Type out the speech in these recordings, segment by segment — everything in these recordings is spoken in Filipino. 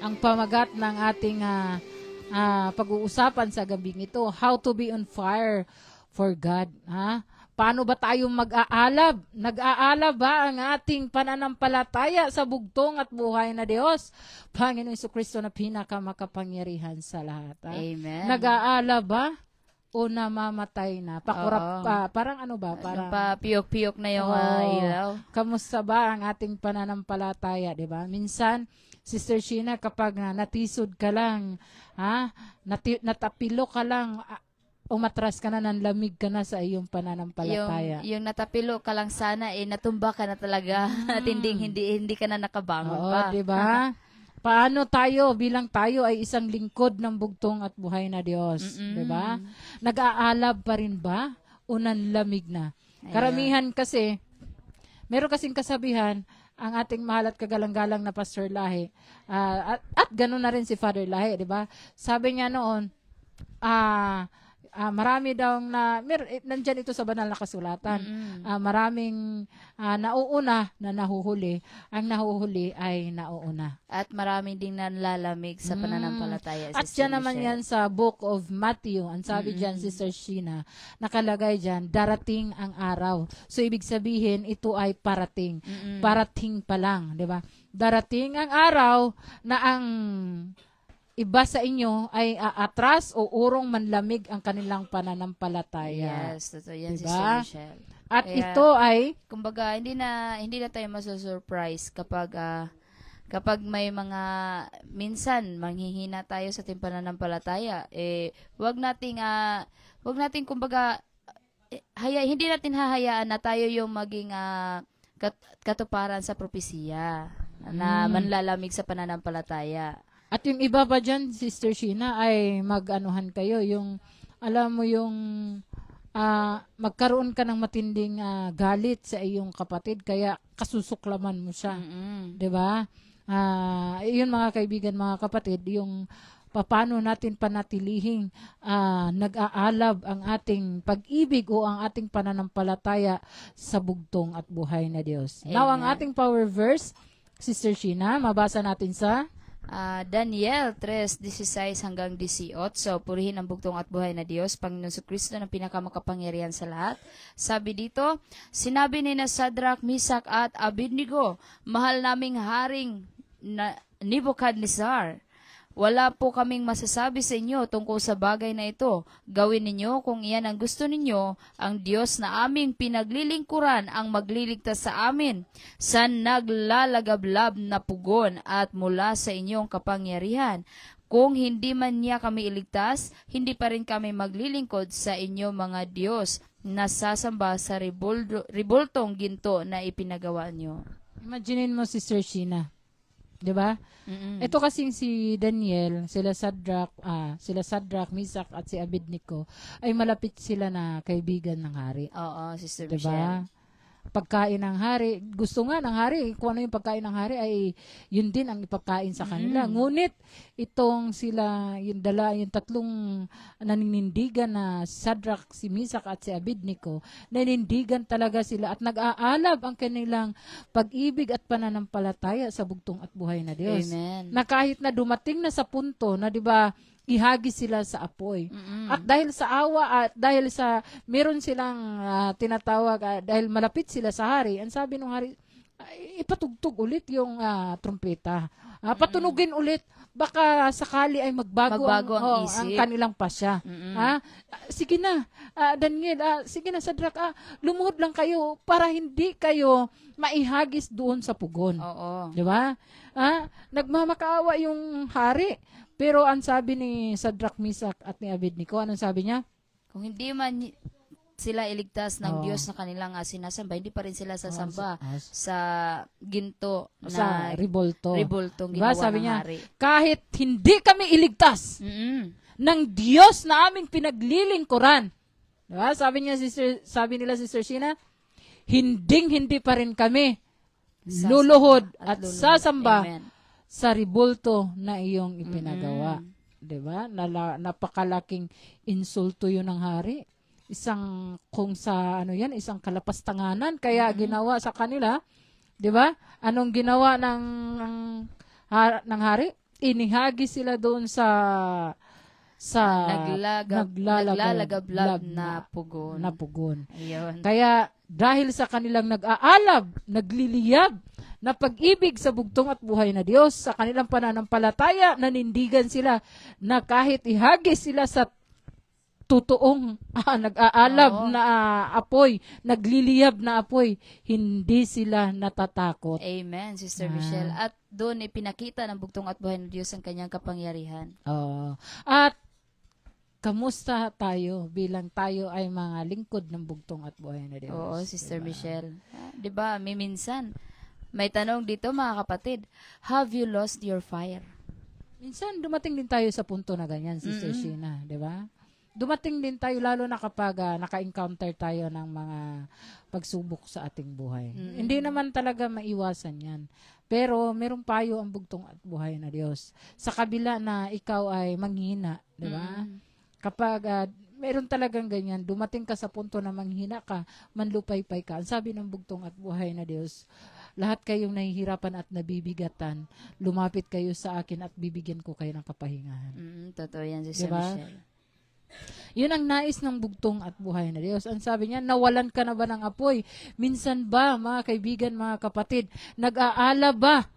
ang pamagat ng ating pag-uusapan sa gabing ito, how to be on fire for God. Ha? Paano ba tayo mag-aalab? Nag-aalab ba ang ating pananampalataya sa bugtong at buhay na Diyos? Panginoon Jesucristo na pinakamakapangyarihan sa lahat. Ha? Amen. Nag-aalab ba? O namamatay na? Parang ano ba? Parang papiyok-piyok na yung ilaw. Kamusta ba ang ating pananampalataya, di ba? Minsan, Sister Sheena, kapag natisod ka lang, natapilo ka lang, umatras ka na, nanlamig ka na sa iyong pananampalataya. Yung natapilo ka lang sana, natumba ka na talaga. At hindi ka na nakabangon pa. Di ba? Paano tayo, bilang tayo ay isang lingkod ng bugtong at buhay na Diyos? Di ba? Nag-aalab pa rin ba? O nanlamig na? Karamihan kasi, meron kasing kasabihan, ang ating mahal at kagalang-galang na Pastor Lahi, at gano'n na rin si Father Lahi, di ba? Sabi niya noon, marami daw nandyan ito sa banal na kasulatan. Maraming nauuna na nahuhuli. Ang nahuhuli ay nauuna. At maraming ding nanlalamig sa pananampalataya. At dyan naman yan sa Book of Matthew. Ang sabi dyan, Sister Sheena, nakalagay dyan, darating ang araw. So, ibig sabihin, ito ay parating. Parating pa lang, di ba? Darating ang araw na ang iba sa inyo ay atras o urong manlamig ang kanilang pananampalataya. Yes, totoo yan, diba? Sister Michelle. At kaya, ito ay, kumbaga, hindi na tayo maso-surprise kapag may mga, minsan, manghihina tayo sa ating pananampalataya. Wag nating kumbaga, hindi natin hahayaan na tayo yung maging katuparan sa propesiya na manlalamig sa pananampalataya. At yung iba pa dyan, Sister Sheena, ay mag-anuhan kayo, yung, alam mo yung, magkaroon ka ng matinding galit sa iyong kapatid, kaya kasusuklaman mo siya. Diba? Yun mga kaibigan, mga kapatid, yung paano natin panatilihing nag-aalab ang ating pag-ibig o ang ating pananampalataya sa bugtong at buhay na Diyos. Amen. Now, ang ating power verse, Sister Sheena, mabasa natin sa Daniel 3:16 hanggang 18. So, purihin ang bugtong at buhay na Diyos, Panginoon Jesucristo na pinakamakapangyarihan sa lahat. Sabi dito, sinabi ni Sadrach, Meshach at Abednego, mahal naming haring Nebuchadnezzar, wala po kaming masasabi sa inyo tungkol sa bagay na ito. Gawin ninyo kung iyan ang gusto ninyo. Ang Diyos na aming pinaglilingkuran ang magliligtas sa amin sa naglalagablab na pugon at mula sa inyong kapangyarihan. Kung hindi man niya kami iligtas, hindi pa rin kami maglilingkod sa inyo mga Diyos na sasamba sa ribultong ginto na ipinagawa nyo. Imaginin mo, Sister Sheena. Diba? Ito kasing si Daniel, sila Sadrach, Meshach at si Abednego ay malapit sila na kaibigan ng hari. Oo, Sister diba? Michelle. Pagkain ng hari, gusto nga ng hari, kung ano yung pagkain ng hari ay yun din ang ipagkain sa kanila. Ngunit itong sila, yung tatlong naninindigan na Sadrach, si Meshach at si Abednego, nanindigan talaga sila at nag-aalab ang kanilang pag-ibig at pananampalataya sa bugtong at buhay na Diyos. Amen. Na kahit na dumating na sa punto na 'di ba, ihagis sila sa apoy. At dahil sa awa at dahil sa meron silang tinatawag, dahil malapit sila sa hari, ang sabi ng hari, ipatugtog ulit yung trumpeta. Patunugin ulit. Baka sakali ay magbago ang kanilang pasya. Sige na, Daniel, sige na, Sadrach, lumuhod lang kayo para hindi kayo maihagis doon sa pugon. Oo. Di ba? Nagmamakaawa yung hari. Pero ang sabi ni Sadrach, Meshach at ni Abednego, anong sabi niya? Kung hindi man sila iligtas ng Diyos na kanilang sinasamba, hindi pa rin sila sasamba sa ginto sa ribultong ginawa sabi ng niya, hari. Kahit hindi kami iligtas ng Diyos na aming pinaglilingkuran. Diba? Sabi nila Sister Sheena, hindi pa rin kami luluhod at sasamba. Amen. Sa ribulto na iyong ipinagawa. Diba? Napakalaking insulto yun ng hari. Isang kalapastanganan kaya ginawa sa kanila. Diba? Anong ginawa ng hari? inihagi sila doon sa naglalagablab na pugon. na pugon. Ayun. Kaya dahil sa kanilang nag-aalab, nagliliyab na pag-ibig sa bugtong at buhay na Diyos, sa kanilang pananampalataya, nanindigan sila na kahit ihagi sila sa totoong nag-aalab Oo. na apoy, nagliliyab na apoy, hindi sila natatakot. Amen, Sister Michelle. At doon ipinakita ng bugtong at buhay ng Diyos ang kanyang kapangyarihan. At kamusta tayo bilang tayo ay mga lingkod ng bugtong at buhay na Diyos? Oo, Sister Diba? Michelle. 'Di ba? May minsan may tanong dito, mga kapatid. Have you lost your fire? Minsan dumating din tayo sa punto na ganyan, Sister Sheena, 'di ba? Dumating din tayo lalo na kapag naka-encounter tayo ng mga pagsubok sa ating buhay. Hindi naman talaga maiwasan 'yan. Pero merong payo ang bugtong at buhay na Diyos. Sa kabila na ikaw ay manghina, 'di ba? Kapag meron talagang ganyan, dumating ka sa punto na manghina ka, manlupaypay ka. Ang sabi ng bugtong at buhay na Diyos, lahat kayong nahihirapan at nabibigatan, lumapit kayo sa akin at bibigyan ko kayo ng kapahingahan. Totoo yan, Sister Diba? Michelle. Yun ang nais ng bugtong at buhay na Diyos. Ang sabi niya, nawalan ka na ba ng apoy? Minsan ba, mga kaibigan, mga kapatid, nag-aala ba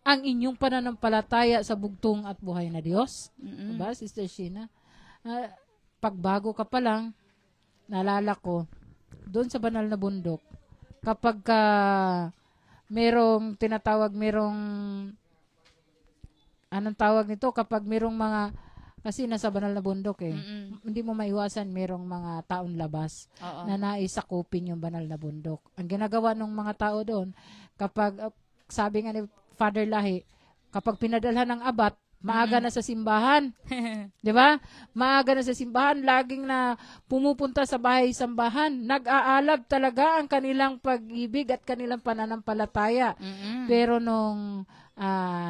ang inyong pananampalataya sa bugtong at buhay na Diyos? Diba, Sister Sheena? Pagbago ka pa lang, naalala ko, doon sa banal na bundok, kapag merong anong tawag nito, kapag merong mga, kasi nasa banal na bundok hindi mo maiwasan merong mga taon labas na naisakupin yung banal na bundok. Ang ginagawa ng mga tao doon, kapag, sabi nga ni Father Lahi, kapag pinadalhan ng abat, maaga na sa simbahan. 'Di ba? Maaga na sa simbahan, laging na pumupunta sa bahay-sambahan. Nag-aalab talaga ang kanilang pag-ibig at kanilang pananampalataya. Pero nung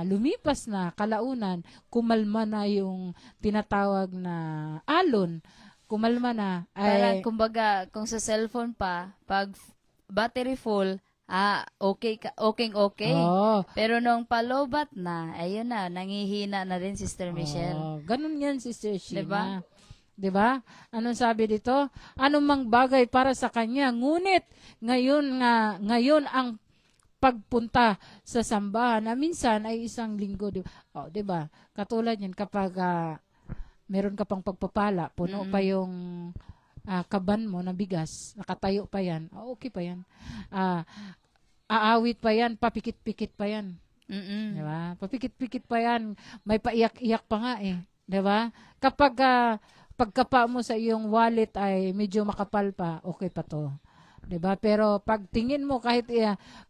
lumipas na kalaunan, kumalma na yung tinatawag na alon. Kumalma na. Parang kumbaga, kung sa cellphone pa, pag battery full, okay. Oh. Pero nung palobat na, ayun na, nangihina na rin, Sister Michelle. Ganun yan, Sister Diba? Sheena. Diba? Anong sabi dito? Anumang bagay para sa kanya. Ngunit, ngayon ang pagpunta sa sambahan na minsan ay isang linggo. Diba? Katulad yan kapag meron ka pang pagpapala, puno pa yung kaban mo na bigas, nakatayo pa yan, okay pa yan. Aawit pa yan, papikit-pikit pa yan. Diba? Papikit-pikit pa yan, may paiyak-iyak pa nga Diba? Kapag pagkapa mo sa iyong wallet ay medyo makapal pa, okay pa to. Diba? Pero pag tingin mo kahit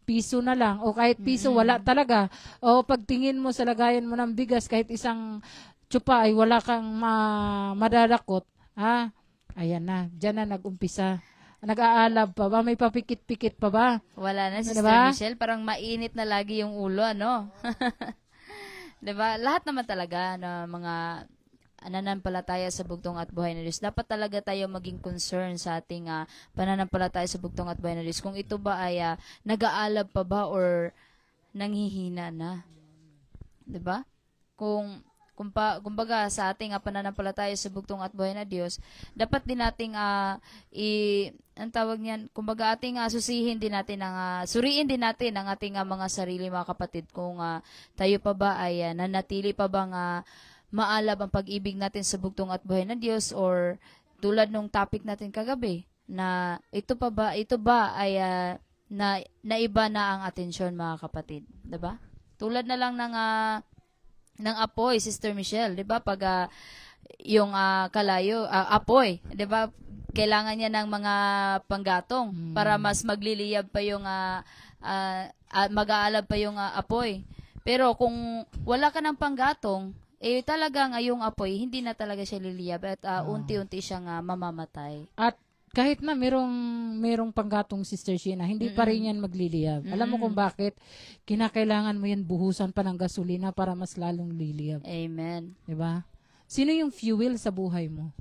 piso na lang, o kahit piso wala talaga, o pag tingin mo sa lagayan mo ng bigas, kahit isang tsupa ay wala kang madadakot, ayan na, dyan na nag-umpisa. Nag-aalab pa ba? May papikit-pikit pa ba? Wala na, Sister Diba? Michelle. Parang mainit na lagi yung ulo, ano? Diba? Lahat naman talaga na mga pananampalataya sa bugtong at buhay na Diyos. Dapat talaga tayo maging concern sa ating pananampalataya sa bugtong at buhay na Diyos. Kung ito ba ay nag-aalab pa ba or nanghihina na? Diba? Kumbaga sa ating pananampalataya sa bugtong at buhay na Diyos, dapat din nating ang tawag niyan, kumbaga ating susihin din natin suriin din natin ang ating mga sarili, mga kapatid, kung tayo pa ba ay nanatili pa bang maalab ang pag-ibig natin sa bugtong at buhay na Diyos, or tulad nung topic natin kagabi na ito ba ay naiba na ang atensyon, mga kapatid, 'di ba? Tulad na lang ng apoy, Sister Michelle, 'di ba? Pag yung kalayo, apoy, 'di ba? Kailangan niya ng mga panggatong para mas magliliyab pa yung mag-aalab pa yung apoy. Pero kung wala ka ng panggatong, talagang yung apoy hindi na talaga siya liliyab at unti-unti siyang mamamatay. At kahit na merong panggatong, Sister Sheena, hindi pa rin yan magliliyab. Alam mo kung bakit? Kinakailangan mo yan buhusan pa ng gasolina para mas lalong liliyab. Amen. Diba? Sino yung fuel sa buhay mo?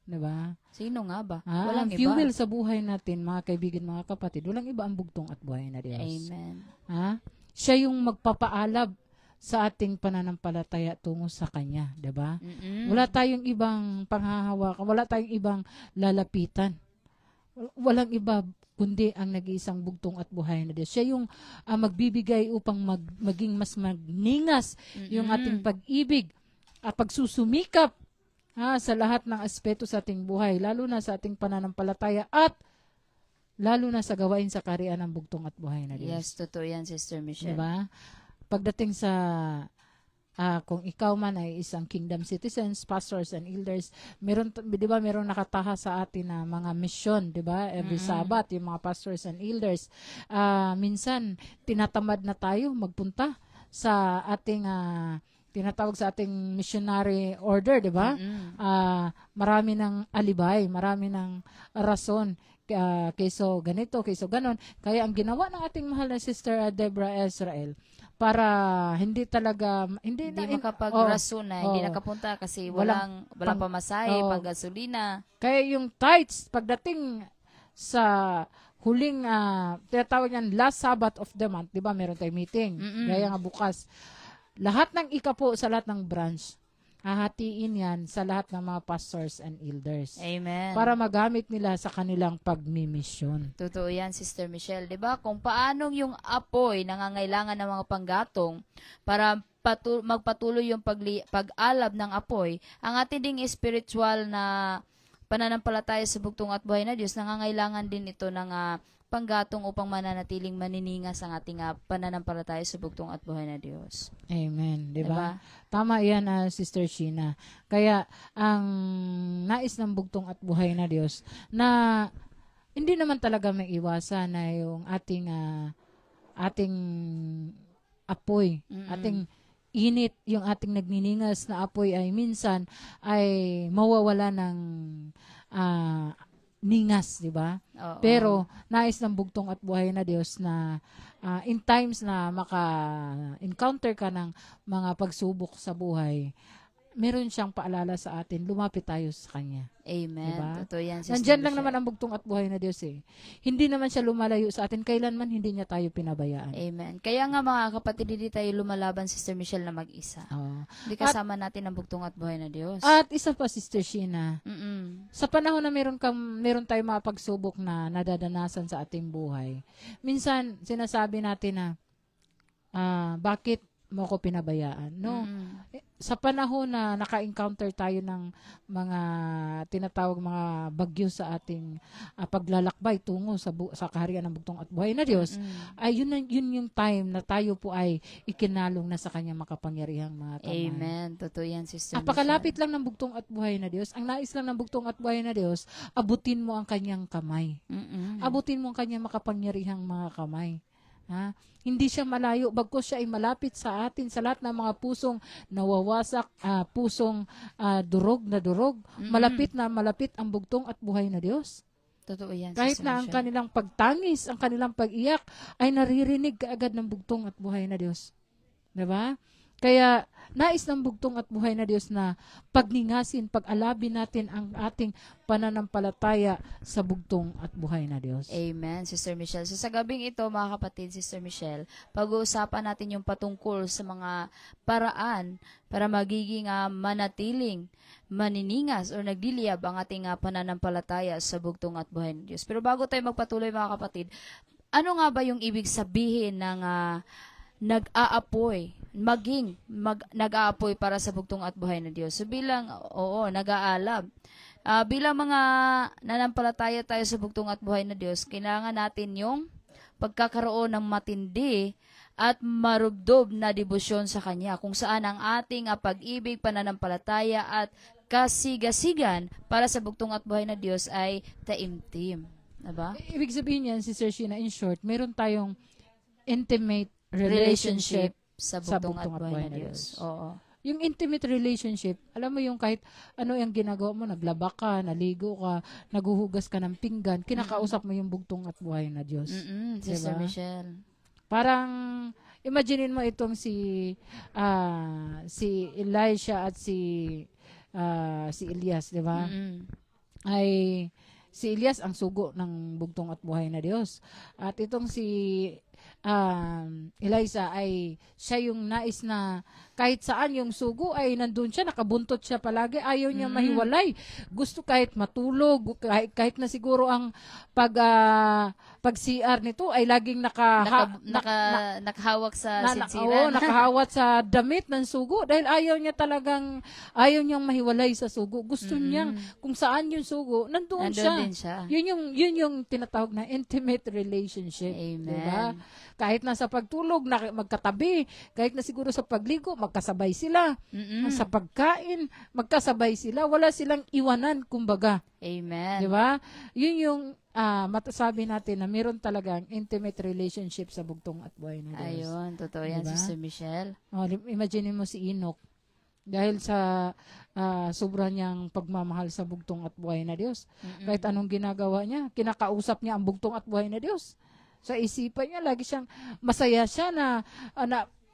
Diba? Sino nga ba? Walang iba. fuel sa buhay natin, mga kaibigan, mga kapatid. Walang iba ang bugtong at buhay na Diyos. Amen. Siya yung magpapaalab sa ating pananampalataya tungo sa Kanya, 'di ba? Mm-mm. Wala tayong ibang panghahawakan, wala tayong ibang lalapitan. Walang iba kundi ang nag-iisang bugtong at buhay na Diyos. Siya yung magbibigay upang maging mas magningas yung ating pag-ibig at pagsusumikap sa lahat ng aspeto sa ating buhay, lalo na sa ating pananampalataya at lalo na sa gawain sa kaharian ng bugtong at buhay na Diyos. Yes, totoo yan, Sister Michelle. Diba? Pagdating sa kung ikaw man ay isang kingdom citizens, pastors and elders, meron 'di ba meron nakataha sa atin na mga mission, 'di ba? Every Sabbath yung mga pastors and elders. Minsan tinatamad na tayo magpunta sa ating tinatawag sa ating missionary order, 'di ba? Marami ng alibay, marami ng rason kayso ganito, kayso ganon. Kaya ang ginawa ng ating mahal na Sister Deborah Israel para hindi makapagrason na, hindi nakapunta kasi walang pamasahe, panggasolina. Kaya yung tithes, pagdating sa huling, tinatawag yan, last Sabbath of the month, di ba, meron tayong meeting. Kaya nga bukas, lahat ng ikapo sa lahat ng branch, hahatiin yan sa lahat ng mga pastors and elders. Amen. Para magamit nila sa kanilang pagmimisyon. Totoo yan, Sister Michelle. Diba? Kung paanong yung apoy nangangailangan ng mga panggatong para magpatuloy yung pag-alab ng apoy, ang ating ding spiritual na pananampalataya sa bugtong at buhay na Diyos, nangangailangan din ito ng panggatong upang mananatiling maniningas ang ating pananampalataya sa bugtong at buhay na Diyos. Amen. Diba? Tama yan, Sister Sheena. Kaya, ang nais ng bugtong at buhay na Diyos, na hindi naman talaga may iwasan na yung ating apoy, ating init, yung ating nagniningas na apoy ay minsan ay mawawala ng ningas, di ba? Pero nais ng bugtong at buhay na Diyos na in times na maka-encounter ka ng mga pagsubok sa buhay, meron siyang paalala sa atin, lumapit tayo sa Kanya. Amen. Diba? Totoo yan, Sister Nandyan lang Michelle. naman ang bugtong at buhay na Diyos eh. Hindi naman siya lumalayo sa atin, kailanman hindi niya tayo pinabayaan. Amen. Kaya nga mga kapatid, hindi tayo lumalaban, Sister Michelle, na mag-isa. Hindi kasama natin ang bugtong at buhay na Diyos. At isa pa, Sister Sheena, sa panahon na meron tayong mga pagsubok na nadadanasan sa ating buhay, minsan sinasabi natin na, bakit mo ko pinabayaan? No? Sa panahon na naka-encounter tayo ng mga tinatawag mga bagyo sa ating paglalakbay tungo sa kaharian ng bugtong at buhay na Diyos, ay yun yung time na tayo po ay ikinalong na sa kanyang makapangyarihang mga kamay. Amen. Totoo yan, Sister Napakalapit lang ng bugtong at buhay na Diyos. Ang nais lang ng bugtong at buhay na Diyos, abutin mo ang kanyang kamay. Abutin mo ang kanyang makapangyarihang mga kamay. Hindi siya malayo, bagkus siya ay malapit sa atin, sa lahat ng mga pusong nawawasak, pusong durog na durog. Malapit na malapit ang bugtong at buhay na Diyos. Totoo yan, Kahit Sister na ang Michelle. kanilang pagtangis, ang kanilang pag-iyak, ay naririnig kaagad ng bugtong at buhay na Diyos. Diba? Kaya, nais ng bugtong at buhay na Diyos na pagningasin, pag-alabin natin ang ating pananampalataya sa bugtong at buhay na Diyos. Amen, Sister Michelle. So, sa gabing ito, mga kapatid, Sister Michelle, pag-uusapan natin yung patungkol sa mga paraan para magiging manatiling, maniningas o nagliliyab ang ating pananampalataya sa bugtong at buhay ng Diyos. Pero bago tayo magpatuloy, mga kapatid, ano nga ba yung ibig sabihin ng nag-aapoy, nag-aapoy para sa bugtong at buhay ng Diyos? So, nag-aalab. Bilang mga nanampalataya tayo sa bugtong at buhay na Diyos, kailangan natin yung pagkakaroon ng matindi at marubdob na debosyon sa Kanya, kung saan ang ating pag-ibig, pananampalataya at kasigasigan para sa bugtong at buhay na Diyos ay taimtim. Diba? Ibig sabihin yan, Sister Sheena, in short, meron tayong intimate relationship sa bugtong at buhay na Diyos. Oo. Yung intimate relationship, alam mo yung kahit ano yung ginagawa mo, naglaba ka, naligo ka, naguhugas ka ng pinggan, kinakausap mo yung bugtong at buhay na Diyos. Sister Michelle. Parang, imaginein mo itong si Elisha at si Elias, di ba? Si Elias ang sugo ng bugtong at buhay na Diyos. At itong si Eliza ay siya yung nais na kahit saan yung sugo ay nandun siya, nakabuntot siya palagi, ayaw niya mahiwalay. Gusto kahit matulog, kahit na siguro ang pag CR nito ay laging nakahawak sa sinsiran. Nakahawat sa damit ng sugo dahil ayaw niyang mahiwalay sa sugo. Gusto niyang kung saan yung sugo, nandoon din siya. Yun yung tinatawag na intimate relationship. Amen. Diba? Kahit na sa pagtulog, magkatabi. Kahit na siguro sa pagligo, magkasabay sila. Sa pagkain, magkasabay sila. Wala silang iwanan, kumbaga. Amen. Diba? Yun yung matasabi natin na meron talagang intimate relationship sa bugtong at buhay na Diyos. Ayun, totoo yan, Diba? Sister Michelle. Imagine mo si Enoch. Dahil sa sobra niyang pagmamahal sa bugtong at buhay na Diyos. Kahit anong ginagawa niya, kinakausap niya ang bugtong at buhay na Diyos. Sa isipan niya, lagi siyang masaya siya na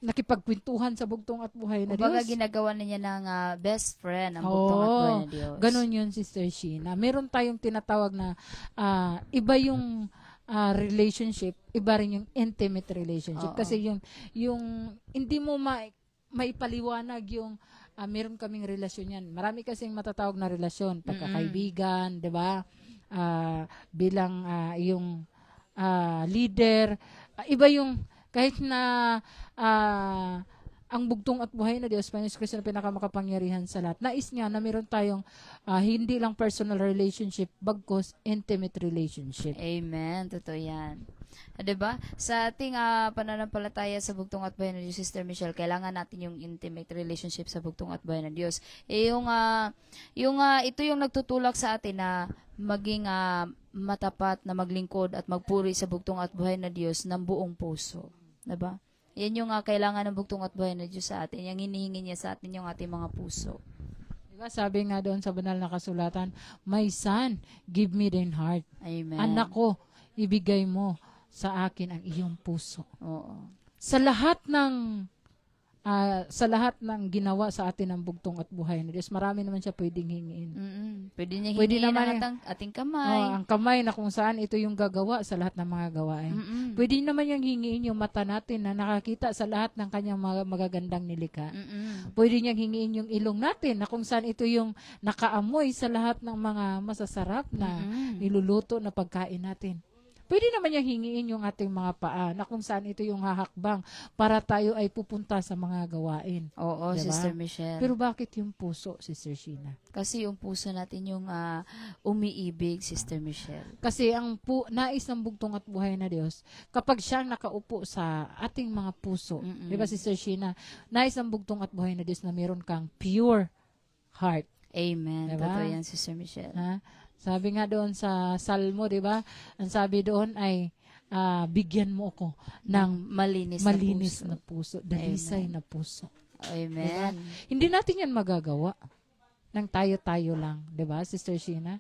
nakipagkwentuhan sa bugtong at buhay na Kumbaga, Diyos. ginagawa niya ng best friend ang bugtong at buhay na Diyos. Ganon yun, Sister Sheena. Meron tayong tinatawag na iba yung relationship, iba rin yung intimate relationship. Kasi yung hindi mo maipaliwanag yung meron kaming relasyon yan. Marami kasing matatawag na relasyon, pagkakaibigan, di ba? Bilang yung leader. Iba yung kahit na ang bugtong at buhay na Diyos, Panginoon Kristo na pinakamakapangyarihan sa lahat. Nais niya na meron tayong hindi lang personal relationship, bagkus intimate relationship. Amen. Totoo yan. Diba? Sa ating pananampalataya sa bugtong at buhay na Diyos, Sister Michelle, kailangan natin yung intimate relationship sa bugtong at buhay na Diyos. Ito yung nagtutulak sa atin na maging matapat na maglingkod at magpuri sa bugtong at buhay na Diyos ng buong puso. Diba? Yan yung kailangan ng bugtong at buhay na Diyos sa atin. Yung hinihingi niya sa atin yung ating mga puso. Diba? Sabi nga doon sa banal na kasulatan, My son, give me thine heart. Amen. Anak ko, ibigay mo sa akin ang iyong puso. Oo. Sa lahat ng ginawa sa atin ng bugtong at buhay na Diyos, marami naman siya pwedeng hingiin. Pwede niya hingiin ang ating kamay. Ang kamay na kung saan ito yung gagawa sa lahat ng mga gawain. Pwede naman niyang hingiin yung mata natin na nakakita sa lahat ng kanyang mga magagandang nilikha. Pwede niyang hingiin yung ilong natin na kung saan ito yung nakaamoy sa lahat ng mga masasarap na niluluto na pagkain natin. Pwede naman niyang hingiin yung ating mga paa na kung saan ito yung hahakbang para tayo ay pupunta sa mga gawain. Oo, diba? Sister Michelle. Pero bakit yung puso, Sister Sheena? Kasi yung puso natin yung umiibig, Sister Michelle. Kasi ang nais ng bugtong at buhay na Diyos, kapag siyang nakaupo sa ating mga puso, di ba, Sister Sheena, nais ng bugtong at buhay na Diyos na meron kang pure heart. Amen. Diba? Totoo yan, Sister Michelle. Sabi nga doon sa Salmo, di ba? Ang sabi doon ay, bigyan mo ako ng malinis na puso. Dalisay na puso. Amen. Diba? Hindi natin yan magagawa ng tayo-tayo lang. Di ba, Sister Sheena?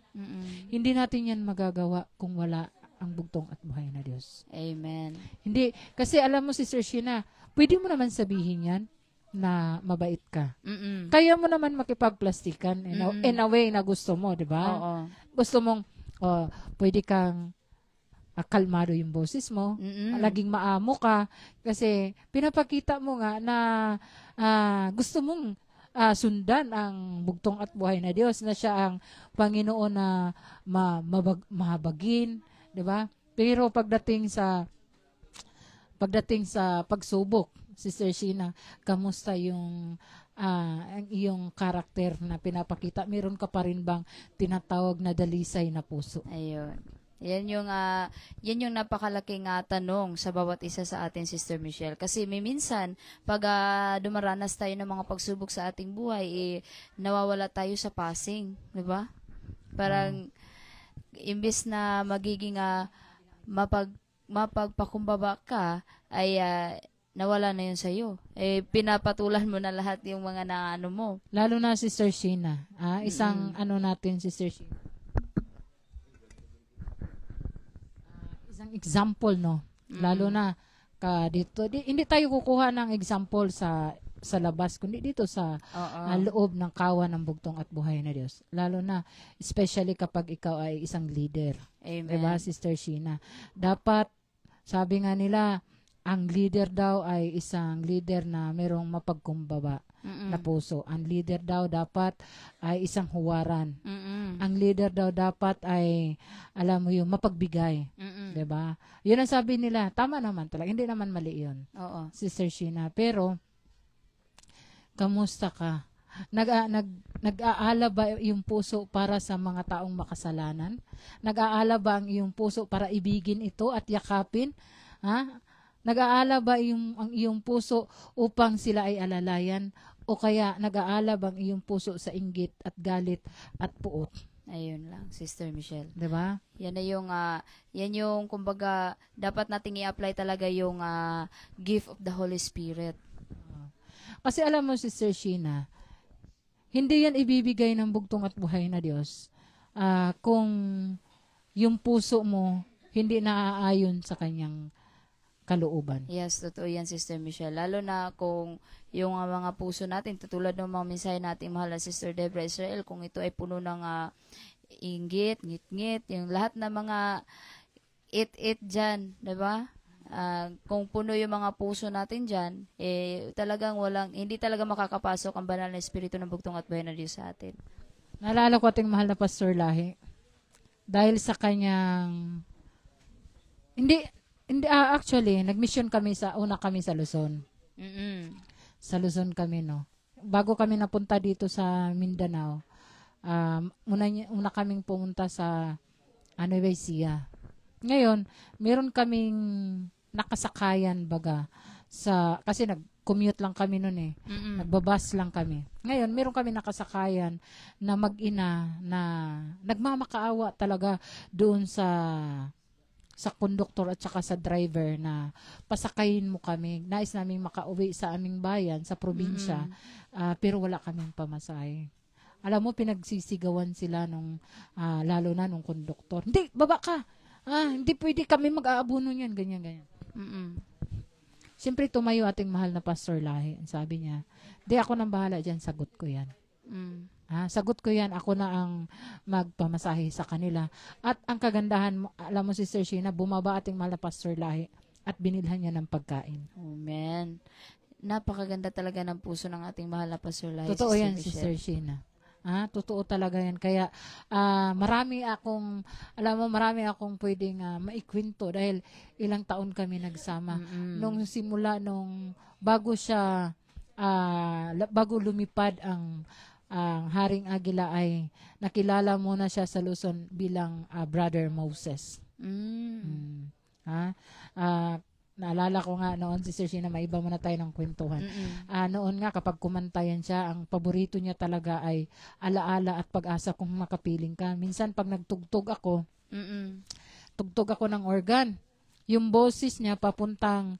Hindi natin yan magagawa kung wala ang bugtong at buhay na Diyos. Amen. Hindi. Kasi alam mo, Sister Sheena, pwede mo naman sabihin yan na mabait ka. Kaya mo naman makipagplastikan in a way na gusto mo, di ba? Oo. Gusto mong, pwede kang kalmado yung boses mo, laging maamo ka, kasi pinapakita mo nga na gusto mong sundan ang bugtong at buhay na Diyos, na siya ang Panginoon na mahabagin, di ba? Pero pagdating sa pagsubok, Sister Sheena, kamusta yung ang iyong karakter na pinapakita? Meron ka pa rin bang tinatawag na dalisay na puso? Ayun. Yan yung napakalaking tanong sa bawat isa sa atin, Sister Michelle. Kasi minsan, pag dumaranas tayo ng mga pagsubok sa ating buhay, nawawala tayo sa passing. Di ba? Parang, imbes na magiging mapagpakumbaba ka, ay nawala na yun sa'yo. Pinapatulan mo na lahat yung mga naano mo. Lalo na, Sister Sheena. Isang natin, Sister Sheena. Isang example, no? Lalo na, dito, hindi tayo kukuha ng example sa labas, kundi dito sa loob ng kawan ng bugtong at buhay na Diyos. Lalo na, especially kapag ikaw ay isang leader. Amen. Diba, Sister Sheena? Dapat, sabi nga nila, ang leader daw ay isang leader na merong mapagkumbaba na puso. Ang leader daw dapat ay isang huwaran. Ang leader daw dapat ay, alam mo yung mapagbigay. 'Di ba? Yun ang sabi nila. Tama naman talaga. Hindi naman mali yun, Oo. Sister Sheena. Pero, kamusta ka? Nag-aala ba yung puso para sa mga taong makasalanan? Nag-aala ba ang iyong puso para ibigin ito at yakapin? Ha? Nag-aala ba ang iyong puso upang sila ay alalayan? O kaya nag-aala ba ang iyong puso sa inggit at galit at puot? Ayun lang, Sister Michelle. 'Di ba? Yan na yung, yan yung, kumbaga, dapat nating i-apply talaga yung gift of the Holy Spirit. Kasi alam mo, Sister Sheena, hindi yan ibibigay ng bugtong at buhay na Diyos kung yung puso mo hindi naaayon sa kanyang kalooban. Yes, totoo yan, Sister Michelle. Lalo na kung yung mga puso natin, tutulad ng mga mensahe natin, mahal na Sister Debra Israel, kung ito ay puno ng inggit, ngit-ngit, yung lahat ng mga it-it dyan, diba? Kung puno yung mga puso natin dyan, talagang hindi talaga makakapasok ang banal na espiritu ng bugtong at buhay na Diyos sa atin. Naalala ko ating mahal na Pastor Lahi, dahil sa kanyang, actually, nag-mission kami una kami sa Luzon. Sa Luzon kami, no. Bago kami napunta dito sa Mindanao, una kaming pumunta sa Nueva Ecija. Ngayon, meron kaming nakasakayan baga kasi nag-commute lang kami noon Nagbabas lang kami. Ngayon, meron kami nakasakayan na mag-ina na nagmamakaawa talaga doon sa konduktor at saka sa driver na pasakayin mo kami. Nais namin makauwi sa aming bayan, sa probinsya, pero wala kaming pamasahe. Alam mo, pinagsisigawan sila lalo na nung konduktor. Hindi, baba ka! Hindi pwede kami mag-aabuno niyan, ganyan. Siyempre, tumayo ating mahal na Pastor Lahi. Sabi niya, di ako nang bahala dyan, sagot ko yan. Sagot ko yan, ako na ang magpamasahe sa kanila. At ang kagandahan, alam mo, Sister Sheena, bumaba ating mahal na Pastor Lahi at binilhan niya ng pagkain. Amen. Napakaganda talaga ng puso ng ating mahal na Pastor Lahi. Totoo yan, Sister Sheena. Totoo talaga yan. Kaya, marami akong pwedeng maikwento dahil ilang taon kami nagsama. Nung bago lumipad ang Haring Aguila ay nakilala muna siya sa Luzon bilang Brother Moses. Naalala ko nga noon, Sister Sheena, maiba muna tayo ng kwentuhan. Noon nga, kapag kumantayan siya, ang paborito niya talaga ay alaala at pag-asa kung makapiling ka. Minsan, pag nagtugtog ako, tugtog ako ng organ. Yung boses niya papuntang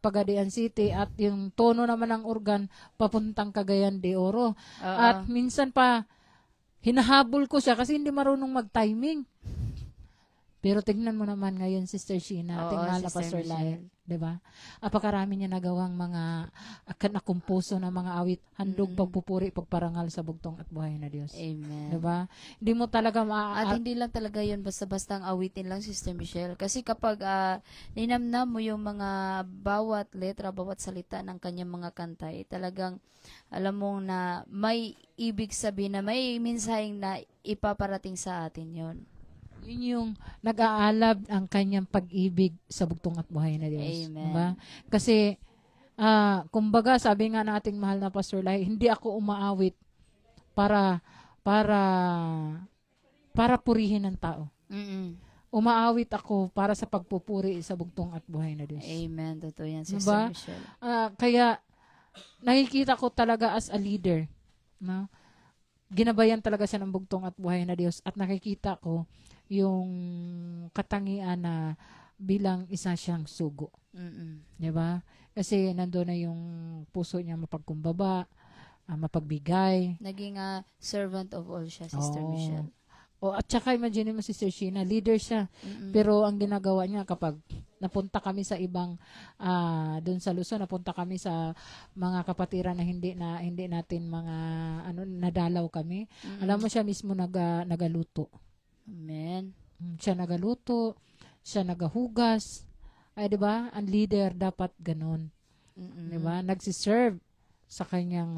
Pagadian City at yung tono naman ng organ papuntang Cagayan de Oro. At minsan pa, hinahabol ko siya kasi hindi marunong mag-timing. Pero tingnan mo naman ngayon, Sister Sheena, ating mahal na Pastor Lahi, diba? Apakarami niya nagawang mga nakumpuso na mga awit, handog, pagpupuri, pagparangal sa bugtong at buhay na Diyos. Amen. Diba? Hindi mo talaga At hindi lang talaga yun basta-basta ang awitin lang, Sister Michelle. Kasi kapag ninamnam mo yung mga bawat letra, bawat salita ng kanyang mga kanta, talagang alam mo na may ibig sabihin na may mensaheng na ipaparating sa atin yon. Yun yung nag-aalab ang kanyang pag-ibig sa bugtong at buhay na Diyos. Amen. Diba? Kasi, kumbaga, sabi nga nating mahal na Pastor Lahi, hindi ako umaawit para purihin ng tao. Umaawit ako para sa pagpupuri sa bugtong at buhay na Diyos. Amen. Totoo yan, Sister Diba? Michelle. Kaya, nakikita ko talaga as a leader, no? Ginabayan talaga siya ng bugtong at buhay na Diyos at nakikita ko yung katangian na bilang isa siyang sugo. Diba? Kasi nandoon na yung puso niya mapagkumbaba, mapagbigay. Naging servant of all siya, Sister Michelle. At saka imagine mo, Sister Sheena, leader siya. Pero ang ginagawa niya kapag napunta kami sa ibang doon sa Luzon, napunta kami sa mga kapatiran na hindi natin mga nadalaw kami. Alam mo, siya mismo nagaluto. Amen. Siya nagaluto, siya nagahugas, Ay, di ba? Ang leader dapat ganon. Di ba? Nagsiserve sa kanyang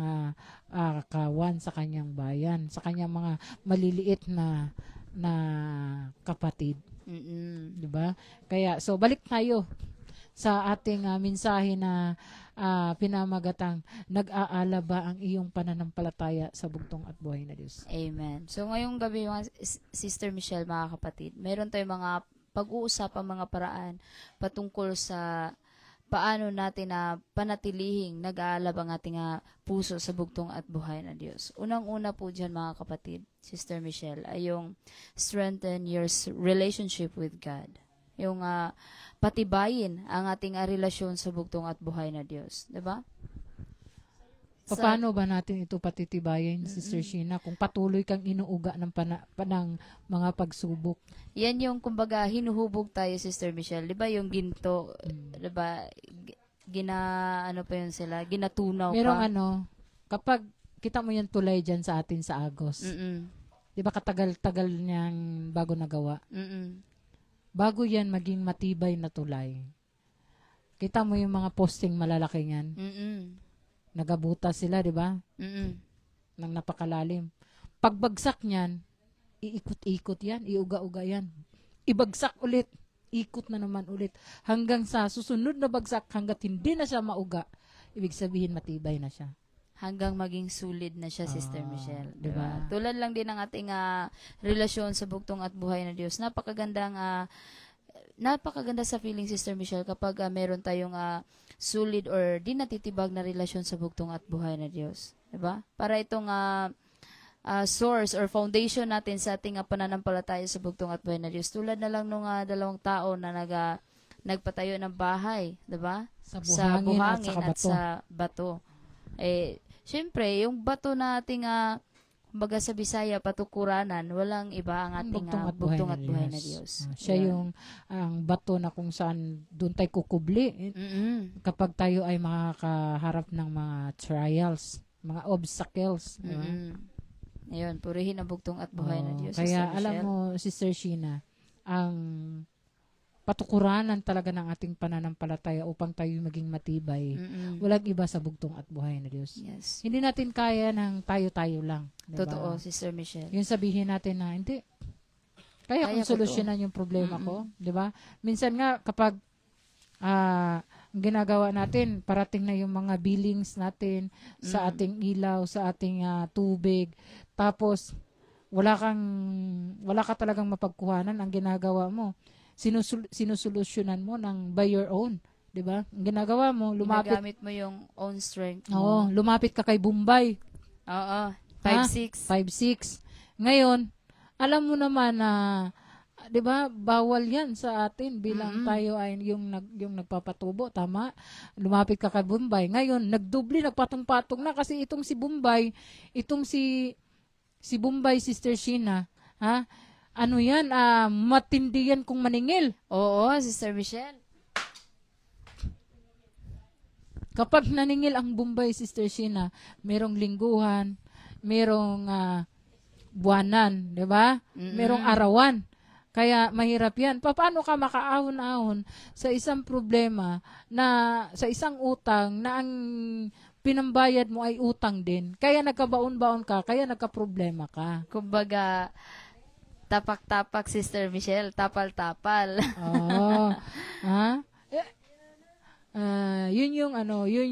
kawan, sa kanyang bayan, sa kanyang mga maliliit na kapatid. Di ba? Kaya, so, balik tayo sa ating mensahe na pinamagatang nag-aala ba ang iyong pananampalataya sa bugtong at buhay na Diyos? Amen. So, ngayong gabi, mga Sister Michelle, mga kapatid, mayroon tayong mga pag-uusapang mga paraan patungkol sa paano natin na panatilihing nag-aalab ang ating puso sa bugtong at buhay na Diyos. Unang-una po dyan, mga kapatid, Sister Michelle, ay yung strengthen your relationship with God. Yung patibayin ang ating relasyon sa bugtong at buhay na Diyos. Diba? Paano ba natin ito patitibayin, Sister Sheena, kung patuloy kang inuuga ng mga pagsubok? Yan yung, kumbaga, hinuhubog tayo, Sister Michelle. Di ba yung ginto, di ba, ano pa yun sila, ginatunaw Merong kapag kita mo yung tulay dyan sa atin sa Agos, di ba katagal-tagal niyang bago nagawa? Bago yan maging matibay na tulay, kita mo yung mga posting malalaki niyan. Nagabuta sila, di ba? Nang napakalalim. Pagbagsak niyan, iikot-ikot yan, iuga-uga yan. Ibagsak ulit, ikot na naman ulit. Hanggang sa susunod na bagsak, hanggat hindi na siya mauga, ibig sabihin matibay na siya. Hanggang maging solid na siya, Sister Michelle. Diba? Tulad lang din ng ating relasyon sa bugtong at buhay na Diyos. Napakaganda sa feeling, Sister Michelle, kapag meron tayong solid or di natitibag na relasyon sa bugtong at buhay na Diyos. Diba? Para itong source or foundation natin sa ating pananampalataya sa bugtong at buhay na Diyos. Tulad na lang nung dalawang tao na nagpatayo ng bahay. Diba? Sa buhangin at sa bato. Syempre, yung bato na ating kumbaga sa Bisaya, patukuranan, walang iba ang ating bugtong at buhay na Diyos. Siya yung ang bato na kung saan doon tayo kukubli. Kapag tayo ay makakaharap ng mga trials, mga obstacles. Ayun, purihin ang bugtong at buhay na Diyos. Kaya alam mo, Sister Sheena, ang patukuranan talaga ng ating pananampalataya upang tayo maging matibay. Walang iba sa bugtong at buhay na Diyos. Yes. Hindi natin kaya ng tayo-tayo lang. Diba? Totoo, Sister Michelle. Yung sabihin natin na, hindi, kaya kong solusyonan yung problema ko. Di ba? Minsan nga, kapag ang ginagawa natin, parating na yung mga billings natin sa ating ilaw, sa ating tubig. Tapos, wala ka talagang mapagkuhanan. Ang ginagawa mo, sinusolusyonan mo ng by your own. Diba? Ang ginagawa mo, ginagamit mo yung own strength mo. Oo, lumapit ka kay Bombay. Oo, 5'6". 5'6". Ngayon, alam mo naman na, diba, bawal yan sa atin bilang tayo ay yung nagpapatubo, tama? Lumapit ka kay Bombay. Ngayon, nagdubli, nagpatong-patong na kasi itong si Bombay, si Bombay, Sister Sheena, ano yan, matindi yan kung maningil. Oo, Sister Michelle. Kapag naningil ang Bombay, Sister Sheena, merong lingguhan, merong buwanan, di ba? Merong arawan. Kaya mahirap yan. Paano ka makaahon-ahon sa isang problema sa isang utang na ang pinambayad mo ay utang din. Kaya nagkabaon-baon ka, kaya nagkaproblema ka. Kumbaga, tapak-tapak, Sister Michelle, tapal-tapal. Oo. Yun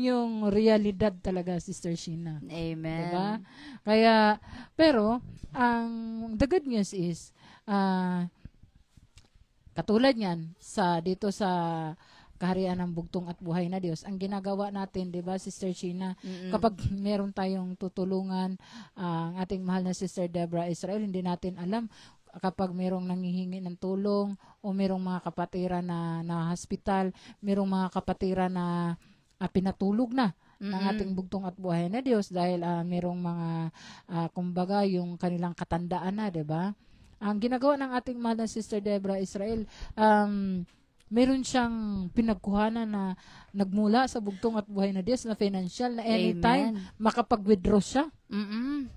yung realidad talaga, Sister Sheena. Amen. Diba? Kaya, pero, the good news is, katulad niyan, dito sa kaharian ng bugtong at buhay na Diyos, ang ginagawa natin, di ba, Sister Sheena, kapag meron tayong tutulungan, ang ating mahal na Sister Deborah Israel, hindi natin alam kapag merong nangihingi ng tulong o merong mga kapatiran na hospital, merong mga kapatiran na pinatulog na ng ating bugtong at buhay na Diyos dahil merong mga kumbaga yung kanilang katandaan na, 'di ba? Ang ginagawa ng ating mahal na Sister Deborah Israel, meron siyang pinagkuhanan na nagmula sa bugtong at buhay na Diyos na financial na anytime makapag-withdraw siya.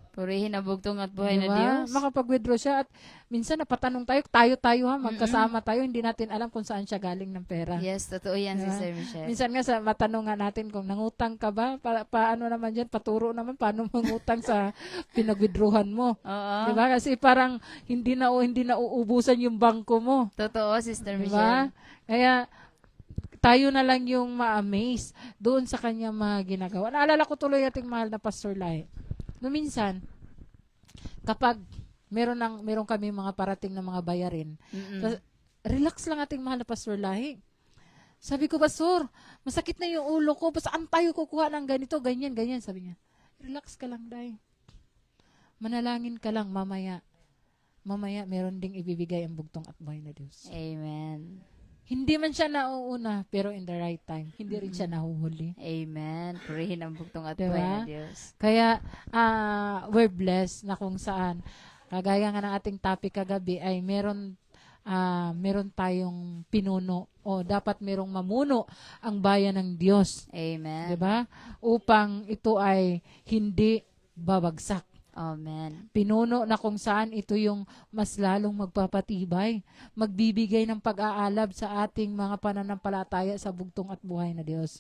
Purihin ang bugtong at buhay na Diba? Diyos. Makapag-withdraw siya at minsan napatanong tayo ha, magkasama tayo, hindi natin alam kung saan siya galing ng pera. Yes, totoo yan, Diba? Sister Michelle. Minsan nga matanong nga natin kung nangutang ka ba, paano naman dyan, paturo naman paano mangutang sa pinag-withdrawhan mo. Oo. Diba? Kasi parang hindi na uubusan yung bangko mo. Totoo, Sister Diba? Michelle. Kaya tayo na lang yung ma-amaze doon sa kanya mga ginagawa. Naalala ko tuloy ating mahal na Pastor Lai. No minsan, kapag meron kami mga parating na mga bayarin, relax lang ating mahal na Pastor Lai. Sabi ko, Pastor, masakit na yung ulo ko, saan tayo kukuha ng ganito, ganyan. Sabi niya, relax ka lang, Day. Manalangin ka lang, mamaya meron ding ibibigay ang bugtong at buhay na Diyos. Amen. Hindi man siya nauuna, pero in the right time, hindi rin siya nahuhuli. Amen. Purihin ang bugtong at Diba? buhay na Diyos. Kaya, we're blessed na kung saan, kagaya nga ng ating topic kagabi, ay meron tayong pinuno o dapat merong mamuno ang bayan ng Diyos. Amen. Diba? Upang ito ay hindi babagsak. Amen. Pinuno na kung saan ito yung mas lalong magpapatibay, magbibigay ng pag-aalab sa ating mga pananampalataya sa bugtong at buhay na Diyos.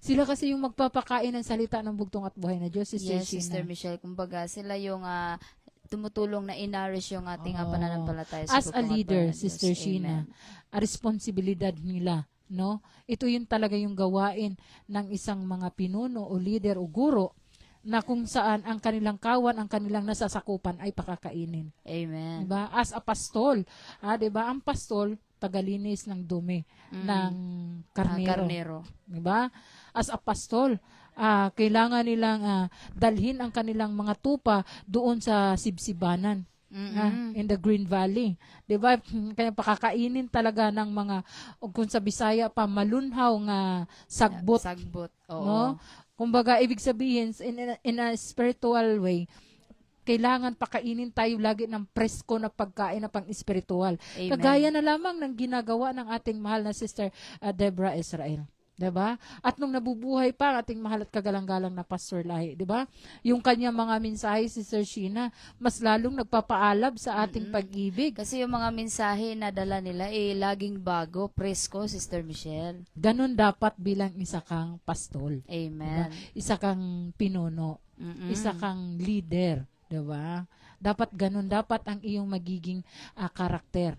Sila kasi yung magpapakain ng salita ng bugtong at buhay na Diyos, Sister Yes, Sheena. Sister Michelle. Kumbaga, sila yung tumutulong na inarish yung ating pananampalataya As sa a bugtong at leader, buhay na Diyos. Sister Sheena, a responsibilidad nila, no? Ito yung talaga yung gawain ng isang mga pinuno o leader o guro na kung saan ang kanilang kawan, ang kanilang nasasakupan ay pakakainin. Amen. Diba? As a pastol, diba? Ang pastol, tagalinis ng dumi ng karnero. Karnero. Diba? As a pastol, kailangan nilang dalhin ang kanilang mga tupa doon sa sibsibanan. In the Green Valley. Diba? Kaya pakakainin talaga ng mga, kung sa Bisaya pa, malunhaw nga sagbot. Sagbot. Oo. No? Kumbaga, ibig sabihin, in a spiritual way, kailangan pakainin tayo lagi ng presko na pagkain na pang-espiritual. Amen. Kagaya na lamang ng ginagawa ng ating mahal na Sister Deborah Israel. Diba? At nung nabubuhay pa ang ating mahal at kagalang-galang na Pastor Lahi, diba? Yung kanya mga mensahe, Sister Sheena, mas lalong nagpapaalab sa ating pag-ibig. Kasi yung mga mensahe na dala nila laging bago, presko, Sister Michelle. Ganon dapat bilang isa kang pastol. Amen. Diba? Isa kang pinuno. Isa kang leader. Diba? Dapat ganon. Dapat ang iyong magiging karakter.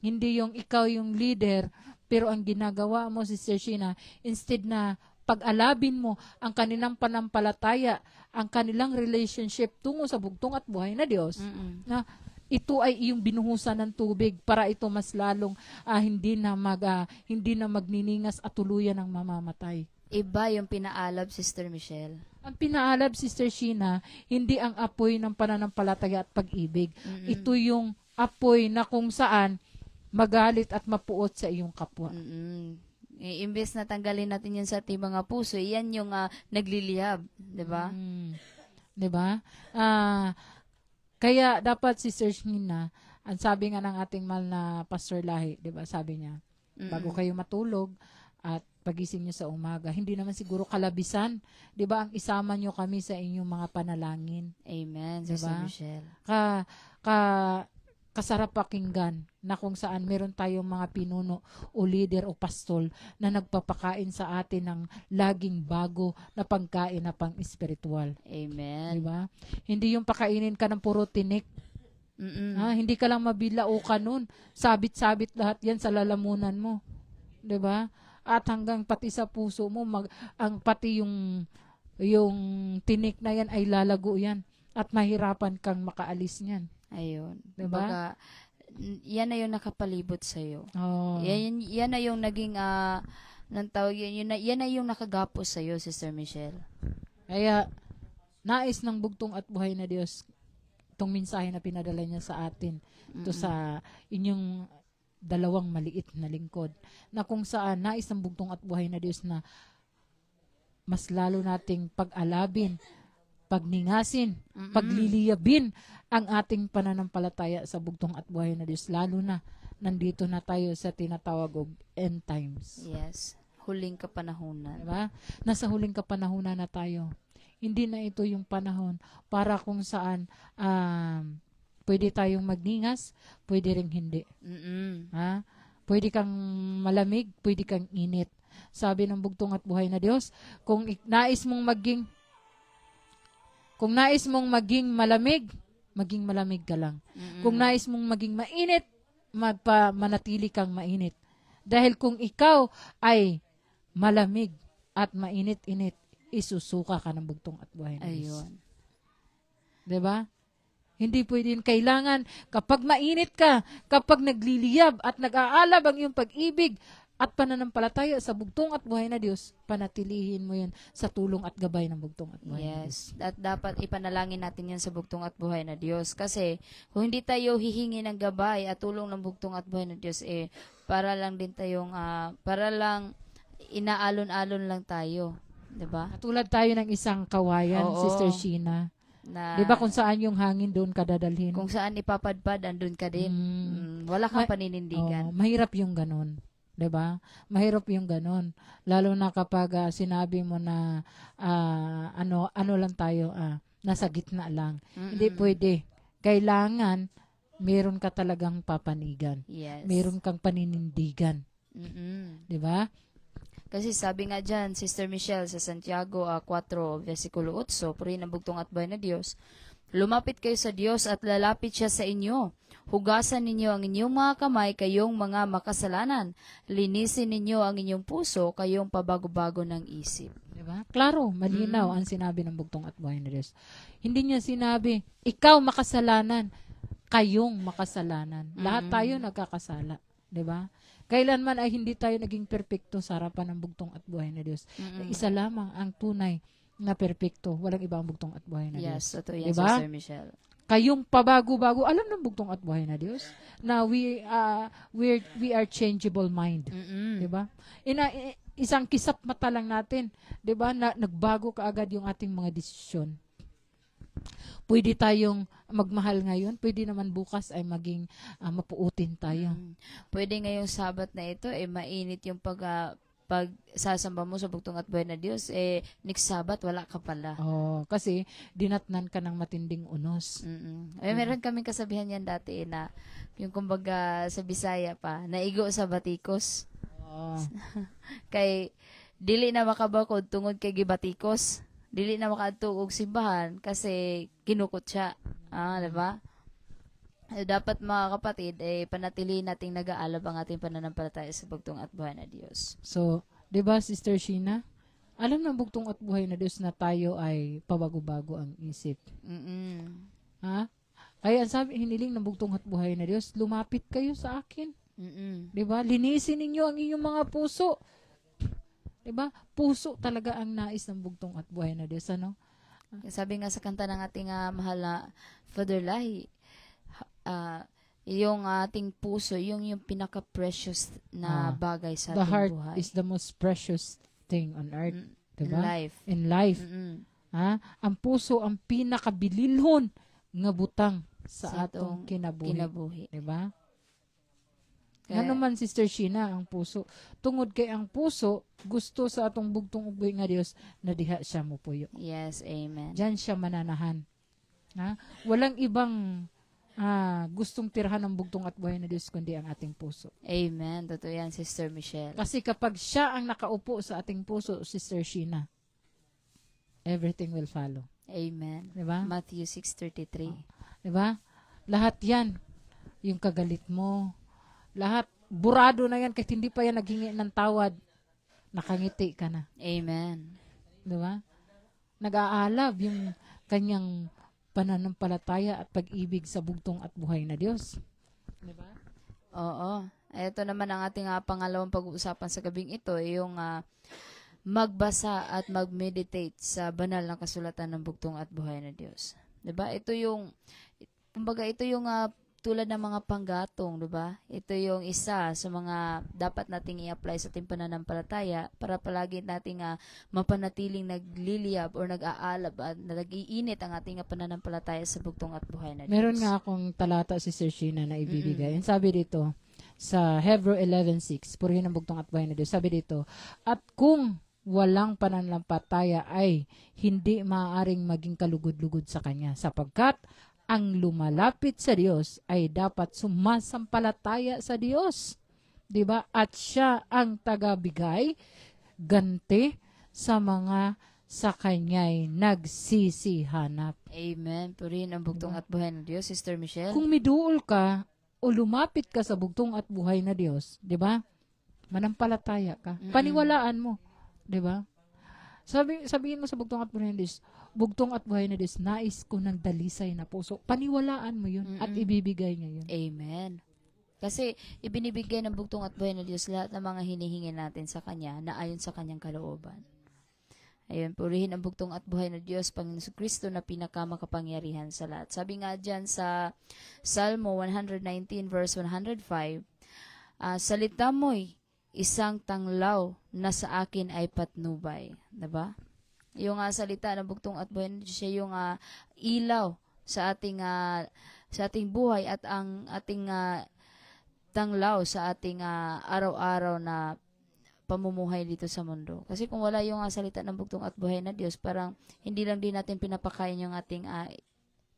Hindi yung ikaw yung leader, pero ang ginagawa mo, Sister Sheena, instead na pag-alabin mo ang kanilang panampalataya, ang kanilang relationship tungo sa bugtong at buhay na Diyos, na ito ay iyong binuhusan ng tubig para ito mas lalong hindi na magniningas at tuluyan ng mamamatay. Iba yung pinaalab, Sister Michelle. Ang pinaalab, Sister Sheena, hindi ang apoy ng pananampalataya at pag-ibig. Ito yung apoy na kung saan magalit at mapuot sa iyong kapwa. Imbes na tanggalin natin yun sa ating mga puso, yan yung nagliliyab, di ba? Di ba? Kaya dapat, Sister Sheena, ang sabi nga ng ating mahal na Pastor Lahi, di ba, sabi niya, bago kayo matulog at pagising niyo sa umaga, hindi naman siguro kalabisan, di ba, ang isama niyo kami sa inyong mga panalangin. Amen, Diba? Sister Michelle. Kasarap pakinggan na kung saan meron tayong mga pinuno o leader o pastol na nagpapakain sa atin ng laging bago na pagkain na pang-espiritual. Amen. Diba? Hindi yung pakainin ka ng puro tinik. Hindi ka lang mabilao ka nun. Sabit-sabit lahat yan sa lalamunan mo. Diba? At hanggang pati sa puso mo, pati yung tinik na yan ay lalago yan. At mahirapan kang makaalis niyan. Ayun. Diba? Kumbaga, yan na yung nakapalibot sa'yo. Oh. Yan na yung naging, yan na yung nakagapos sa'yo, Sister Michelle. Kaya, nais ng bugtong at buhay na Diyos, itong mensahe na pinadala niya sa atin, ito sa inyong dalawang maliit na lingkod, na kung saan nais ng bugtong at buhay na Diyos na mas lalo nating pag-alabin, pagningasin, pagliliyabin ang ating pananampalataya sa bugtong at buhay na Diyos. Lalo na, nandito na tayo sa tinatawag og end times. Yes. Huling kapanahunan. Diba? Nasa huling kapanahunan na tayo. hindi na ito yung panahon para kung saan pwede tayong magningas, pwede ring hindi. Ha? Pwede kang malamig, pwede kang init. Sabi ng bugtong at buhay na Diyos, kung nais mong maging malamig, maging malamig ka lang. Kung nais mong maging mainit, manatili kang mainit. Dahil kung ikaw ay malamig at mainit-init, isusuka ka ng bugtong at buhay na Diyos. Ayun. Diba? Hindi pwede yun. Kailangan, kapag mainit ka, kapag nagliliyab at nag-aalab ang iyong pag-ibig at pananampalataya sa bugtong at buhay na Diyos, panatilihin mo yun sa tulong at gabay ng bugtong at buhay na Diyos. Yes. At dapat ipanalangin natin yan sa bugtong at buhay na Diyos. Kasi kung hindi tayo hihingi ng gabay at tulong ng bugtong at buhay na Diyos, para lang din tayong, para lang inaalon-alon lang tayo. Diba? Katulad tayo ng isang kawayan, Oo. Sister Sheena. Na, Diba kung saan yung hangin doon ka dadalhin? kung saan ipapadpad, andun ka din. Wala kang paninindigan. Mahirap yung ganon. 'Di ba? Mahirap yung ganon. Lalo na kapag sinabi mo na ano lang tayo, nasa gitna lang. Hindi pwede. Kailangan meron ka talagang papanigan. Yes. Meron kang paninindigan. 'Di ba? Kasi sabi nga dyan, Sister Michelle, sa Santiago 4, versikulo 8, purihin ang bugtong at buhay na Diyos. Lumapit kayo sa Diyos at lalapit siya sa inyo. Hugasan ninyo ang inyong mga kamay, kayong mga makasalanan. Linisin ninyo ang inyong puso, kayong pabago-bago ng isip. Diba? Klaro, malinaw ang sinabi ng bugtong at buhay na Diyos. Hindi niya sinabi, ikaw makasalanan, kayong makasalanan. Lahat tayo nagkakasala. Diba? Kailanman ay hindi tayo naging perpekto sa harapan ng bugtong at buhay na Diyos. Isa lamang ang tunay na perpekto. Walang ibang bugtong at buhay na Diyos. Yes, totoo yan, diba? Sister Michelle. Kayong pabago-bago, alam ng bugtong at buhay na Diyos na we are changeable mind. Diba? Isang kisap mata lang natin, diba? Nagbago kaagad yung ating mga desisyon. Pwede tayong magmahal ngayon, pwede naman bukas ay maging mapuutin tayo. Pwede ngayong Sabat na ito, mainit yung pag sasamba mo sa bugtong at buhay na Diyos, next Sabat, wala ka pala. Kasi dinatnan ka ng matinding unos. Meron kaming kasabihan yan dati na, yung kumbaga sa Bisaya pa, naigo sa batikos. Kay, dili na makabakod tungod kay gibatikos. Dili na makaadto og simbahan kasi kinukot siya. Diba? Dapat mga kapatid, panatilihin nating nag-aalab ang ating pananampalataya sa bugtong at buhay na Diyos. So, diba, Sister Sheena? Alam ng bugtong at buhay na Diyos na tayo ay pabago-bago ang isip. Ha? Kaya ang sabi, hiniling ng bugtong at buhay na Diyos, lumapit kayo sa akin. Diba? Linisin ninyo ang inyong mga puso. Diba? Puso talaga ang nais ng bugtong at buhay na Diyos. Ano? Sabi nga sa kanta ng ating mahal na Father Lahi, yung ating puso, yung pinaka-precious na bagay sa ating buhay. The heart is the most precious thing on earth. Diba? In life. Ha? Ang puso ang pinakabililhon nga butang sa atong kinabuhi. Diba? Ano man, Sister Sheena, ang puso. Tungod kay ang puso, gusto sa atong bugtong ugboy nga Dios na diha siya mopuyo. Yes, amen. Diyan siya mananahan. Ha? Walang ibang gustong tirhan ng bugtong at buhay na Dios kundi ang ating puso. Amen. Totoo yan, Sister Michelle. Kasi kapag siya ang nakaupo sa ating puso, Sister Sheena, everything will follow. Amen. Diba? Matthew 6:33. Diba? Lahat yan. Yung kagalit mo, lahat, burado na yan kahit hindi pa yan naghingi ng tawad, nakangiti ka na. Amen. Diba? Nag-aalab yung kanyang pananampalataya at pag-ibig sa bugtong at buhay na Diyos. Diba? Oo. Ito naman ang ating pangalawang pag-uusapan sa gabing ito, yung magbasa at mag-meditate sa banal na kasulatan ng bugtong at buhay na Diyos. Diba? Ito yung, kumbaga ito yung tulad ng mga panggatong, diba? Ito yung isa sa mga dapat nating i-apply sa ating pananampalataya para palagi nating mapanatiling nagliliyab or nag-aalab at nag-iinit ang ating pananampalataya sa bugtong at buhay na Diyos. Meron nga akong talata si Sir Sheena na ibibigay. And sabi dito, sa Hebrew 11:6, purihin ang bugtong at buhay na Diyos. Sabi dito, at kung walang pananampalataya ay hindi maaaring maging kalugod-lugod sa Kanya sapagkat ang lumalapit sa Diyos ay dapat sumasampalataya sa Diyos. 'Di ba? At siya ang tagabigay ganti sa mga sa Kanya'y nagsisihanap. Amen. Purihin ang bugtong at buhay ng Diyos, Sister Michelle. Kung miduol ka o lumapit ka sa bugtong at buhay na Diyos, 'di ba? Manampalataya ka. Paniwalaan mo, 'di ba? Sabihin mo sa bugtong at buhay na Diyos, bugtong at buhay na Diyos, nais ko ng dalisay na puso. Paniwalaan mo 'yun at ibibigay niya 'yun. Amen. Kasi ibinibigay ng bugtong at buhay ng Diyos lahat ng mga hinihingi natin sa Kanya na ayon sa Kanyang kalooban. Ayun, purihin ang bugtong at buhay ng Diyos, Panginoon Kristo na pinakamakapangyarihan sa lahat. Sabi nga dyan sa Salmo 119 verse 105, salita mo'y isang tanglaw na sa akin ay patnubay. Diba? Yung salita ng bugtong at buhay ng Diyos, siya yung ilaw sa ating buhay at ang ating tanglaw sa ating araw-araw na pamumuhay dito sa mundo. Kasi kung wala yung salita ng bugtong at buhay na Diyos, parang hindi lang din natin pinapakain yung ating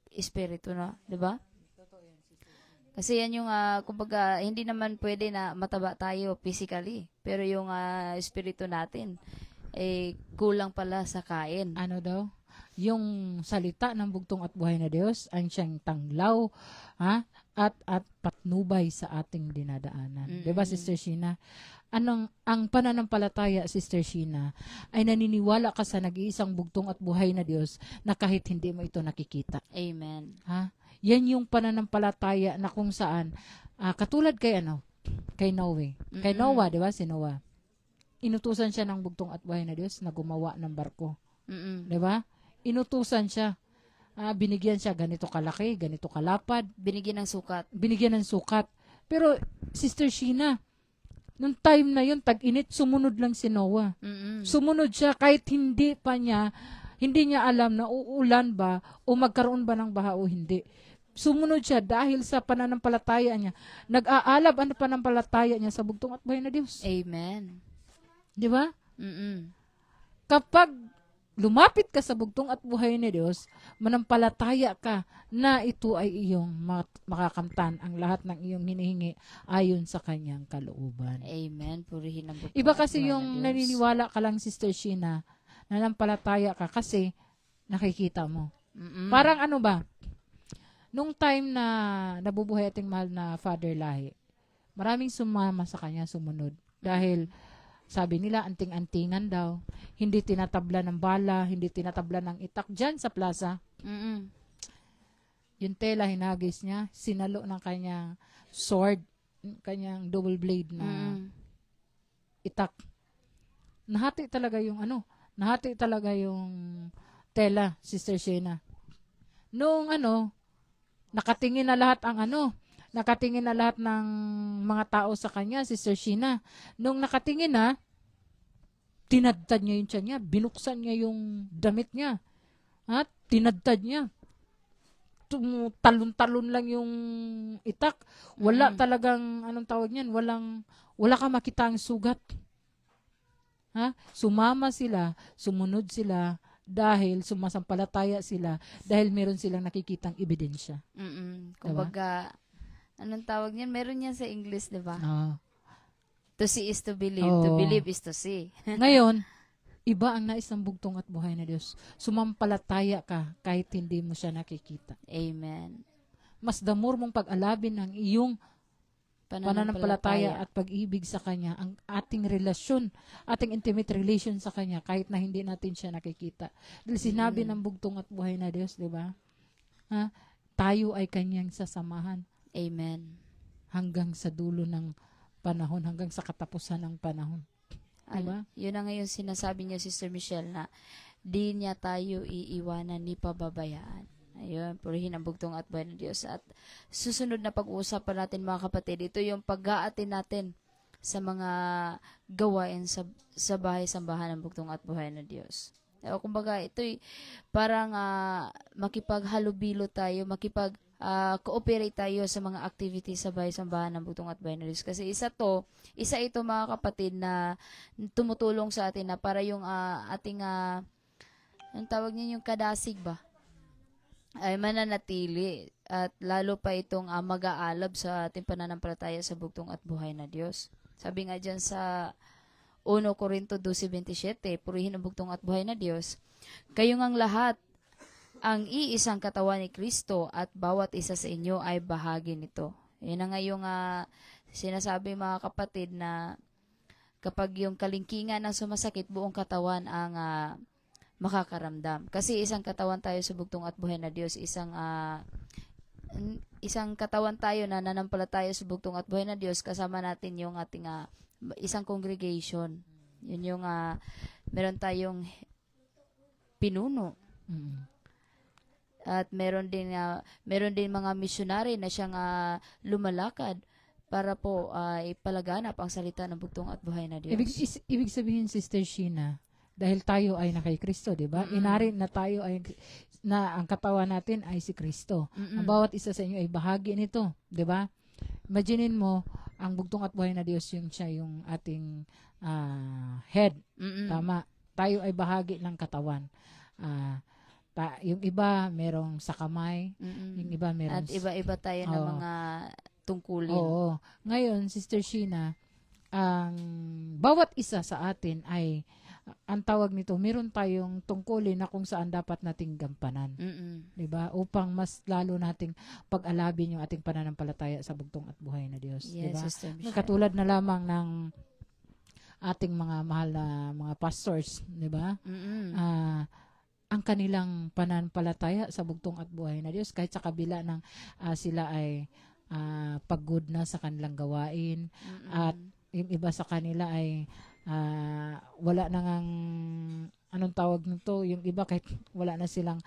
espiritu na, 'di ba? Kasi yan yung kumbaga hindi naman pwede na mataba tayo physically, pero yung espiritu natin kulang pala sa kain. Ano daw? Yung salita ng bugtong at buhay na Diyos ang siyang tanglaw at patnubay sa ating dinadaanan. 'Di ba, Sister Sheena? Ang pananampalataya, Sister Sheena, ay naniniwala ka sa nag-iisang bugtong at buhay na Diyos na kahit hindi mo ito nakikita. Amen. Yan yung pananampalataya na kung saan katulad kay Noe. Kay Noah, 'di ba? Si Noah. Inutusan siya ng bugtong at buhay na Diyos na gumawa ng barko. 'Di ba? Inutusan siya. Binigyan siya ganito kalaki, ganito kalapad. Binigyan ng sukat. Pero, Sister Sheena, nung time na yun, tag-init, sumunod lang si Noah. Sumunod siya kahit hindi niya alam na uulan ba o magkaroon ba ng baha o hindi. Sumunod siya dahil sa pananampalataya niya. Nag-aalab ang pananampalataya niya sa bugtong at buhay na Diyos. Amen. Di ba? Kapag lumapit ka sa bugtong at buhay ni Diyos, manampalataya ka na ito ay iyong makakamtan ang lahat ng iyong hinihingi ayon sa Kanyang kalooban. Amen. Purihin ang bugtong Iba at kasi buhay yung na Diyos. naniniwala ka lang, Sister Sheena, nanampalataya ka kasi nakikita mo. Parang ano ba? Nung time na nabubuhay ating mahal na Father Lahi, maraming sumama sa kanya, sumunod. Dahil sabi nila, anting-antingan daw. Hindi tinatabla ng bala, hindi tinatabla ng itak dyan sa plaza. Yung tela, hinagis niya, sinalo ng kanyang sword, kanyang double blade na itak. Nahati talaga yung tela, Sister Sheena. Nung nakatingin na lahat ng mga tao sa kanya, Sister Sheena. Nung nakatingin tinadtad niya yung tiyan niya, binuksan niya yung damit niya. Tinadtad niya. Talon-talon lang yung itak. Wala talagang, wala ka makita ang sugat. Sumama sila, sumunod sila, dahil sumasampalataya sila, dahil meron silang nakikitang ebidensya. Kumbaga, anong tawag niyan? Meron yan sa English, di ba? To see is to believe. To believe is to see. Ngayon, iba ang nais ng bugtong at buhay na Diyos. Sumampalataya ka kahit hindi mo siya nakikita. Amen. Mas damor mong pag-alabin ng iyong pananampalataya at pag-ibig sa Kanya, ang ating relasyon, ating intimate relation sa Kanya, kahit na hindi natin siya nakikita. Dahil sinabi ng bugtong at buhay na Diyos, di ba? Tayo ay Kanyang sasamahan. Amen. Hanggang sa dulo ng panahon, hanggang sa katapusan ng panahon. Diba? Yun na ngayon sinasabi niya, Sister Michelle, na di niya tayo iiwanan ni pababayaan. Ayun, purihin ang bugtong at buhay ng Diyos. At susunod na pag-uusapan natin, mga kapatid, ito yung pag-aatin natin sa mga gawain sa bahay-sambahan ng bugtong at buhay ng Diyos. Kumbaga, ito'y parang makipaghalubilo tayo, cooperate tayo sa mga activities sa sambahan ng Bugtong at Buhay na Diyos. Kasi isa ito mga kapatid na tumutulong sa atin na para yung ating, ang tawag niya yung kadasig ba? Ay mananatili at lalo pa itong mag-aalab sa ating pananampalataya sa Bugtong at Buhay na Diyos. Sabi nga dyan sa 1 Corinto 12:27, purihin ang Bugtong at Buhay na Diyos. Kayo ngang lahat ang iisang katawan ni Kristo at bawat isa sa inyo ay bahagi nito. Yan na nga yung sinasabi mga kapatid na kapag yung kalingkingan ang sumasakit, buong katawan ang makakaramdam. Kasi isang katawan tayo sa Bugtong at Buhay na Diyos, isang katawan tayo na nanampalataya sa Bugtong at Buhay na Diyos, kasama natin yung ating isang congregation. Yun yung meron tayong pinuno. At meron din mga missionary na siyang lumalakad para po ipalaganap ang salita ng Bugtong at Buhay na Diyos. Ibig sabihin, Sister Sheena, dahil tayo ay na kay Kristo, di ba? Inari na tayo ay na ang katawan natin ay si Kristo. Ang bawat isa sa inyo ay bahagi nito, di ba? Imaginin mo, ang Bugtong at Buhay na Diyos yung ating head. Tama. Tayo ay bahagi ng katawan. Yung iba merong sa kamay, yung iba merong... At iba-iba tayo ng mga tungkulin. Oo. Ngayon, Sister Sheena, ang bawat isa sa atin ay, ang tawag nito, meron tayong tungkulin na kung saan dapat nating gampanan. Diba? Upang mas lalo nating pag-alabin yung ating pananampalataya sa Bugtong at Buhay na Diyos. Yes, diba? Sister Michelle. Katulad na lamang ng ating mga mahal na mga pastors, diba? Ang kanilang pananampalataya sa Bugtong at Buhay na Diyos, kahit sa kabila ng sila ay pagod na sa kanilang gawain, at yung iba sa kanila ay wala nang anong tawag nito, yung iba kahit wala na silang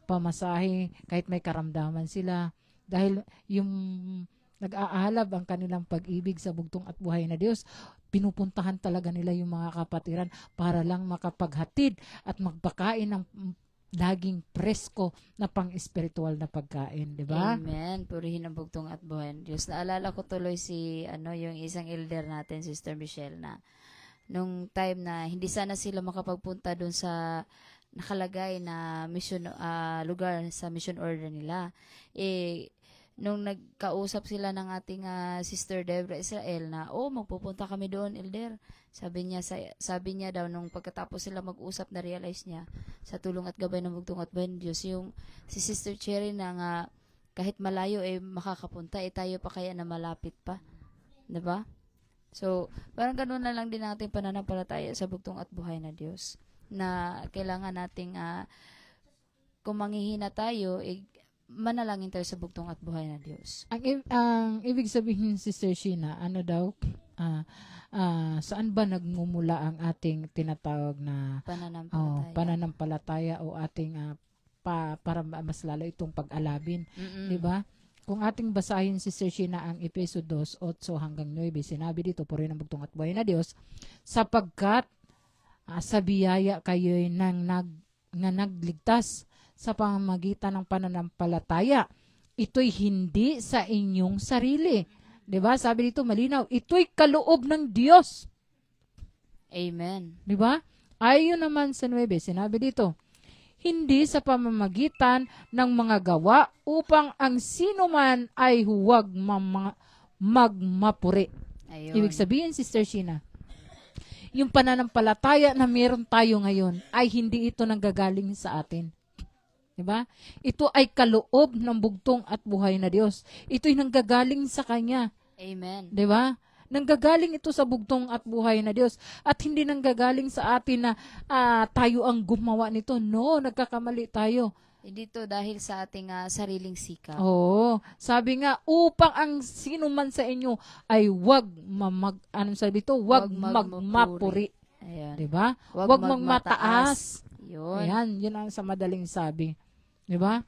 pamasahe, kahit may karamdaman sila, dahil yung nag-aalab ang kanilang pag-ibig sa Bugtong at Buhay na Diyos, pinupuntahan talaga nila yung mga kapatiran para lang makapaghatid at magpakain ng laging presko na pang-espiritual na pagkain, di ba? Amen. Purihin ang Bugtong at Buhay ng Diyos. Naalala ko tuloy yung isang elder natin, Sister Michelle, na nung time na hindi sana sila makapagpunta doon sa nakalagay na mission lugar sa mission order nila. Nung nagkausap sila ng ating Sister Debra Israel na, magpupunta kami doon, elder. Sabi niya daw, nung pagkatapos sila mag-usap, na-realize niya, sa tulong at gabay ng Bugtong at Buhay ng Diyos, yung si Sister Cherry na nga, kahit malayo makakapunta, tayo pa kaya na malapit pa. Diba? So, parang ganun na lang din natin pananampalataya sa Bugtong at Buhay na Diyos. Na kailangan nating, kung manghihina tayo, manalangin tayo sa Bugtong at Buhay na Diyos. Ang ibig sabihin, Sister Sheena, saan ba nagmumula ang ating tinatawag na pananampalataya o ating para mas lalo itong pag-alabin, di ba? Kung ating basahin, Sister Sheena, ang Efeso 2:8-9, sinabi dito, purihin ang Bugtong at Buhay na Diyos, sapagkat sa biyaya kayo'y nagligtas sa pamamagitan ng pananampalataya. Ito'y hindi sa inyong sarili. 'Di ba? Sabi dito malinaw, ito'y kaloob ng Diyos. Amen. 'Di ba? Ayon naman sa 9, sinabi dito, hindi sa pamamagitan ng mga gawa upang ang sino man ay huwag magmapuri. Ayun. Ibig sabihin, Sister Sheena, yung pananampalataya na meron tayo ngayon ay hindi ito nanggagaling sa atin. Diba? Ito ay kaloob ng Bugtong at Buhay na Diyos. Ito'y nanggagaling sa Kanya. Amen. Diba? Nanggagaling ito sa Bugtong at Buhay na Diyos. At hindi nanggagaling sa atin na tayo ang gumawa nito. No, nagkakamali tayo. Dito dahil sa ating sariling sikap. Oo. Sabi nga, upang ang sino man sa inyo ay huwag magmapuri. Ayan. Diba? Huwag magmataas. Ayan, yun ang sa madaling sabi. Diba?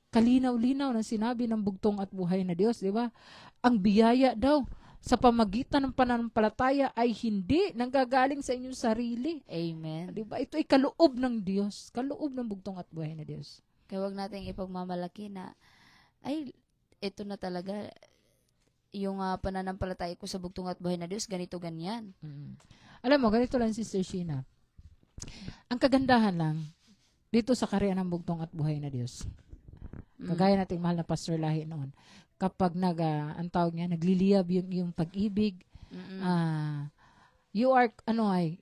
Kalinaw-linaw na sinabi ng Bugtong at Buhay na Diyos, diba? Ang biyaya daw sa pamagitan ng pananampalataya ay hindi nanggagaling sa inyong sarili. Amen. Diba? Ito ay kaloob ng Diyos. Kaloob ng Bugtong at Buhay na Diyos. Kaya huwag natin ipagmamalaki na ay, ito na talaga, yung pananampalataya ko sa bugtong at buhay na Diyos, ganito, ganyan. Alam mo, ganito lang, Sister Sheena. Ang kagandahan lang, dito sa karya ng bugtong at buhay na Diyos, kagaya nating mahal na Pastor Lahi noon, kapag ang tawag niya, nagliliyab yung pag-ibig, you are,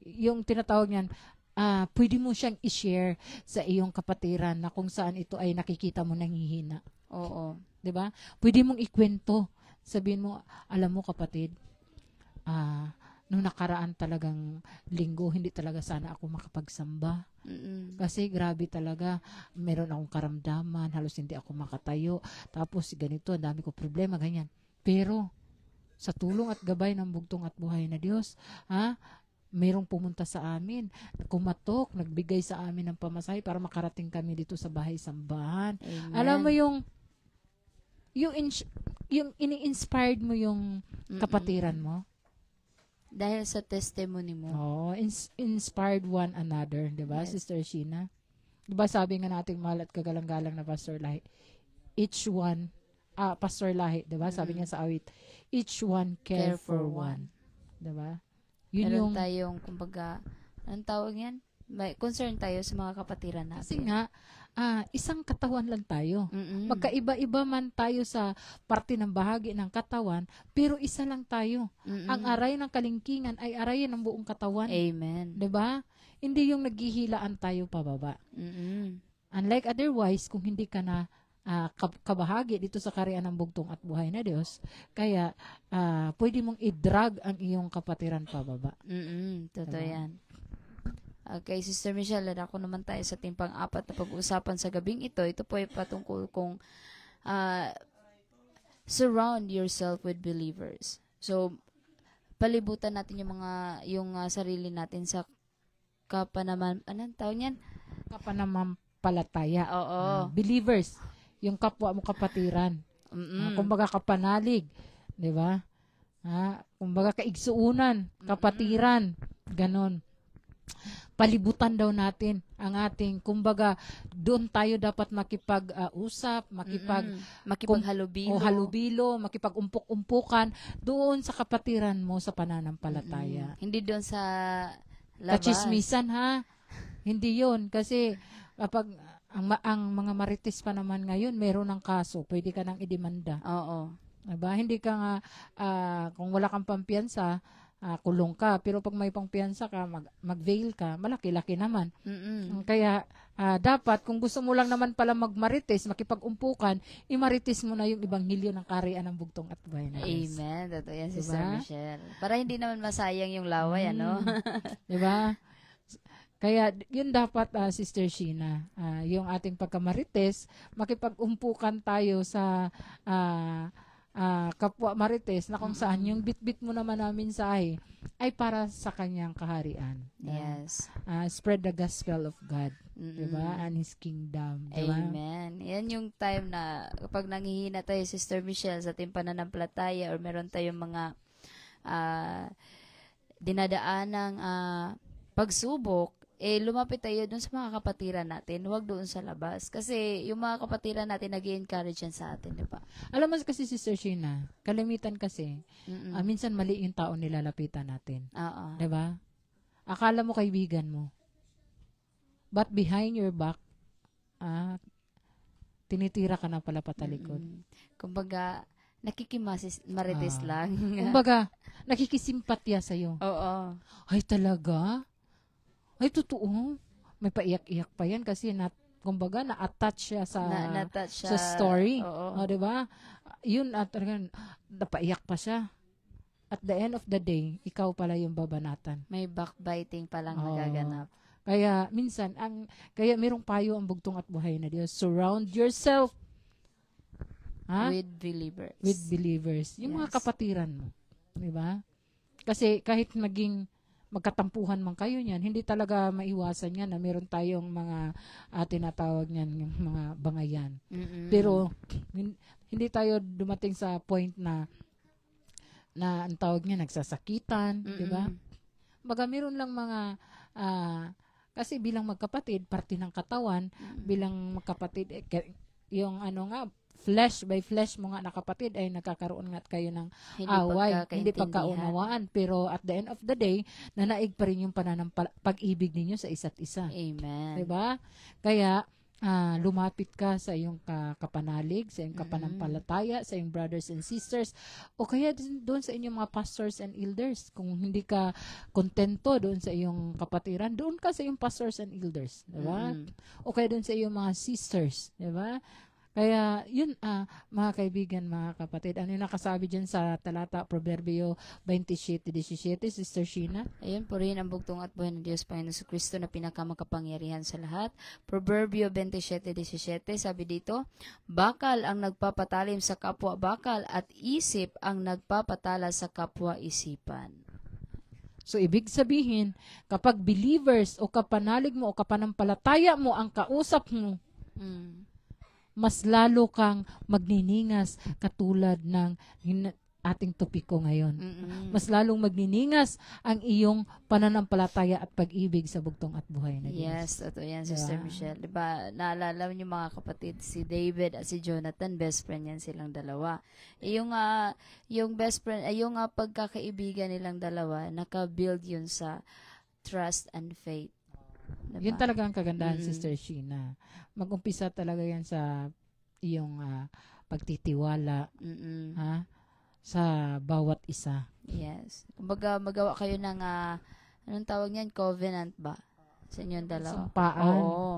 yung tinatawag niyan, pwede mo siyang i-share sa iyong kapatiran na kung saan ito ay nakikita mo nanghihina. Oo. 'Di ba? Pwede mong ikwento. Sabihin mo, alam mo kapatid, nung nakaraan talagang linggo, hindi talaga sana ako makapagsamba. Kasi grabe talaga, meron akong karamdaman, halos hindi ako makatayo. Tapos ganito, ang dami ko problema, ganyan. Pero, sa tulong at gabay ng bugtong at buhay na Diyos, merong pumunta sa amin, kumatok, nagbigay sa amin ng pamasahe para makarating kami dito sa bahay sambahan. Amen. Alam mo yung ini-inspired mo yung kapatiran mo. Dahil sa testimony mo. Oh, inspired one another, 'di ba, Yes. Sister Sheena? 'Di ba sabi nga nating mahal at kagalang-galang na Pastor Lahi, each one, Pastor Lahi, 'di ba? Sabi niya sa awit, each one care for one. 'Di ba? Yun Meron yung tayong, kumbaga, anong tawag yan? May concern tayo sa mga kapatiran natin. kasi nga isang katawan lang tayo. Mm-mm. Magkaiba-iba man tayo sa parte ng bahagi ng katawan, pero isa lang tayo. Mm-mm. Ang aray ng kalingkingan ay arayin ng buong katawan. Amen. 'Di ba? Hindi yung naghihilaan tayo pababa. Mm-mm. Unlike otherwise, kung hindi ka na kabahagi dito sa karyaan ng bugtong at buhay na Diyos, kaya pwede mong i-drag ang iyong kapatiran pababa. Mm-mm. Totoo Diba? yan. Okay, Sister Michelle, ako naman tayo sa ating pang-apat na pag-uusapan sa gabing ito. Ito po ay patungkol kung surround yourself with believers. So, palibutan natin yung sarili natin sa anong tawag niyan? Kapananampalataya. Oo. Believers, yung kapwa mo kapatiran. Kumbaga kapanalig, 'di ba? Kumbaga kaigsuunan, kapatiran, ganon. Palibutan daw natin ang ating, kumbaga, doon tayo dapat makipag-usap, Makipaghalubilo. halubilo, makipag-umpok-umpukan doon sa kapatiran mo sa pananampalataya. Hindi doon sa labas. Kachismisan, ha? Hindi yon kasi kapag ang mga marites pa naman ngayon, meron ng kaso, pwede ka nang idemanda. Oo. Diba? Hindi ka nga, kung wala kang pampiyansa, kulong ka. Pero pag may pampiyansa ka, mag-veil ka, malaki-laki naman. Kaya, dapat, kung gusto mo lang naman pala magmarites, makipag-umpukan, imarites mo na yung ibanghilyo ng karyaan ng bugtong at buhay na Diyos. Amen. Totoo yan, Diba? Sister Michelle. Para hindi naman masayang yung laway, ano? Diba? Kaya, yun dapat, Sister Sheena, yung ating pagkamarites, makipag-umpukan tayo sa kapwa marites na kung saan yung bit-bit mo naman namin ay para sa kanyang kaharian. Yes. Spread the gospel of God. Diba? And His kingdom. Diba? Amen. Yan yung time na kapag nanghihina tayo, Sister Michelle, sa ating pananampalataya or meron tayong mga dinadaanang pagsubok, lumapit tayo dun sa mga kapatiran natin, huwag doon sa labas. Kasi yung mga kapatiran natin nag-i-encourage yan sa atin, di ba? Alam mo kasi, Sister Sheena, kalimitan kasi, minsan mali yung tao nilalapitan natin. Oo. Diba? Akala mo kaibigan mo. But behind your back, tinitira ka na pala patalikod. Kumbaga, nakikimarites lang. Kumbaga, nakikisimpatya sa'yo. Oo. Ay, talaga? Ay, totoo. May paiyak-iyak pa yan kasi kumbaga, na-attach siya Na-touch siya. sa story. Oo. O, diba? Yun, napaiyak pa siya. At the end of the day, ikaw pala yung babanatan. May backbiting palang nagaganap. Kaya, minsan, kaya merong payo ang bugtong at buhay na Diyos. Surround yourself With believers. with believers. Yung mga kapatiran mo. Diba? Kasi kahit magkatampuhan man kayo niyan, hindi talaga maiwasan yan na meron tayong mga tinatawag niyan, yung mga bangayan. Pero hindi tayo dumating sa point na ang tawag niya nagsasakitan, di ba? Baga meron lang mga kasi bilang magkapatid, parte ng katawan, bilang magkapatid, yung flesh by flesh mo nga na kapatid ay nagkakaroon nga kayo ng Hindi away, hindi pagkakaintindihan. pagkaunawaan. Pero at the end of the day, nanaig pa rin yung pag-ibig ninyo sa isa't isa. Amen. Diba? Kaya, lumapit ka sa iyong kapanalig, sa iyong kapanampalataya, sa iyong brothers and sisters, o kaya doon sa inyong mga pastors and elders. Kung hindi ka kontento doon sa iyong kapatiran, doon ka sa iyong pastors and elders. Diba? O kaya doon sa iyong mga sisters. Diba? Kaya, yun, mga kaibigan, mga kapatid, ano yung nakasabi dyan sa talata, Proverbio 27:17, Sister Sheena? Ayun po rin ang bugtong at buhay ng Diyos Panginoon sa Kristo na pinakamakapangyarihan sa lahat. Proverbio 27:17, sabi dito, bakal ang nagpapatalim sa kapwa bakal at isip ang nagpapatala sa kapwa isipan. So, ibig sabihin, kapag believers o kapanalig mo o kapanampalataya mo ang kausap mo, mas lalo kang magniningas katulad ng ating topiko ngayon. Mas lalong magniningas ang iyong pananampalataya at pag-ibig sa bugtong at buhay na Diyos. Yes, totoo yan, Sister Michelle. Diba, naalala niyo mga kapatid, si David at si Jonathan, best friend yan silang dalawa. Yung best friend, yung pagkakaibigan nilang dalawa, naka-build yun sa trust and faith. Diba? Yun talaga ang kagandahan, Sister Sheena. Mag-umpisa talaga yan sa iyong pagtitiwala sa bawat isa. Yes. Kumbaga, magawa kayo ng, anong tawag niyan? Covenant ba? Sa inyong dalawa. Sampaan. Oo.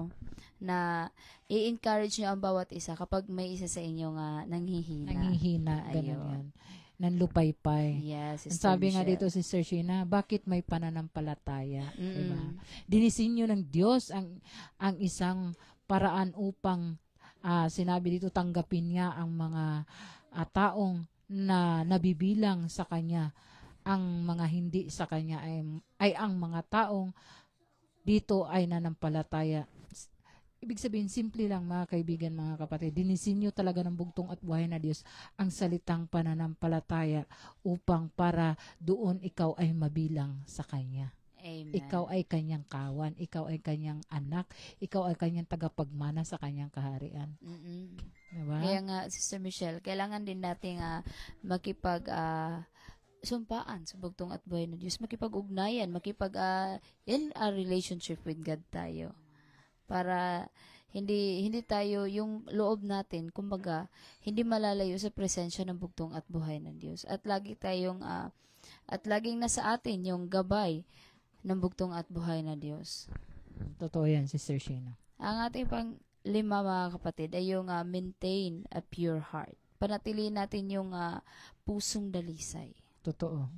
Na i-encourage nyo ang bawat isa kapag may isa sa inyo nga nanghihina. Nanghihina, ganun yan. Nanlupaypay. Yes, Ang sabi nga dito, Sister Sheena, bakit may pananampalataya? Diba? Dinisinyo ng Diyos ang isang paraan upang sinabi dito, tanggapin niya ang mga taong na nabibilang sa Kanya. Ang mga hindi sa Kanya ay ang mga taong dito ay nanampalataya. Ibig sabihin, simple lang mga kaibigan, mga kapatid. Dinisinyo talaga ng bugtong at buhay na Diyos ang salitang pananampalataya upang para doon ikaw ay mabilang sa Kanya. Amen. Ikaw ay Kanyang kawan, ikaw ay Kanyang anak, ikaw ay Kanyang tagapagmana sa Kanyang kaharian. Diba? Kaya nga, Sister Michelle, kailangan din nating makipag sumpaan sa bugtong at buhay na Diyos, makipag-ugnayan, in a relationship with God tayo. Para hindi tayo yung loob natin, kumbaga, hindi malalayo sa presensya ng bugtong at buhay ng Diyos. At lagi tayong at laging nasa atin yung gabay ng bugtong at buhay na Diyos. Totoo yan, Sister Sheena. Ang ating lima mga kapatid ay yung maintain a pure heart. Panatiliin natin yung pusong dalisay. Totoo.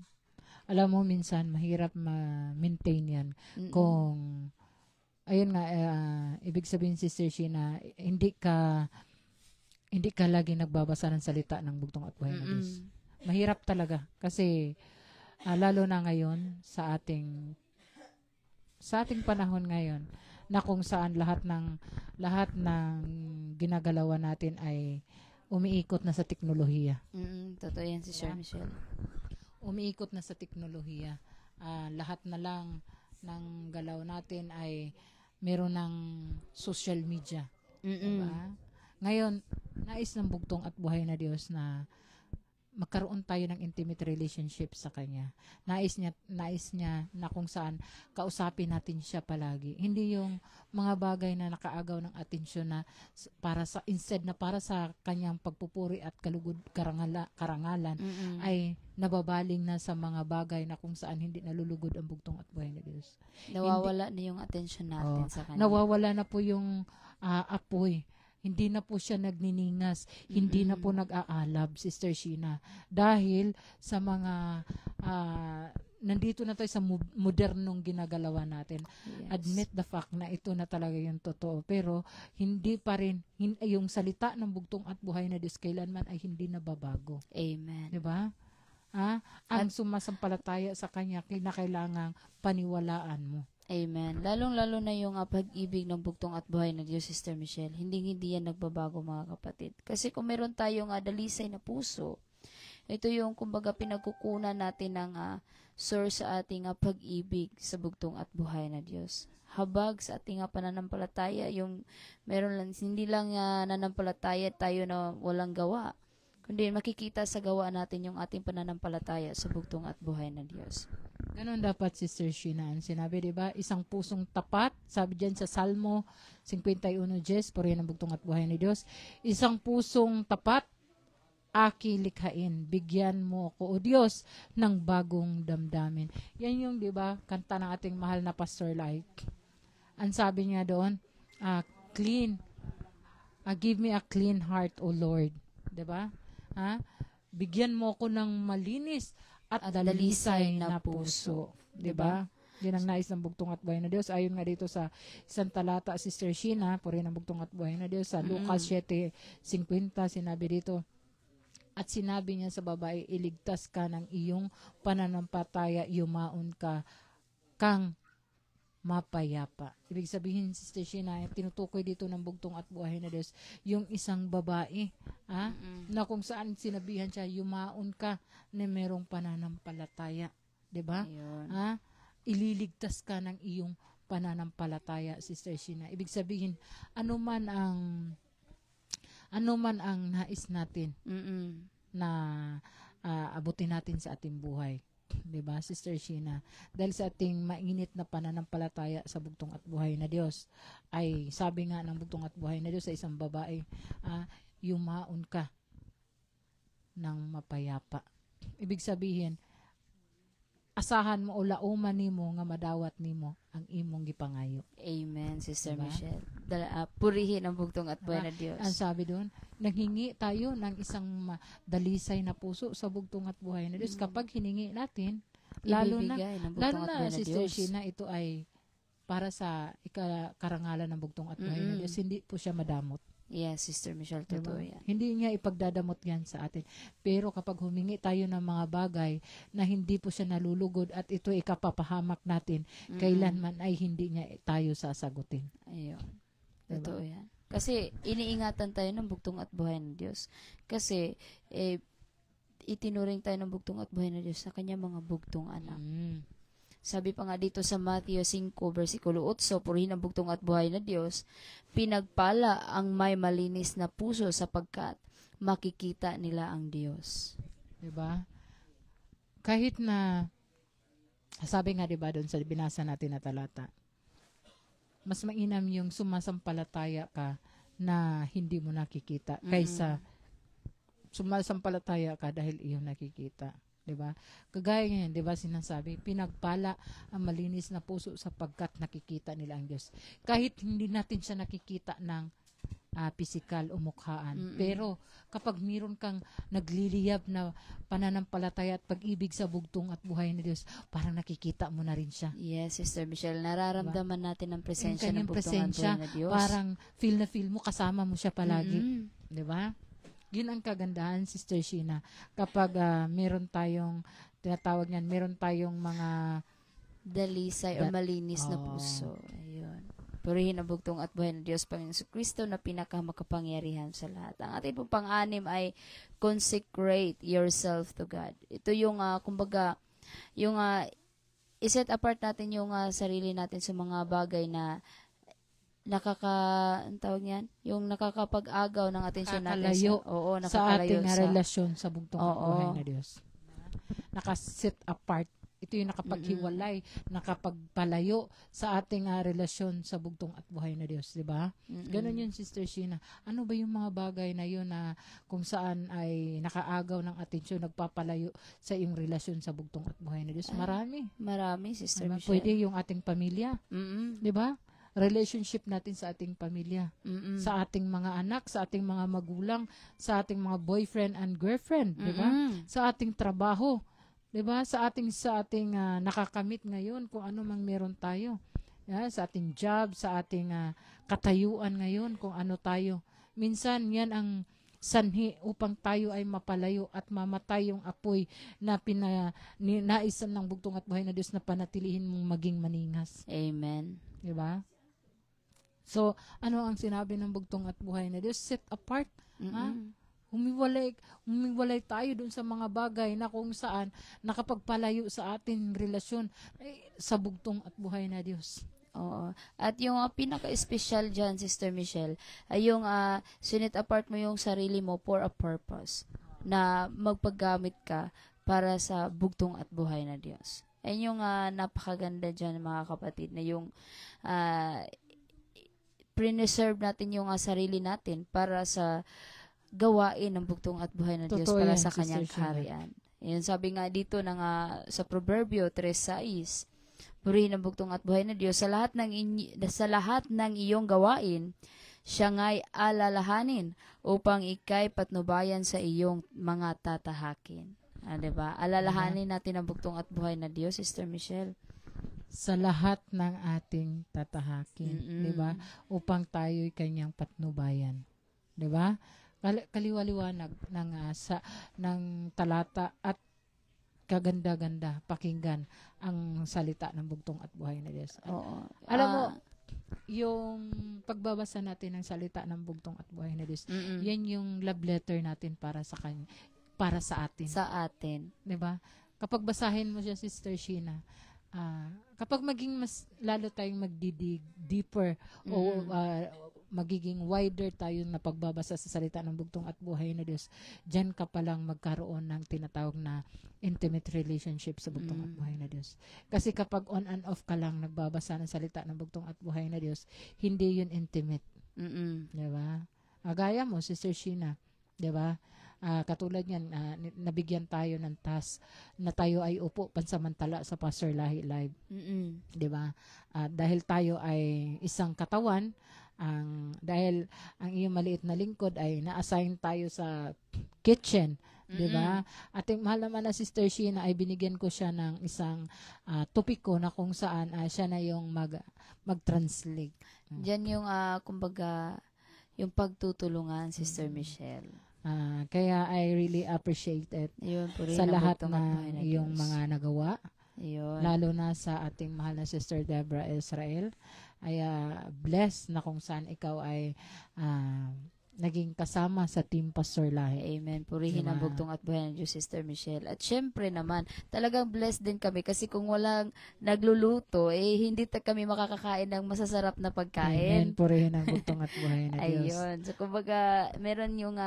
Alam mo, minsan mahirap ma-maintain yan kung ayun nga, ibig sabihin, Sister Sheena, hindi ka lagi nagbabasa ng salita ng bugtong at buhay na Diyos. Mahirap talaga kasi lalo na ngayon sa ating panahon ngayon na kung saan lahat ng ginagalawan natin ay umiikot na sa teknolohiya. Totoo yan, Sister Michelle. Umiikot na sa teknolohiya. Lahat na lang ng galaw natin ay meron ng social media. Diba? Ngayon, nais ng bugtong at buhay na Diyos na magkaroon tayo ng intimate relationship sa Kanya. Nais niya na kung saan kausapin natin siya palagi. Hindi yung mga bagay na nakaagaw ng atensyon na instead na para sa Kanyang pagpupuri at karangalan ay nababaling na sa mga bagay na kung saan hindi nalulugod ang bugtong at buhay na Diyos. Nawawala na yung atensyon natin sa Kanya. Nawawala na po yung apoy. Hindi na po siya nagniningas, hindi na po nag-aalab, Sister Sheena. Dahil sa mga, nandito na tayo sa modernong ginagalawan natin. Yes. Admit the fact na ito na talaga yung totoo. Pero hindi pa rin, yung salita ng bugtong at buhay na Diyos kailanman ay hindi nababago. Amen. Diba? Ang sumasampalataya sa Kanya, kailangang paniwalaan mo. Amen. Lalong-lalo na yung pag-ibig ng bugtong at buhay na Diyos, Sister Michelle. Hindi yan nagbabago, mga kapatid. Kasi kung meron tayong dalisay na puso, ito yung kumbaga pinagkukunan natin ng source sa ating pag-ibig sa bugtong at buhay na Diyos. habag sa ating pananampalataya, yung meron lang, hindi lang nanampalataya tayo na walang gawa, kundi makikita sa gawa natin yung ating pananampalataya sa bugtong at buhay ng Diyos. Ganon dapat, Sister Sheena. Ang sinabi, di ba? Isang pusong tapat. Sabi dyan sa Salmo 51:10, purihin ang bugtong at buhay ni Diyos. Isang pusong tapat, aki likhain. Bigyan mo ako, O Diyos, ng bagong damdamin. Yan yung, di ba, kanta ng ating mahal na Pastor Like. Ang sabi niya doon, clean. Give me a clean heart, O Lord. Di ba? Bigyan mo ako ng malinis at dalisay na puso. Diba? Yan ang nais ng bugtong at buhay na Diyos. Ayon nga dito sa isang talata, Sister Sheena, purihin ang bugtong at buhay na Diyos. Sa Lucas 7:50, sinabi dito, at sinabi niya sa babae, iligtas ka ng iyong pananampalataya, yumaon ka kang mapayapa. Ibig sabihin, Sister Sheena, tinutukoy dito ng bugtong at buhay na Diyos, yung isang babae, na kung saan sinabihan siya, yumaon ka na merong pananampalataya. Diba? Ililigtas ka ng iyong pananampalataya, Sister Sheena. Ibig sabihin, ano man ang nais natin na abutin natin sa ating buhay. Diba, Sister Sheena? Dahil sa ating mainit na pananampalataya sa bugtong at buhay na Diyos, ay sabi nga ng bugtong at buhay na Diyos sa isang babae, yumaon ka ng mapayapa. Ibig sabihin, asahan mo o lauman nimo nga madawat nimo ang imong gipangayo. Amen, Sister Michelle. Purihin ang bugtong at buhay na Diyos. Ang sabi doon, nanghingi tayo ng isang dalisay na puso sa bugtong at buhay na Diyos. Kapag hiningi natin, lalo na Sister Sheena, ito ay para sa karangalan ng bugtong at buhay na Diyos. Hindi po siya madamot. Yes, Sister Michelle, totoo yan. Hindi niya ipagdadamot yan sa atin. Pero kapag humingi tayo ng mga bagay na hindi po siya nalulugod at ito ikapapahamak natin, kailanman ay hindi niya tayo sasagutin. Ayun. Totoo yan. Kasi iniingatan tayo ng bugtong at buhay ng Diyos. Kasi itinuring tayo ng bugtong at buhay ng Diyos sa kanya mga bugtong anak. Sabi pa nga dito sa Matthew 5, versikulo 8, purihin ang bugtong at buhay na Diyos, pinagpala ang may malinis na puso sapagkat makikita nila ang Diyos. Diba? Kahit na, sabi nga diba doon sa binasa natin na talata, mas mainam yung sumasampalataya ka na hindi mo nakikita kaysa sumasampalataya ka dahil iyong nakikita. Diba? Kagaya ngayon, diba sinasabi, pinagpala ang malinis na puso sapagkat nakikita nila ang Diyos. Kahit hindi natin siya nakikita ng pisikal o mukhaan. Pero kapag meron kang nagliliyab na pananampalataya at pag-ibig sa bugtong at buhay ng Diyos, parang nakikita mo na rin siya. Yes, Sister Michelle, nararamdaman natin ang presensya ng bugtong at presensya, buhay na Diyos. Parang feel na feel mo, kasama mo siya palagi. Diba? Yun ang kagandahan, Sister Sheena. Kapag meron tayong, tinatawag niyan, meron tayong mga dalisay o malinis na puso. Ayun. Purihin ang bugtong at buhay ng Diyos, Panginoon Kristo na pinakamakapangyarihan sa lahat. Ang ating pong pang-anim ay consecrate yourself to God. Ito yung, kumbaga, yung iset apart natin yung sarili natin sa mga bagay na yung nakakapag-agaw ng atensyon natin sa ating relasyon sa bugtong at buhay na Diyos. Nakasit apart. Ito yung nakapaghiwalay, nakapagpalayo sa ating relasyon sa bugtong at buhay na Diyos, di ba? Ganon yun, Sister Sheena. Ano ba yung mga bagay na yun na kung saan ay nakaagaw ng atensyon, nagpapalayo sa iyong relasyon sa bugtong at buhay na Diyos? Marami. Marami, Sister Michelle. Pwede yung ating pamilya, di ba? Relationship natin sa ating pamilya, sa ating mga anak, sa ating mga magulang, sa ating mga boyfriend and girlfriend, di ba? Sa ating trabaho, di ba? Sa ating nakakamit ngayon kung ano mang meron tayo. Sa ating job, sa ating katayuan ngayon kung ano tayo. Minsan yan ang sanhi upang tayo ay mapalayo at mamatay yung apoy na naisan ng bugtong at buhay na Diyos na panatilihin mong maging maningas. Amen. Di ba? So, ano ang sinabi ng bugtong at buhay na Diyos? Set apart. Humiwalay tayo dun sa mga bagay na kung saan nakapagpalayo sa ating relasyon sa bugtong at buhay na Diyos. Oo. At yung pinaka-espesyal dyan, Sister Michelle, ay yung sinit apart mo yung sarili mo for a purpose na magpaggamit ka para sa bugtong at buhay na Diyos. Ayun yung napakaganda dyan, mga kapatid, na yung preserve natin yung sarili natin para sa gawain ng bugtong at buhay na Diyos Totoo para yan, sa Sister kanyang Sheena. kaharian. Yan, sabi nga dito sa Proverbio 3:6, purihin ang bugtong at buhay na Diyos sa lahat ng iyong gawain, siya nga'y alalahanin upang ikay patnubayan sa iyong mga tatahakin. Diba? Alalahanin natin ang bugtong at buhay na Diyos, Sister Michelle. Sa lahat ng ating tatahakin, di ba? Upang tayo'y kanyang patnubayan. Di ba? Kaliwaliwanag ng talata at kaganda-ganda pakinggan ang salita ng bugtong at buhay na Diyos. Oo. Alam mo, yung pagbabasa natin ng salita ng bugtong at buhay na Diyos, yan yung love letter natin para sa kanya, para sa atin. Sa atin. 'Di ba? Kapag basahin mo siya, Sister Sheena, kapag maging mas lalo tayong magdidig deeper o magiging wider tayo na pagbabasa sa salita ng bugtong at buhay na Diyos, diyan ka palang magkaroon ng tinatawag na intimate relationship sa bugtong at buhay na Diyos. Kasi kapag on and off ka lang nagbabasa ng salita ng bugtong at buhay na Diyos, hindi yun intimate. 'Di ba? Gaya mo, Sister Sheena, 'di ba? Katulad yan, nabigyan tayo ng task na tayo ay upo pansamantala sa Pastor Lahi Live. Di ba? Dahil tayo ay isang katawan, dahil ang iyong maliit na lingkod ay na-assign tayo sa kitchen. Di ba? Ating mahal naman na Sister Sheena ay binigyan ko siya ng isang topiko na kung saan siya na yung mag-translate. Diyan yung, kumbaga, yung pagtutulungan, Sister Michelle. Kaya I really appreciate it Yun, sa lahat ng iyong mga nagawa. Yun. Lalo na sa ating mahal na Sister Deborah Israel. Ay blessed na kung saan ikaw ay naging kasama sa Team Pastor Lahi. Amen. Purihin ang bugtong at buhay ng Diyos, Sister Michelle. At syempre naman, talagang blessed din kami kasi kung walang nagluluto, hindi kami makakakain ng masasarap na pagkain. Amen. Purihin ang bugtong at buhay na Diyos. Ayun. So, kumbaga, meron yung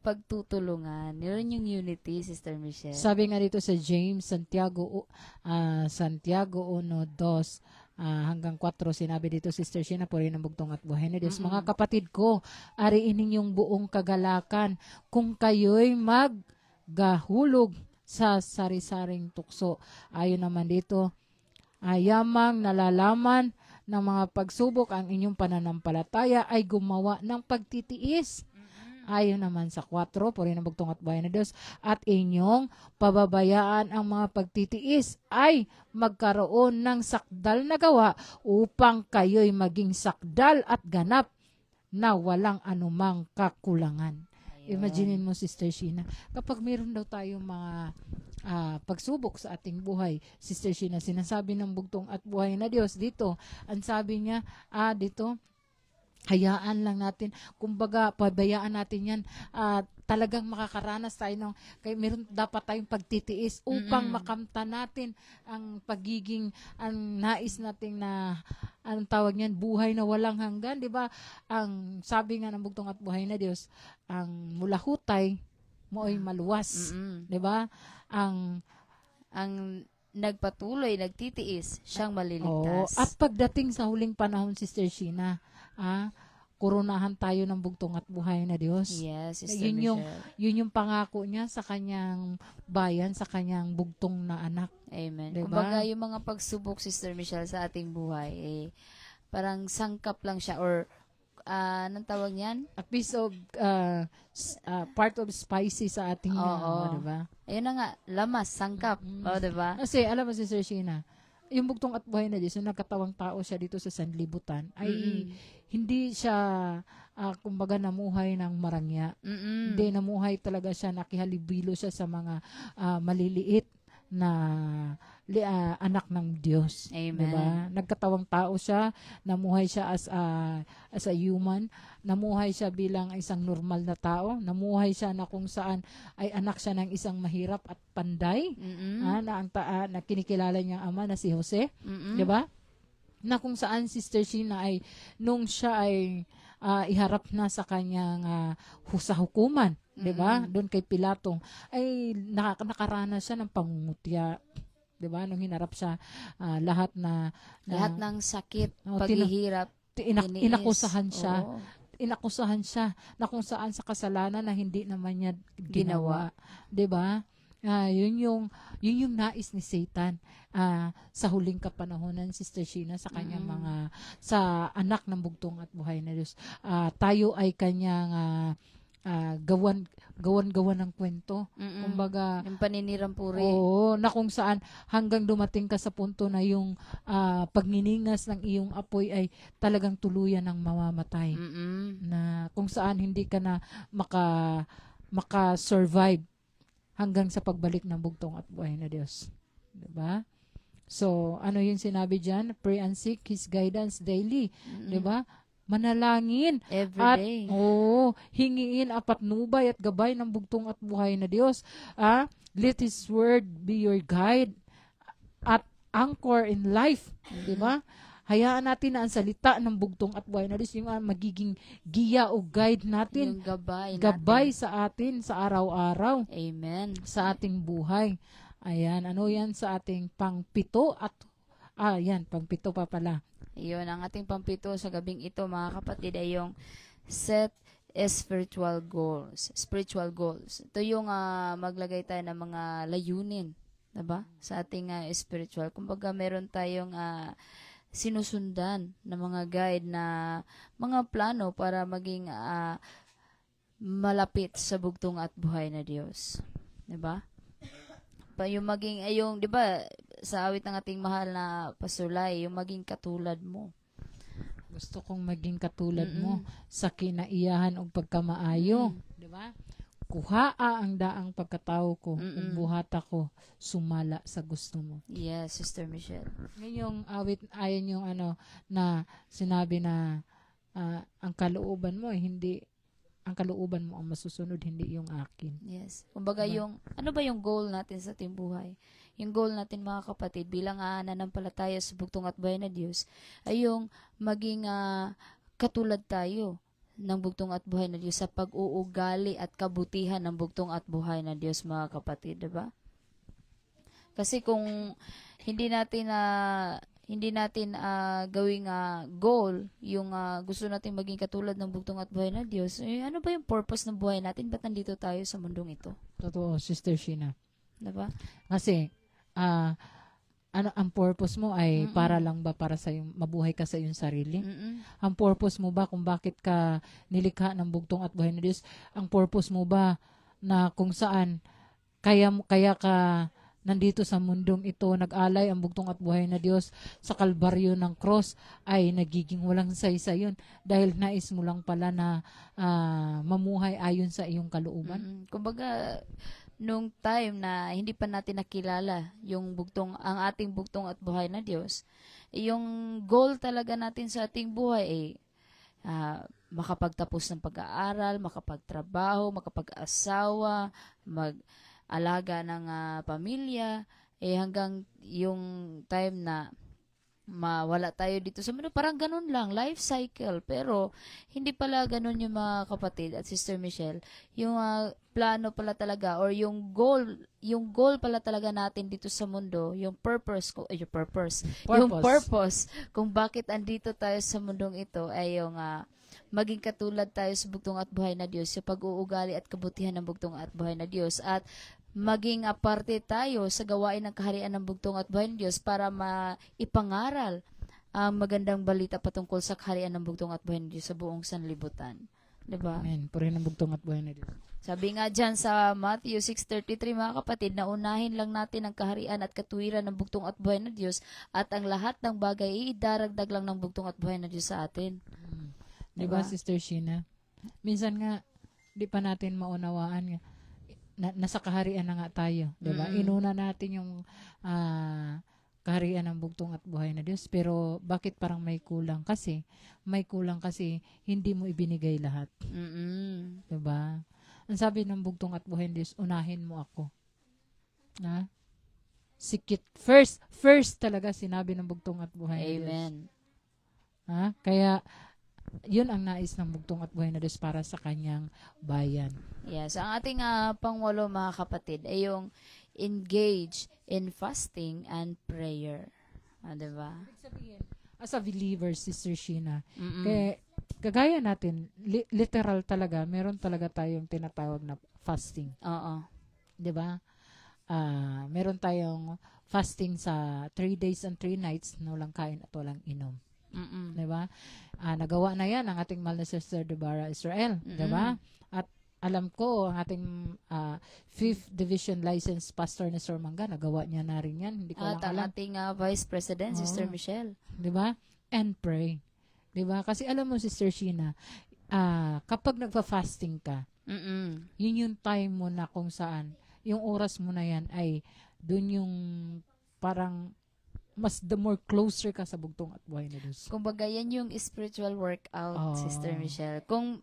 pagtutulungan. Meron yung unity, Sister Michelle. Sabi nga dito sa James, Santiago 1:2 hanggang 4, sinabi dito, Sister Sheena, purihin ang bugtong at buhay na Diyos. Mga kapatid ko, ariin ninyong buong kagalakan kung kayo'y maggahulog sa sari-saring tukso. Ayon naman dito, yamang nalalaman ng mga pagsubok ang inyong pananampalataya ay gumawa ng pagtitiis. Ayon naman sa 4, purihin ang bugtong at buhay na Diyos, at inyong pababayaan ang mga pagtitiis ay magkaroon ng sakdal na gawa upang kayo'y maging sakdal at ganap na walang anumang kakulangan. Imaginin mo, Sister Sheena, kapag meron daw tayong mga pagsubok sa ating buhay, Sister Sheena, sinasabi ng bugtong at buhay na Diyos dito, ang sabi niya, dito, hayaan lang natin, kumbaga pabayaan natin yan, talagang makakaranas tayo ng, kaya meron dapat tayong pagtitiis upang makamta natin ang pagiging, ang nais nating na, anong tawag niyan, buhay na walang hanggan, di ba? Ang sabi nga ng bugtong at buhay na Diyos, ang mula hutay mo ay maluwas, di ba? Ang nagpatuloy, nagtitiis, siyang maliligtas. At pagdating sa huling panahon, Sister Sheena, koronahan tayo ng bugtong at buhay na Diyos. Yes, Sister Michelle. Yun yung pangako niya sa kanyang bayan, sa kanyang bugtong na anak. Amen. Diba? Kumbaga, yung mga pagsubok, Sister Michelle, sa ating buhay, parang sangkap lang siya, or anong tawag niyan? A piece of, part of spicy sa ating, diba? Ayun na nga, lamas, sangkap. Diba? Kasi, alam mo, Sister Sheena, yung bugtong at buhay na Diyos, yung nagkatawang tao siya dito sa sanlibutan, ay hindi siya, kumbaga, namuhay ng marangya. Hindi, namuhay talaga siya, nakihalibilo siya sa mga maliliit na anak ng Diyos. Amen. Diba? Nagkatawang tao siya, namuhay siya as a human, namuhay siya bilang isang normal na tao, namuhay siya na kung saan ay anak siya ng isang mahirap at panday, na kinikilala niyang ama na si Jose, diba? na kung saan Sister Sheena ay nung siya ay iharap na sa kanyang sa hukuman, 'di ba? Doon kay Pilato ay nakaranas siya ng pangungutya, 'di ba? Nung hinarap siya lahat Lahat ng sakit, oh, paghihirap, inakusahan siya. Oo. Inakusahan siya na kung saan sa kasalanan na hindi naman niya ginawa, 'di ba? Yun yung nais ni Satan sa huling kapanahonan, Sister Sheena, sa kanyang sa anak ng bugtong at buhay na Diyos. Tayo ay kanyang gawan ng kwento. Kumbaga, yung paninirang puri. oo, na kung saan hanggang dumating ka sa punto na yung pagniningas ng iyong apoy ay talagang tuluyan ng mamamatay. Na kung saan hindi ka na maka-survive hanggang sa pagbalik ng bugtong at buhay na Diyos. Diba? So, ano yung sinabi dyan? Pray and seek His guidance daily. Diba? Manalangin. Every at, day. hingiin apatnubay at gabay ng bugtong at buhay na Diyos. Let His word be your guide at anchor in life. Diba? Hayaan natin na ang salita ng bugtong at buhay na Diyos yung magiging giya o guide natin. Yung gabay Gabay natin. sa atin sa araw-araw. Amen. Sa ating buhay. Ayan, ano yan sa ating pangpito at pangpito pa pala. Iyon, ang ating pampito sa gabing ito, mga kapatid, ay yung set spiritual goals. Spiritual goals. Ito yung maglagay tayo ng mga layunin, diba? Sa ating spiritual. Kumbaga, meron tayong sinusundan na mga guide na mga plano para maging malapit sa bugtong at buhay na Diyos. 'Di ba? Yung maging yung 'di ba sa awit ng ating mahal na Pasulay, yung maging katulad mo. Gusto kong maging katulad mo sa kinaiyahan o pagkamaayo, 'di ba? Kuhaa ang daang pagkatao ko, ug buhat ako sumala sa gusto mo. Yes, Sister Michelle. Ngayong awit ayon yung na sinabi na ang kalooban mo ang kalooban mo ang masusunod, hindi yung akin. Yes. Kumbaga yung ano ba yung goal natin sa ating buhay? Yung goal natin, mga kapatid, bilang nanampalataya sa bugtong at buhay na Diyos ay yung maging katulad tayo ng bugtong at buhay na Diyos sa pag-uugali at kabutihan ng bugtong at buhay na Diyos, mga kapatid, diba? Kasi kung hindi natin gawing goal yung gusto natin maging katulad ng bugtong at buhay na Diyos, ano ba yung purpose ng buhay natin? Ba't nandito tayo sa mundong ito? Totoo, Sister Sheena. Diba? Kasi ang purpose mo ay para lang ba para sa mabuhay ka sa iyong sarili? Ang purpose mo ba kung bakit ka nilikha ng bugtong at buhay na Diyos? Ang purpose mo ba na kung saan kaya ka nandito sa mundong ito, nag-alay ang bugtong at buhay na Diyos sa kalbaryo ng cross ay nagiging walang saysayon dahil nais mo lang pala na mamuhay ayon sa iyong kalooban? Kumbaga, nung time na hindi pa natin nakilala ang ating bugtong at buhay na Diyos, yung goal talaga natin sa ating buhay ay makapagtapos ng pag-aaral, makapagtrabaho, makapag-asawa, mag-alaga ng pamilya, hanggang yung time na mawala tayo dito sa mundo. Parang ganun lang, life cycle. Pero, hindi pala ganun yung mga kapatid at Sister Michelle. Yung plano pala talaga or yung goal pala talaga natin dito sa mundo, yung purpose kung bakit andito tayo sa mundong ito ay yung maging katulad tayo sa bugtong at buhay na Diyos, yung pag-uugali at kabutihan ng bugtong at buhay na Diyos, at maging aparte tayo sa gawain ng kaharian ng bugtong at buhay ng Diyos para maipangaral ang magandang balita patungkol sa kaharian ng bugtong at buhay ng Diyos sa buong sanlibutan. Diba? Amen. Purihin ang bugtong at buhay na Diyos. Sabi nga dyan sa Matthew 6:33, mga kapatid, na unahin lang natin ang kaharian at katuwiran ng bugtong at buhay ng Diyos, at ang lahat ng bagay ay idaragdag lang ng bugtong at buhay ng Diyos sa atin. Diba, Sister Sheena? Minsan nga, di pa natin maunawaan nga, nasa kaharian na nga tayo, di ba? Inuna natin yung kaharian ng bugtong at buhay na Diyos, pero bakit parang may kulang? Kasi hindi mo ibinigay lahat. Di ba? Ang sabi ng bugtong at buhay na Diyos, unahin mo ako. Seek it first. First talaga sinabi ng bugtong at buhay na Diyos. Amen. Ha? Kaya, yun ang nais ng bugtong at buhay na Diyos para sa kanyang bayan. Yes, ang ating pangwalo mga kapatid ay yung engage in fasting and prayer. Diba? As a believer, Sister Sheena, Mm-mm. kaya kagaya natin, literal talaga, meron talaga tayong tinatawag na fasting. Oo. 'Di ba? Meron tayong fasting sa 3 days and 3 nights na walang kain at walang inom. Mm-mm. 'Di ba? Nagawa na 'yan ang ating mahal na Sister Deborah Israel, 'di ba? At alam ko ang ating 5th Division Licensed Pastor na Sir Mangga, nagawa niya na rin 'yan. Hindi ko At lang ang alam, ating Vice President, Sister Oo. Michelle. 'di ba? And pray. 'Di ba? Kasi alam mo Sister Sheena, kapag nagfa-fasting ka, Mm-mm. yun yung time mo na kung saan, yung oras mo na yan ay dun yung parang mas the more closer ka sa bugtong at buhay na Diyos. Kumbaga, yan yung spiritual workout, Oo. Sister Michelle. Kung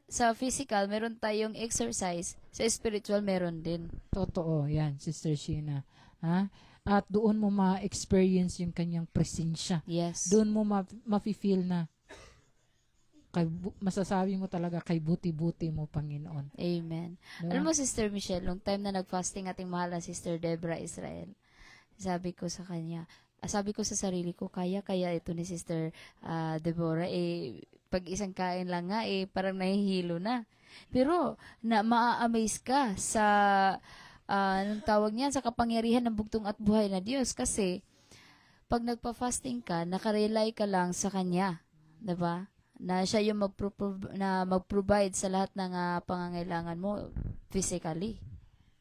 sa physical, meron tayong exercise, sa spiritual, meron din. Totoo, yan, Sister Sheena. Ha? At doon mo ma-experience yung kanyang presensya. Yes. Doon mo ma-feel na masasabi mo talaga kay buti-buti mo, Panginoon. Amen. Diba? Alam mo, Sister Michelle, nung time na nag-fasting ating mahal na Sister Deborah Israel, sabi ko sa kanya, sabi ko sa sarili ko, kaya ito ni Sister Deborah, pag isang kain lang nga, parang nahihilo na. Pero, ma-amaze ka sa, anong tawag niyan, sa kapangyarihan ng bugtong at buhay na Diyos. Kasi, pag nagpa-fasting ka, nakarely ka lang sa Kanya. Diba? Na siya yung mag-provide sa lahat ng pangangailangan mo physically.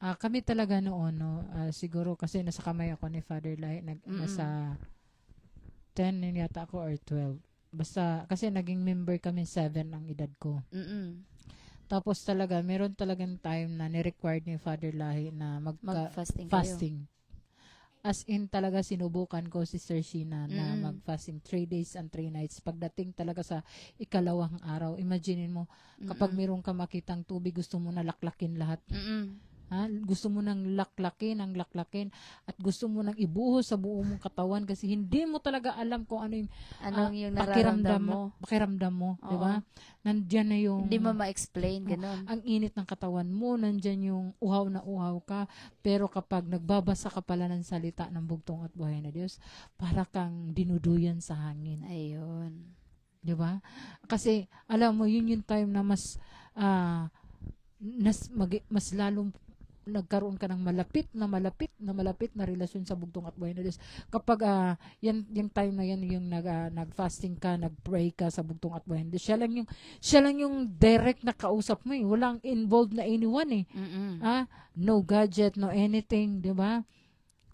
Kami talaga noon, no, siguro kasi nasa kamay ako ni Father Lai, nasa 10 yata ako or 12. Basta, kasi naging member kami 7 ang edad ko. Mm-mm. Tapos talaga, meron talagang time na ni-required ni Father Lahi na Mag-fasting kayo. fasting. As in talaga sinubukan ko, Sister Sheena, na mag-fasting 3 days and 3 nights. Pagdating talaga sa ikalawang araw, imagine mo, kapag meron ka makitang tubig, gusto mo na laklakin lahat. Mm-mm. Gusto mo nang laklakin, at gusto mo nang ibuhos sa buong mong katawan kasi hindi mo talaga alam kung ano yung Yung nararamdaman mo. pakiramdam mo, Oo. di ba? Nandiyan na yung Hindi mo ma-explain, ganun. ang init ng katawan mo, nandiyan yung uhaw na uhaw ka, pero kapag nagbabasa ka pala ng salita ng bugtong at buhay na Diyos, para kang dinuduyan sa hangin. Ayun. Di ba? Kasi, alam mo, yun yung time na mas lalong nagkaroon ka ng malapit na relasyon sa bugtong at buhay na Diyos. Kapag yung time na yan, yung nag-fasting ka, nag-pray ka sa bugtong at buhay na Diyos, siya lang yung direct na kausap mo eh. Walang involved na anyone eh. Mm-mm. No gadget, no anything, di ba?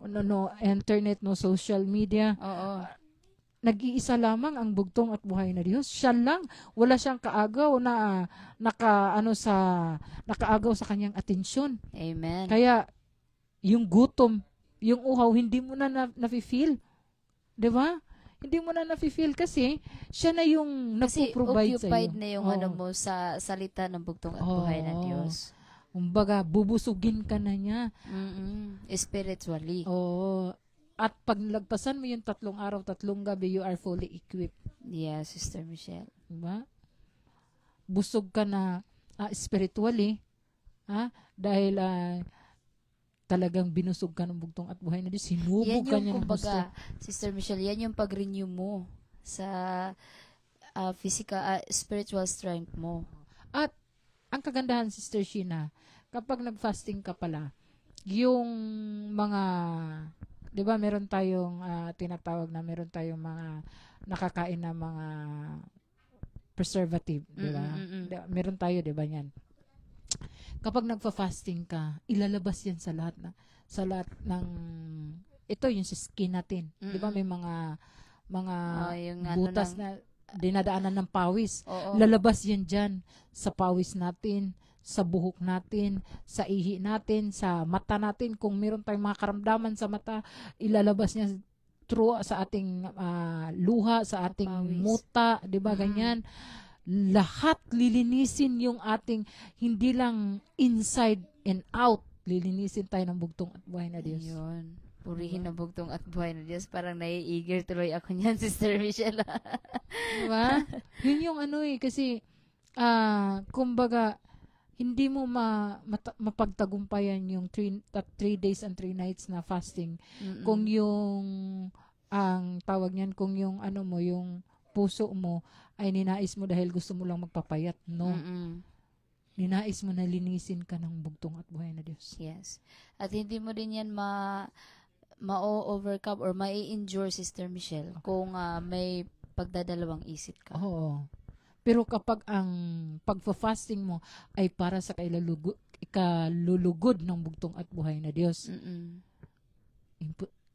No internet, no social media. Oo. Nag-iisa lamang ang bugtong at buhay na Diyos. Siya lang. Wala siyang kaagaw na nakaagaw sa kanyang atensyon. Amen. Kaya, yung gutom, yung uhaw, hindi mo na nafe-feel. Di ba? Hindi mo na nafe-feel kasi siya na yung Kasi nagpo-provide sa'yo. occupied na yung Oo. mo sa salita ng bugtong at buhay ng Oo. Diyos. Kumbaga, bubusugin ka na niya. Mm-mm. Spiritually. Oo. At pag nalagpasan mo yung 3 araw, 3 gabi, you are fully equipped. Yeah, Sister Michelle. Diba? Busog ka na spiritually, dahil talagang binusog ka ng bugtong at buhay na Diyos. Sinubog ka niya ng gusto. Kumbaga, Sister Michelle, yan yung pag-renew mo sa physical, spiritual strength mo. At ang kagandahan, Sister Sheena, kapag nag-fasting ka pala, yung mga, di ba, meron tayong tinatawag na meron tayong mga nakakain na mga preservative, di ba? Meron tayo, di ba, yan? Kapag nagfa-fasting ka, ilalabas yan sa lahat ng ito yung sa skin natin. Di ba, may mga yung butas na dinadaanan ng pawis. Oo. Lalabas yan dyan sa pawis natin, sa buhok natin, sa ihi natin, sa mata natin. Kung meron tayong mga karamdaman sa mata, ilalabas niya through sa ating luha, sa ating Pawis. muta, 'di ba ganyan? Lahat lilinisin yung ating, hindi lang inside and out, lilinisin tayo ng bugtong at buhay na Diyos. Ayun. Purihin ang bugtong at buhay na Diyos. Parang nai-eager tuloy ako niyan, Sister Michelle. Diba? Yun yung ano kasi, kumbaga, hindi mo mapagtagumpayan yung 3 days and 3 nights na fasting. Mm-mm. Kung yung, ang tawag niyan, kung yung ano mo, yung puso mo ay ninais mo dahil gusto mo lang magpapayat. No. Mm-mm. Ninais mo na linisin ka ng bugtong at buhay na Diyos. Yes. At hindi mo din yan ma-overcome or mai-endure, Sister Michelle, kung may pagdadalawang isip ka. Oo. Pero kapag ang pagfa-fasting mo ay para sa ikalulugod ng bugtong at buhay na Diyos,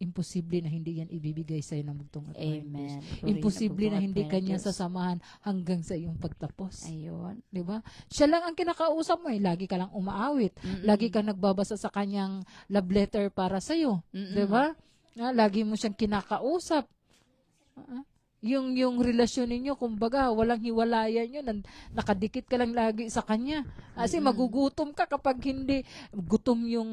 imposible na hindi yan ibibigay sa iyo ng bugtong at buhay na Diyos. Amen. Imposible na hindi kanya Diyos. sasamahan hanggang sa iyong pagtapos. Ayun. 'Di ba? Siya lang ang kinakausap mo, lagi ka lang umaawit. Lagi ka nagbabasa sa kanyang love letter para sa iyo, 'di ba? Lagi mo siyang kinakausap. Yung relasyon ninyo, kumbaga, walang hiwalayan yun. Nakadikit ka lang lagi sa kanya. Kasi magugutom ka kapag hindi gutom yung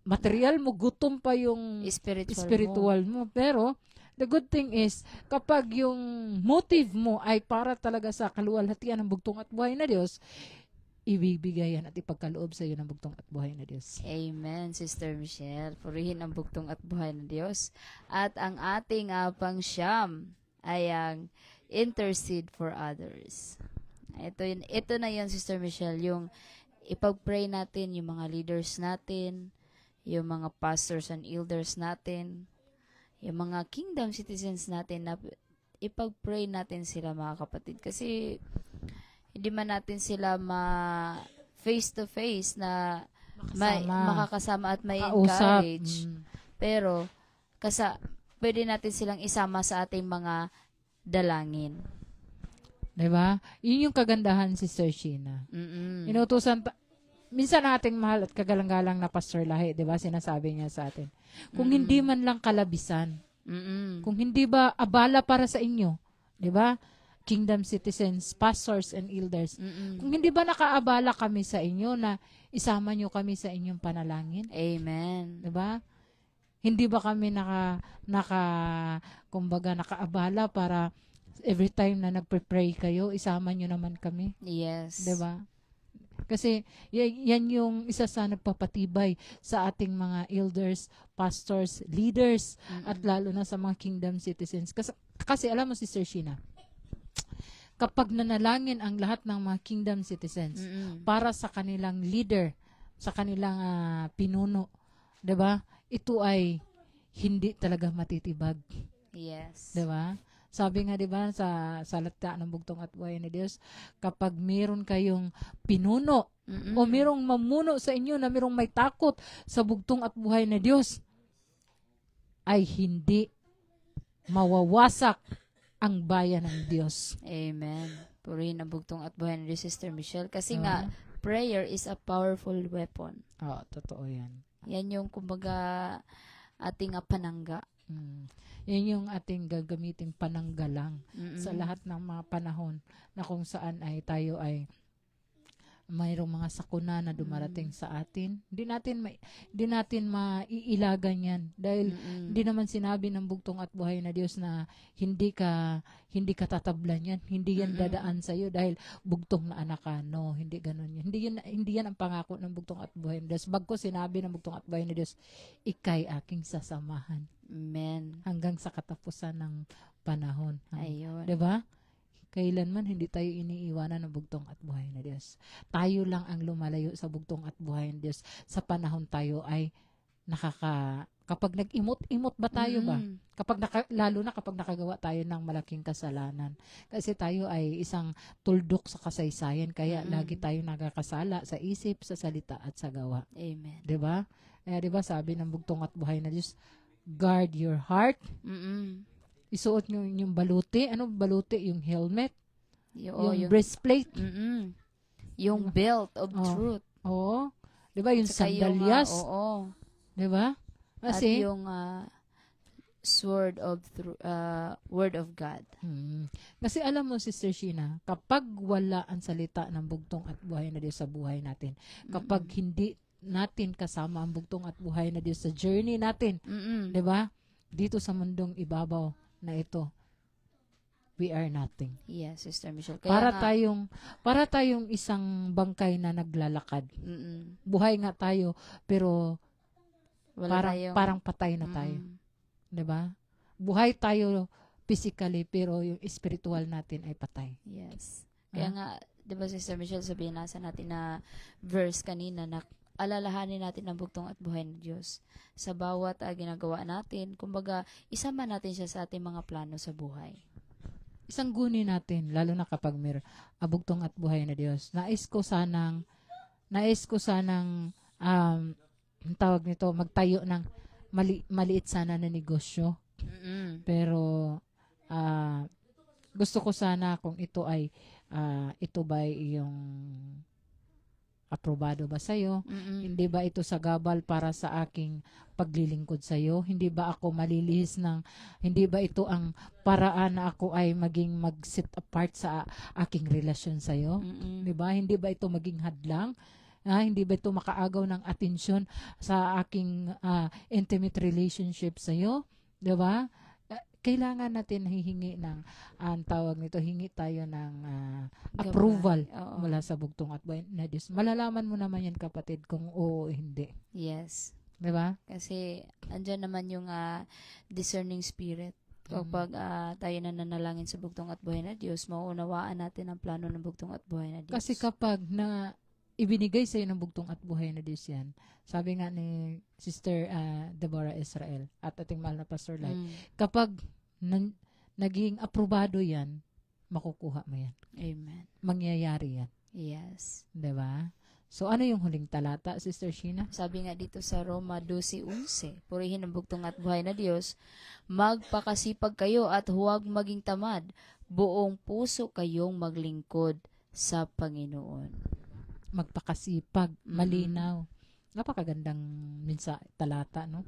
material mo, gutom pa yung spiritual mo. Pero, the good thing is, kapag yung motive mo ay para talaga sa kaluwalhatian ng bugtong at buhay na Diyos, ibibigayan at ipagkaloob sa iyo ng bugtong at buhay na Diyos. Amen, Sister Michelle. Purihin ang bugtong at buhay na Diyos. At ang ating pangsyam ay ang intercede for others. Ito na yun, Sister Michelle, yung ipag-pray natin yung mga leaders natin, yung mga pastors and elders natin, yung mga kingdom citizens natin, na ipag-pray natin sila, mga kapatid. Kasi hindi man natin sila face to face na makakasama at may encourage. Pero pwede natin silang isama sa ating mga dalangin. Diba? Yun yung kagandahan, Sister Sheena. Inutusan minsan ating mahal at kagalang-galang na Pastor Lahi, di ba, sinasabi niya sa atin, kung hindi man lang kalabisan, kung hindi ba abala para sa inyo, di ba, kingdom citizens, pastors and elders, kung hindi ba nakaabala kami sa inyo na isama nyo kami sa inyong panalangin? Amen. Di ba? Hindi ba kami kumbaga nakaabala para every time na nagpe-pray kayo, isama nyo naman kami? Yes. Di ba? Kasi yan yung isa sa nagpapatibay sa ating mga elders, pastors, leaders, at lalo na sa mga kingdom citizens. Kasi alam mo, Sister Sheena, kapag nanalangin ang lahat ng mga kingdom citizens para sa kanilang leader, sa kanilang pinuno, 'di ba? Ito ay hindi talaga matitibag. Yes. 'Di ba? Sabi nga, 'di ba, sa salita ng bugtong at buhay ni Diyos, kapag meron kayong pinuno o merong mamuno sa inyo na merong may takot sa bugtong at buhay ni Diyos, ay hindi mawawasak ang bayan ng Diyos. Amen. Purihin ang bugtong at buhay ni Diyos, Sister Michelle. Kasi nga, prayer is a powerful weapon. Totoo yan. Yan yung, kumbaga, ating panangga. Yan yung ating gagamiting pananggalang sa lahat ng mga panahon na kung saan ay tayo ay mayroong mga sakuna na dumarating sa atin. Hindi natin maiilagan yan dahil hindi naman sinabi ng bugtong at buhay na Diyos na hindi ka tatablan yan. Hindi yan dadaan sa iyo dahil bugtong na anak ka. No, hindi ganoon yan. Hindi yan ang pangako ng bugtong at buhay na Diyos. Bagko sinabi ng bugtong at buhay na Diyos, ika'y aking sasamahan. Amen. Hanggang sa katapusan ng panahon. Ayun. 'Di ba? Kailanman hindi tayo iniiwanan ng bugtong at buhay na Diyos. Tayo lang ang lumalayo sa bugtong at buhay ng Diyos sa panahon tayo ay kapag nag-imot-imot ba tayo ba? Lalo na kapag nakagawa tayo ng malaking kasalanan. Kasi tayo ay isang tuldok sa kasaysayan, kaya lagi tayo nagkakasala sa isip, sa salita at sa gawa. Amen. 'Di ba? 'Di ba sabi ng bugtong at buhay na Diyos, guard your heart. Isuot nyo yung baluti. Ano baluti? Yung helmet. Yung breastplate. Yung belt of truth. Oo. Diba? Yung sandalyas. Oo. Diba? Kasi, at yung sword of word of God. Kasi alam mo, Sister Sheena, kapag wala ang salita ng bugtong at buhay na Diyos sa buhay natin, kapag hindi natin kasama ang bugtong at buhay na Diyos sa journey natin. Mm-mm. 'Di ba? Dito sa mundong ibabaw na ito, we are nothing. Yes, Sister Michelle. Para tayong isang bangkay na naglalakad. Mm-mm. Buhay nga tayo, pero Wala tayong, parang patay na tayo. 'Di ba? Buhay tayo physically, pero yung spiritual natin ay patay. Yes. Kaya nga, di ba, Sister Michelle, sabihin nasa natin na verse kanina na alalahanin natin ang bugtong at buhay ng Diyos sa bawat ginagawa natin. Kumbaga, isama natin siya sa ating mga plano sa buhay. Isang guni natin, lalo na kapag may bugtong at buhay na Diyos. Nais ko sanang ang tawag nito, magtayo ng maliit sana na negosyo. Mm-mm. Pero gusto ko sana kung ito ba yung aprobado ba sa'yo? Mm-mm. Hindi ba ito sagabal para sa aking paglilingkod sa'yo? Hindi ba ako malilihis hindi ba ito ang paraan na ako ay mag-sit apart sa aking relasyon sa'yo? Mm-mm. Di ba? Hindi ba ito maging hadlang? Hindi ba ito makaagaw ng atensyon sa aking intimate relationship sa'yo? Di ba? Kailangan natin hihingi ang tawag nito, hingi tayo ng approval Oo. mula sa bugtong at buhay na Diyos. Malalaman mo naman yan, kapatid, kung oo o hindi. Yes. Di ba? Kasi, andyan naman yung discerning spirit. Kapag tayo na nanalangin sa bugtong at buhay na Diyos, mauunawaan natin ang plano ng bugtong at buhay na Diyos. Kasi kapag ibinigay sa'yo ng bugtong at buhay na Diyos yan, sabi nga ni Sister Deborah Israel at ating mahal na Pastor Lai, kapag naging aprobado yan, makukuha mo yan. Amen. Mangyayari yan. Yes. Diba? So, ano yung huling talata, Sister Sheena? Sabi nga dito sa Roma 12:11, purihin ang bugtong at buhay na Diyos, magpakasipag kayo at huwag maging tamad, buong puso kayong maglingkod sa Panginoon. Magpakasipag, malinaw. Napakagandang talata, no?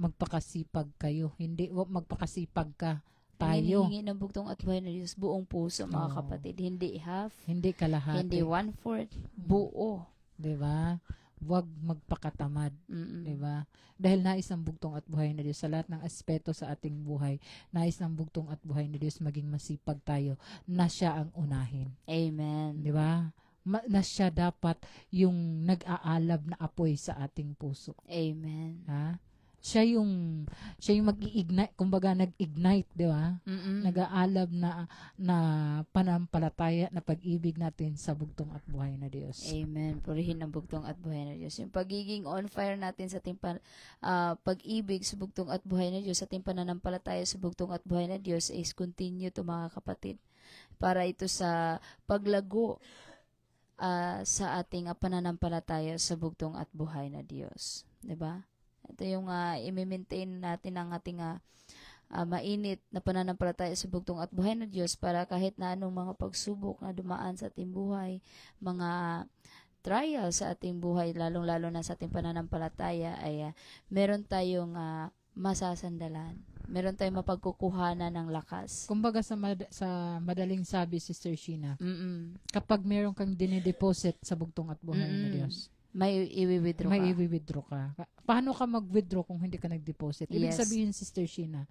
Magpakasipag kayo. Hindi, magpakasipag ka. Tayo. Hinihingi ng bugtong at buhay na Diyos, buong puso, mga Oo. kapatid. Hindi half, Hindi kalahati. hindi 1/4, buo. Diba? Huwag magpakatamad. Mm-mm. Diba? Dahil nais ng bugtong at buhay na Diyos sa lahat ng aspeto sa ating buhay, nais ng bugtong at buhay na Diyos maging masipag tayo na siya ang unahin. Amen. Diba? Na siya dapat yung nag-aalab na apoy sa ating puso. Amen. Ha? Siya yung mag-i-ignite, kumbaga nag-ignite, di ba? Mm-mm. Nag-aalab na panampalataya na pag-ibig natin sa bugtong at buhay na Diyos. Amen. Purihin ang bugtong at buhay na Diyos. Yung pagiging on fire natin sa ating pag-ibig sa bugtong at buhay na Diyos, sa ating pananampalataya sa bugtong at buhay na Diyos is continue to, mga kapatid. Para ito sa paglago sa ating pananampalataya sa bugtong at buhay na Diyos. 'Di ba? Ito yung i-maintain natin ang ating mainit na pananampalataya sa bugtong at buhay na Diyos para kahit na anong mga pagsubok na dumaan sa ating buhay, mga trial sa ating buhay, lalong-lalo na sa ating pananampalataya, ay meron tayong masasandalan. Meron tayong mapagkukuhanan ng lakas. Kumbaga sa madaling sabi, Sister Sheena, kapag meron kang dinideposit sa bugtong at buhay na Diyos, may i-withdraw ka. Paano ka mag-withdraw kung hindi ka nag-deposit? Ibig sabihin, Sister Sheena,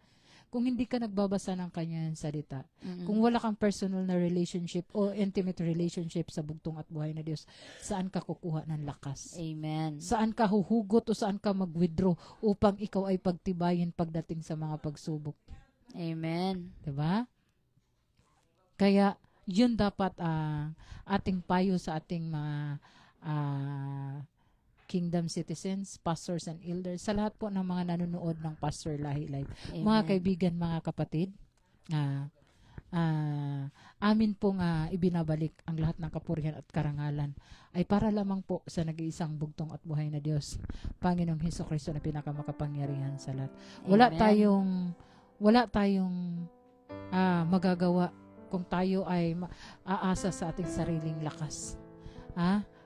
kung hindi ka nagbabasa ng kanyang salita, kung wala kang personal na relationship o intimate relationship sa bugtong at buhay na Diyos, saan ka kukuha ng lakas? Amen. Saan ka huhugot o saan ka mag-withdraw upang ikaw ay pagtibayin pagdating sa mga pagsubok? Amen. Diba? Kaya, yun dapat ating payo sa ating mga kingdom citizens, pastors and elders, sa lahat po ng mga nanonood ng Pastor Lahi Live. Amen. Mga kaibigan, mga kapatid, amin pong ibinabalik ang lahat ng kapurihan at karangalan ay para lamang po sa nag-iisang bugtong at buhay na Diyos, Panginoong Hesukristo na pinakamakapangyarihan sa lahat. Wala tayong magagawa kung tayo ay aasa sa ating sariling lakas.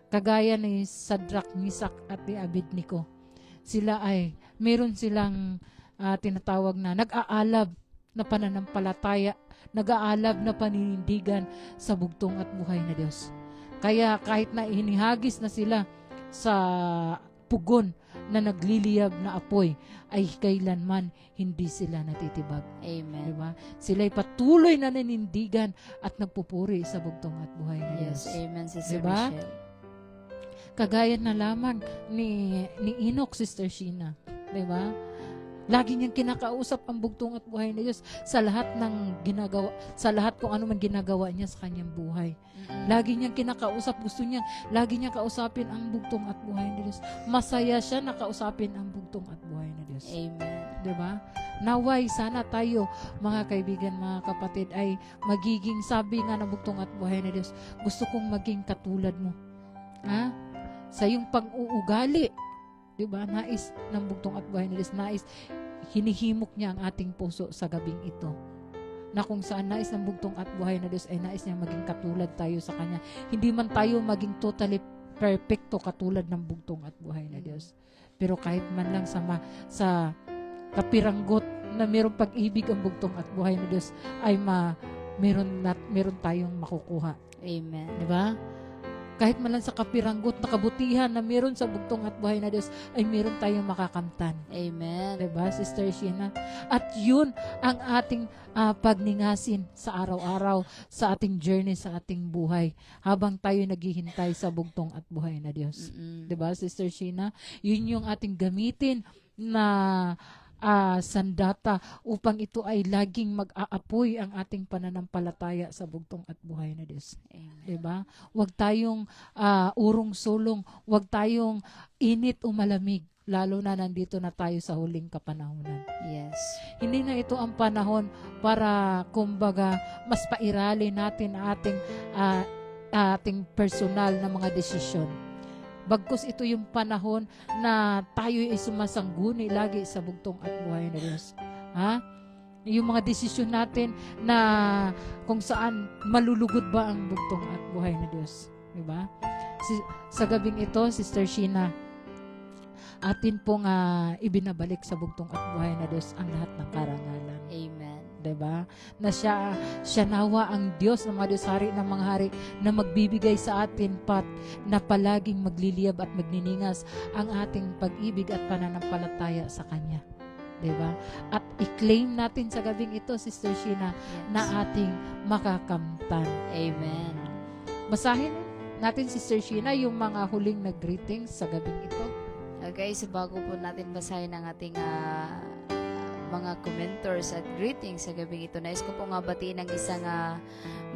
Kagaya ni Sadrak, Misak at ni Abednego, sila ay meron silang tinatawag na nag-aalab na pananampalataya, nag-aalab na paninindigan sa bugtong at buhay na Diyos. Kaya kahit na hinihagis na sila sa pugon na nagliliyab na apoy ay kailanman hindi sila natitibag. Amen. Diba? Sila'y patuloy na nanindigan at nagpupuri sa bugtong at buhay na Diyos. Yes, amen, Sister Diba? Michelle. Kagaya na lamang ni Enoch, Sister Sheena. Diba? Lagi niyang kinakausap ang bugtong at buhay na Diyos sa lahat ng ginagawa, sa lahat kung ano man ginagawa niya sa kanyang buhay. Lagi niyang kinakausap, gusto niya, lagi niya kausapin ang bugtong at buhay na Diyos. Masaya siya na kausapin ang bugtong at buhay na Diyos. Amen. Diba? Naway, sana tayo, mga kaibigan, mga kapatid, ay magiging, sabi nga ng bugtong at buhay na Diyos, gusto kong maging katulad mo. Ha? Sa iyong pag-uugali. Diba? Nais ng bugtong at buhay na Diyos, nais, hinihimok niya ang ating puso sa gabing ito. Na kung saan nais ng bugtong at buhay na Diyos ay nais niya maging katulad tayo sa Kanya. Hindi man tayo maging totally perfecto katulad ng bugtong at buhay na Diyos. Pero kahit man lang sa kapiranggot na mayroong pag-ibig ang bugtong at buhay na Diyos ay meron tayong makukuha. Amen. Diba? Kahit man lang sa kapiranggot na kabutihan na meron sa bugtong at buhay na Diyos ay meron tayong makakamtan. Amen. Diba, Sister Sheena? At yun ang ating pagningasin sa araw-araw, sa ating journey, sa ating buhay, habang tayo naghihintay sa bugtong at buhay na Diyos. Diba, Sister Sheena? Yun yung ating gamitin na sandata upang ito ay laging mag-aapoy ang ating pananampalataya sa bugtong at buhay na Diyos. Amen. Diba? Huwag tayong urong-sulong, huwag tayong init o malamig, lalo na nandito na tayo sa huling kapanahunan. Yes. Hindi na ito ang panahon para, kumbaga, mas pairali natin ating personal na mga desisyon. Bagkus ito yung panahon na tayo ay sumasangguni lagi sa bugtong at buhay na Diyos. Ha? Yung mga desisyon natin na kung saan malulugod ba ang bugtong at buhay na Diyos. Diba? Sa gabing ito, Sister Sheena, atin pong ibinabalik sa bugtong at buhay na Diyos ang lahat ng karangalan. Amen. Diba? Na siya nawa ang Diyos ng mga Diyos, hari ng mga hari, na magbibigay sa atin na palaging magliliyab at magniningas ang ating pag-ibig at pananampalataya sa Kanya. Diba? At i-claim natin sa gabing ito, Sister Sheena, na ating makakamtan. Amen. Basahin natin, Sister Sheena, yung mga huling nag-greetings sa gabing ito. Okay, so bago po natin basahin ang ating mga commentors at greetings sa gabing ito, nais ko po nga batiin ang isang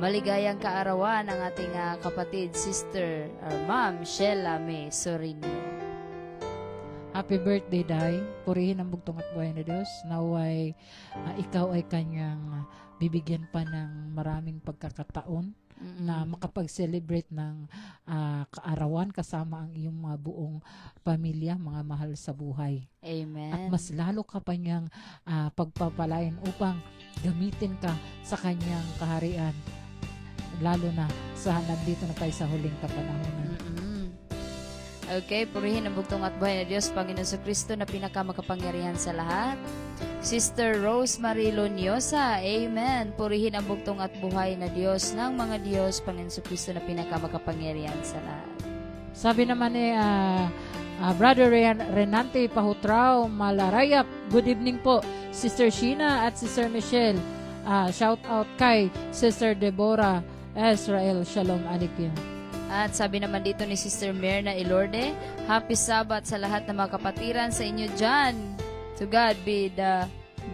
maligayang kaarawan ng ating kapatid, Sister or Ma'am Sheila May Sorino. Happy birthday, Day. Purihin ang bugtong at buhay na Diyos. Naway ikaw ay Kanyang bibigyan pa ng maraming pagkakataon na makapag-celebrate ng kaarawan kasama ang iyong mga buong pamilya, mga mahal sa buhay. Amen. At mas lalo ka pa niyang pagpapalain upang gamitin ka sa Kanyang kaharian, lalo na sa nandito na tayo sa huling kapanahunan. Okay, purihin ang bugtong at buhay na Diyos, Panginoon sa Kristo na pinakamakapangyarihan sa lahat. Sister Rosemary Loniosa, Amen. Purihin ang bugtong at buhay na Diyos ng mga Diyos, Panginoon sa Kristo na pinakamakapangyarihan sa lahat. Sabi naman ni Brother Renante Pahutrao Malarayap, good evening po, Sister Sheena at Sister Michelle. Shout out kay Sister Deborah Israel. Shalom Alikim. At sabi naman dito ni Sister Myrna Ilorde, Happy Sabbath sa lahat ng mga kapatiran sa inyo dyan. To God be the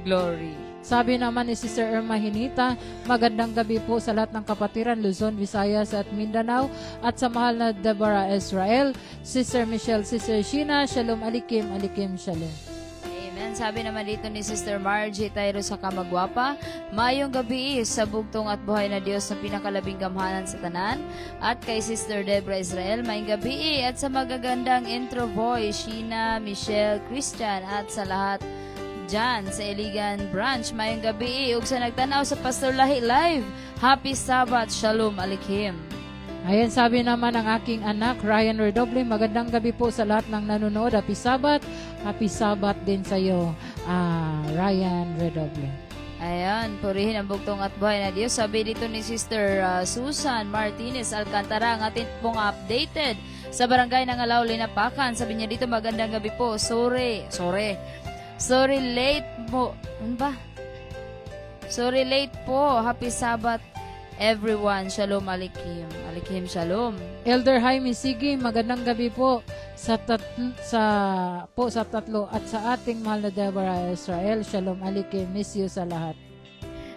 glory. Sabi naman ni Sister Irma Hinita, magandang gabi po sa lahat ng kapatiran, Luzon, Visayas at Mindanao. At sa mahal na Deborah Israel, Sister Michelle, Sister Sheena, Shalom Alikim, Alikim Shalom. Sabi naman dito ni Sister Margie Tayro sa Kamagwapa, mayong gabi sa bugtong at buhay na Diyos na pinakalabing gamhanan sa tanan. At kay Sister Deborah Israel, mayong gabi. At sa magagandang intro voice, Sheena, Michelle, Christian, at sa lahat dyan sa Iligan Branch, mayong gabi. Ug sa nagtanaw sa Pastor Lahi Live, Happy Sabbath, Shalom Alikim. Ayan, sabi naman ng aking anak, Ryan Redoble, magandang gabi po sa lahat ng nanonood. Happy Sabbath. Happy Sabbath din sa iyo, Ryan Redoble. Ayan, purihin ang bugtong at buhay na Diyos. Sabi dito ni Sister Susan Martinez Alcantara, ang atin pong updated sa barangay ng Alaw, Linapakan. Sabi niya dito, magandang gabi po. Sorry late po. Ano ba? Sorry late po. Happy Sabbath everyone. Shalom Alikim. Alikim Shalom. Elder Jaime Sige, magandang gabi po sa tatlo at sa ating mahal na Deborah Israel. Shalom Alikim. Miss you sa lahat.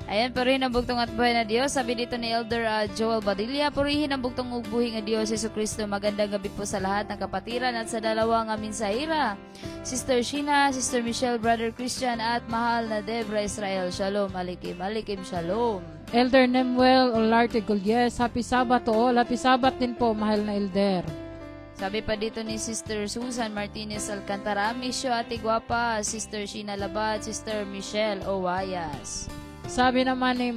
Ayan, purihin ang bugtong at buhay na Diyos. Sabi dito ni Elder Joel Badilla, purihin ang bugtong ugbuhin ng Diyos, Yesu Kristo. Magandang gabi po sa lahat ng kapatiran at sa dalawang amin sa ira. Sister Sheena, Sister Michelle, Brother Christian, at mahal na Deborah Israel. Shalom, Alikim, Alikim, Shalom. Elder Nemuel Olarte Gulyes, Happy Sabbath to all. Happy Sabbath din po, mahal na Elder. Sabi pa dito ni Sister Susan Martinez Alcantara, Misyo Ate Guapa, Sister Sheena Labad, Sister Michelle Owayas. Sabi naman ni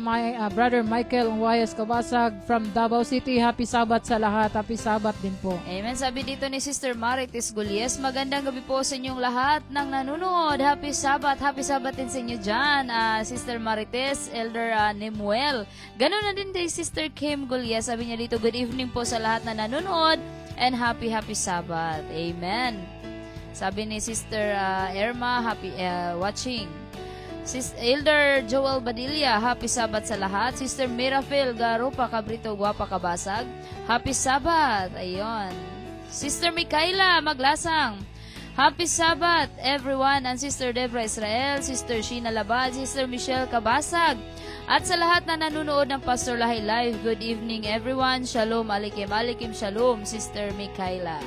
Brother Michael Uwayas Kabasag from Davao City, Happy Sabbath sa lahat. Happy Sabbath din po. Amen. Sabi dito ni Sister Marites Gulies, magandang gabi po sa inyong lahat ng nanonood. Happy Sabbath. Happy Sabbath din sa inyo dyan. Sister Marites, Elder Nemuel. Ganon na din kay Sister Kim Gulies. Sabi niya dito, good evening po sa lahat na nanonood and happy Sabbath. Amen. Sabi ni Sister Irma, happy watching. Elder Joel Badilla, Happy Sabbath sa lahat. Sister Mirafil Garupa Cabrito Guapa Kabasag, Happy Sabbath. Ayun. Sister Mikaela Maglasang, Happy Sabbath everyone. And Sister Deborah Israel, Sister Sheena Labad, Sister Michelle Kabasag, at sa lahat na nanonood ng Pastor Lahi Live, good evening everyone. Shalom Alikim, Alikim Shalom. Sister Mikaela.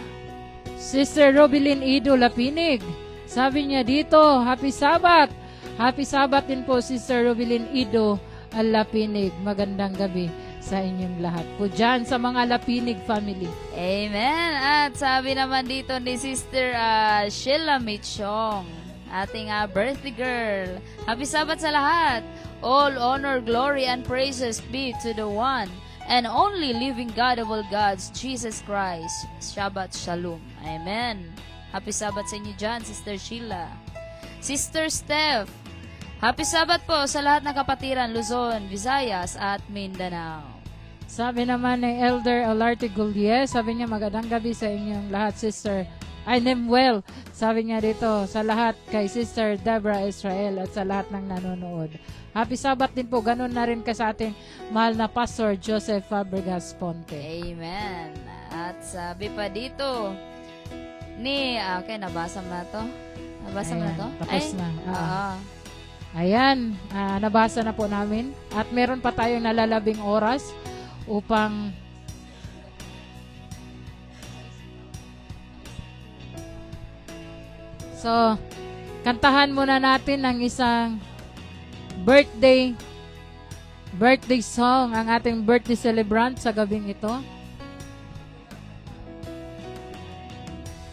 Sister Robilyn Ido Lapinig, sabi niya dito, Happy Sabbath. Happy Sabbath din po, Sister Robilyn Ido Lapinig. Magandang gabi sa inyong lahat po dyan sa mga Lapinig family. Amen. At sabi naman dito ni Sister Sheila Michong, ating birthday girl, Happy Sabbath sa lahat. All honor, glory, and praises be to the one and only living God of all gods, Jesus Christ. Shabbat Shalom. Amen. Happy Sabbath sa inyo dyan, Sister Sheila. Sister Steph, Happy Sabbath po sa lahat ng kapatiran, Luzon, Visayas, at Mindanao. Sabi naman ni Elder Olarte Gullies, sabi niya magandang gabi sa inyong lahat, Sister Nemuel. Sabi niya dito, sa lahat kay Sister Deborah Israel at sa lahat ng nanonood. Happy Sabbath din po, ganun na rin ka sa ating mahal na Pastor Joseph Fabregas Ponte. Amen. At sabi pa dito, okay, nabasa mo na to? Nabasa mo na to? Tapos na. Ayan, nabasa na po namin. At meron pa tayong nalalabing oras upang kantahan muna natin ng isang birthday song, ang ating birthday celebrant sa gabing ito.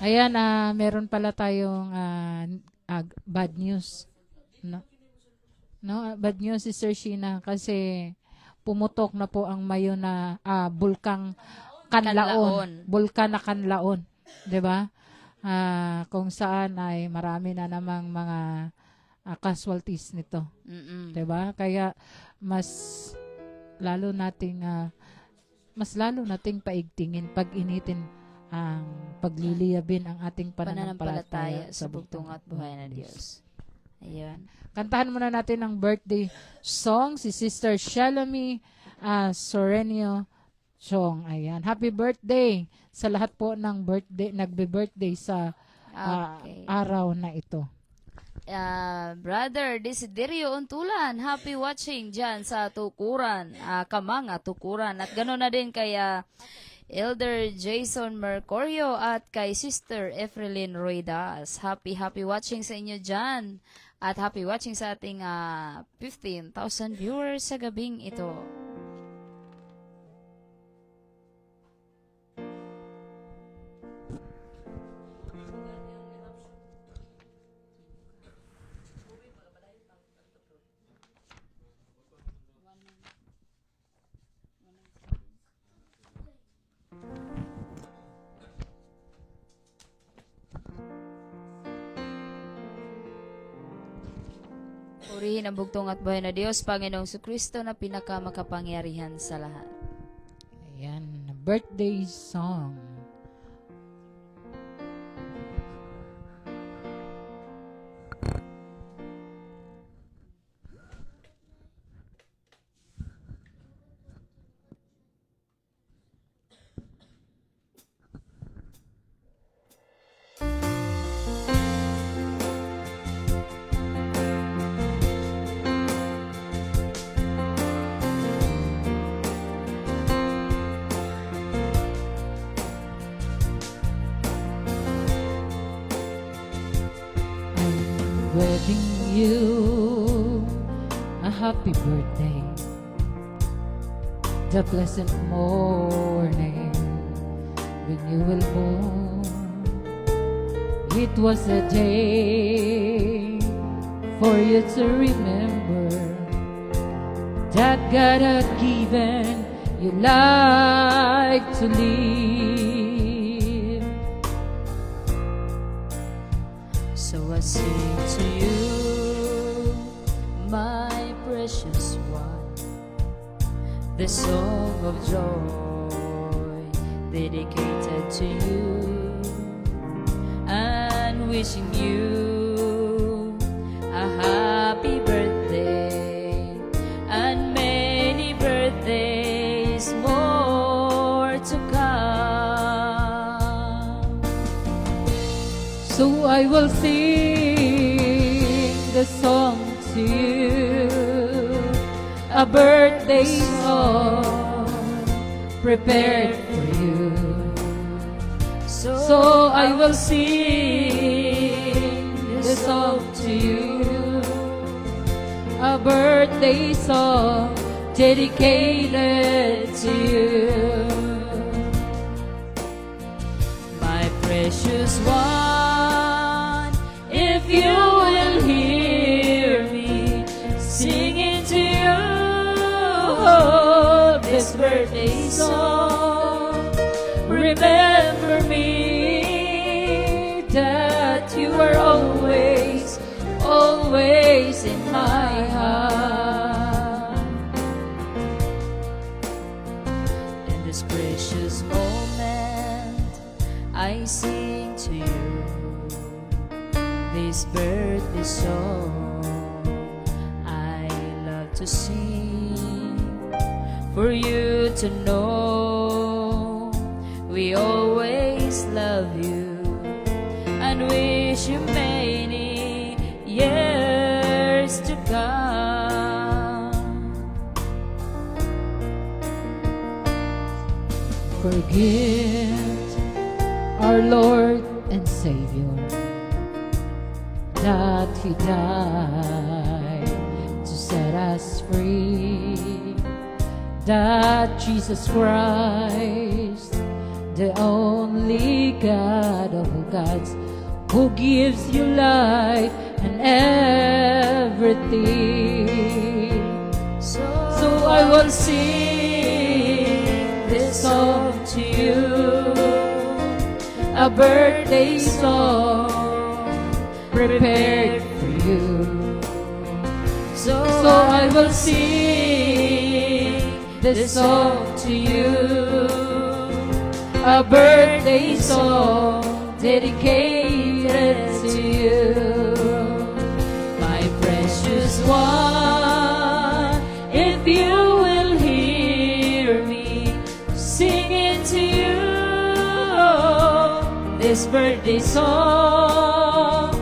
Ayan, meron pala tayong bad news. No, bad news, Sister Sheena, kasi pumutok na po ang mayo na bulkang Kanlaon. Bulkan na Kanlaon, 'di ba? Kung saan ay marami na namang mga casualties nito. 'Di ba? Kaya mas lalo nating paigtingin, pag-initin ang pagliliyabin ang ating pananampalataya sa bugtong at buhay na Diyos. Ayan. Kantahan muna natin ang birthday song, si Sister Shalomie Sorenio Chong. Ayan. Happy birthday sa lahat po ng nagbe-birthday sa araw na ito. Brother Desiderio Untulan, happy watching dyan sa Tukuran, Kamanga, Tukuran. At gano'n na din kay Elder Jason Mercurio at kay Sister Efrelyn Roidas. Happy watching sa inyo dyan. At happy watching sa ating 15,000 viewers sa gabing ito. Purihin ang bugtong at buhay na Diyos, Panginoong Kristo na pinakamakapangyarihan sa lahat. Ayan, birthday song. Wishing you a happy birthday, the pleasant morning when you were born. It was a day for you to remember that God had given you life to live. So I sing to you, my precious one, the song of joy dedicated to you, and wishing you a happy birthday and many birthdays more to come. So I will sing the song to you, a birthday song prepared for you. So I will sing the song to you, a birthday song dedicated to you. My precious one, if you will hear me singing to you this birthday song, remember me, that you are always, always in my heart. In this precious moment, I sing to you this birthday song. I love to sing for you to know we always love you and wish you many years to come. Forgive our Lord and Savior that He died to set us free, that Jesus Christ, the only God of all gods, who gives you life and everything. So I will sing this song to you, a birthday song prepared for you. So I will sing this song to you, a birthday song dedicated to you. My precious one, if you will hear me singing to you this birthday song,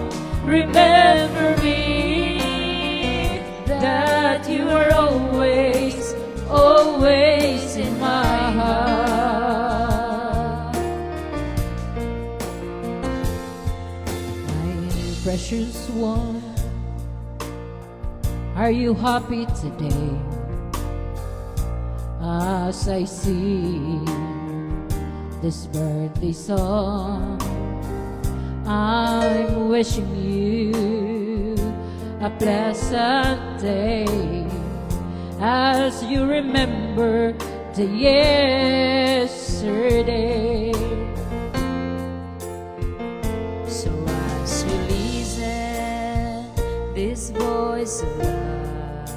remember me, that you are always, always in my heart. My precious one, are you happy today? As I sing this birthday song, I'm wishing you a pleasant day as you remember the yesterday. So as you listen this voice voice of love.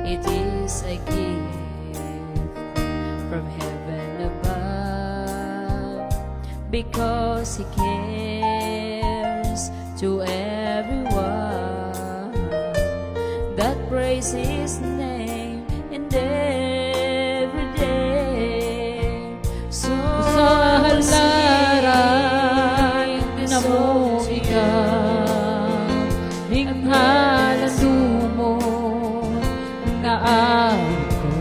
It is a gift from heaven above, because He cares to everyone that praise His name and every day. So Sa halaran na mo ikaw, minghala dumon na ako.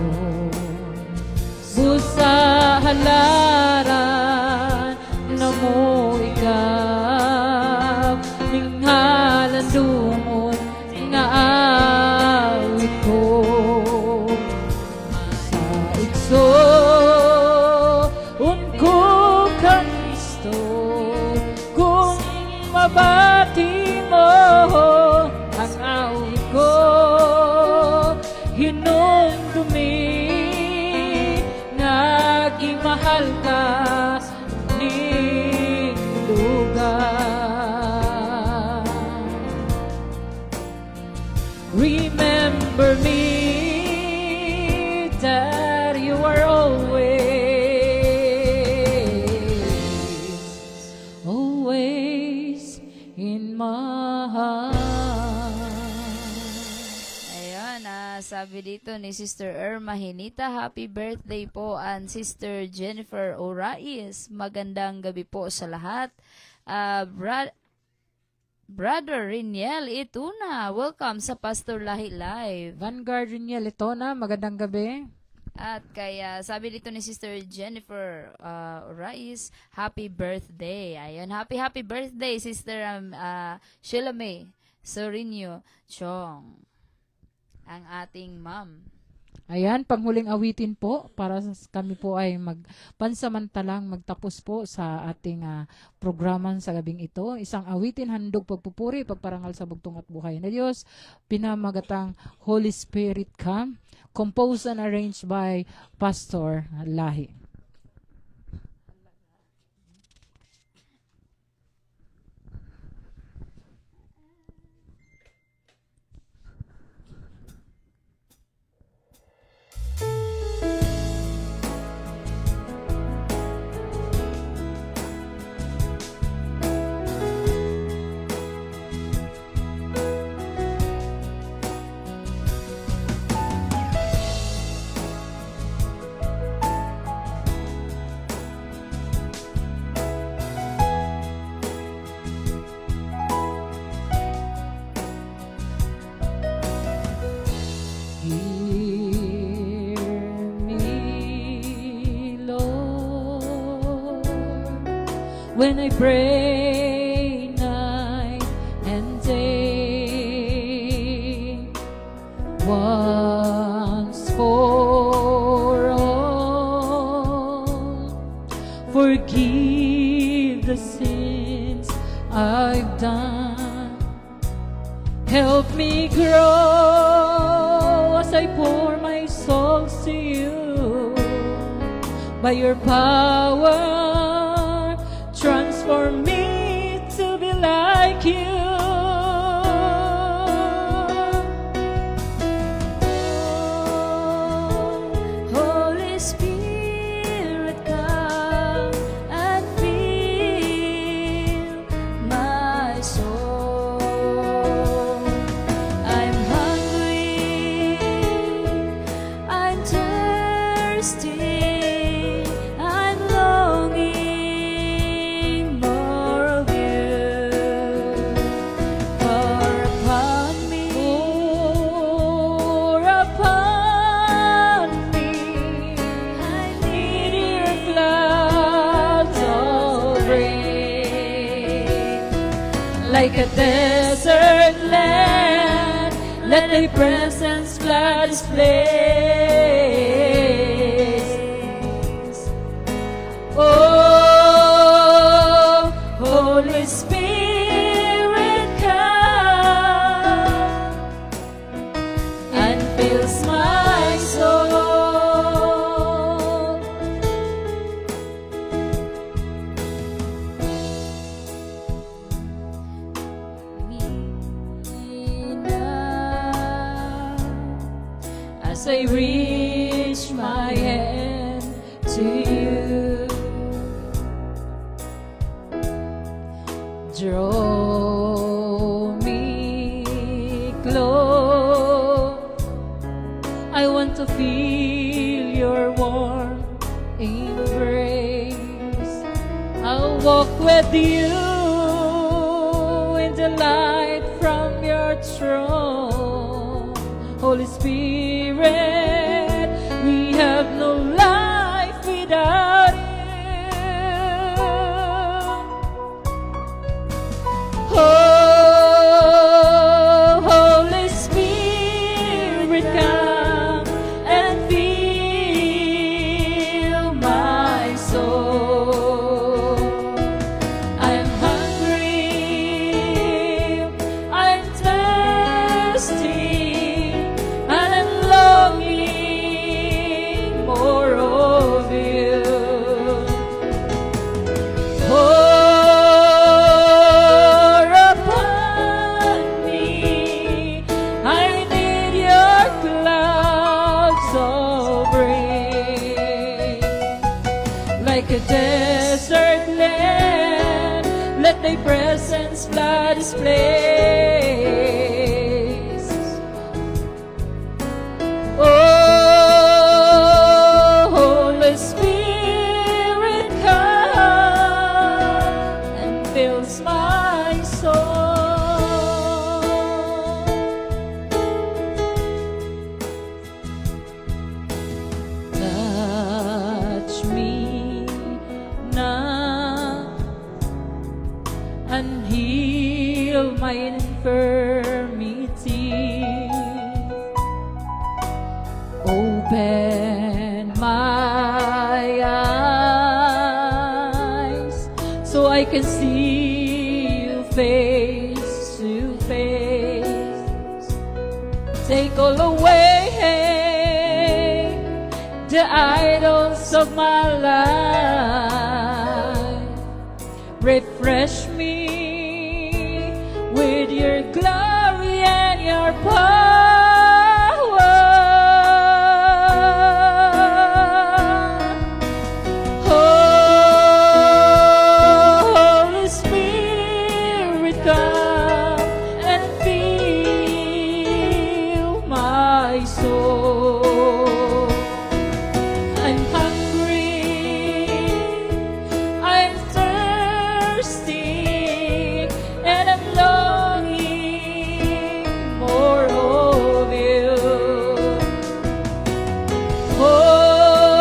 Sa halaran na mo ikaw, minghala dumon na awit ko. Sa igsoon ko kang Kristo, kung mabati mo ang awit ko, hinumdumi nga gimahal ka ning lugar. Remember me that you are always in my heart. Ayan, sabi dito ni Sister Irma Hinita, happy birthday po, and Sister Jennifer Orais, magandang gabi po sa lahat. Brother Riniel Ituna, welcome sa Pastor Lahi Live. Vanguard Riniel Itona, magandang gabi. At kaya sabi dito ni Sister Jennifer Orais, happy birthday. Ayun, happy birthday Sister Sheila May Sorinio Chong, ang ating ma'am. Ayan, panghuling awitin po para kami po ay pansamantalang magtapos po sa ating programan sa gabing ito. Isang awitin, handog pagpupuri, pagparangal sa bugtong at buhay na Diyos, pinamagatang Holy Spirit Come, composed and arranged by Pastor Lahi. When I pray night and day, once for all, forgive the sins I've done. Help me grow as I pour my soul to you. By your power, transform me to be like you. Holy Spirit, come and fill my soul. I'm hungry, I'm thirsty, I'm longing more of you. Pour upon me, I need your Clouds of rain, like a desert land, let thy presence flood this place. Oh, Holy Spirit, come and fills my soul. Minahal as I reach my hand to you. Draw me close. I want to feel your warm embrace. I'll walk with you in the light from your throne. Holy Spirit, we have no life without you. Oh, Holy Spirit, come and fill my soul. I'm hungry, I'm thirsty, and I'm longing more of you. Pour upon me, I need your clouds of rain. Like a desert land, let thy presence flood this place. Oh, Holy Spirit, come and fills my soul. Touch me now and heal my infirmity. Open my eyes so I can see you face to face. Take all away the idols of my life. Refresh me with your glory and your power. Oh, Holy Spirit, come and fill my soul. I'm hungry, I'm thirsty, and I'm longing more of you.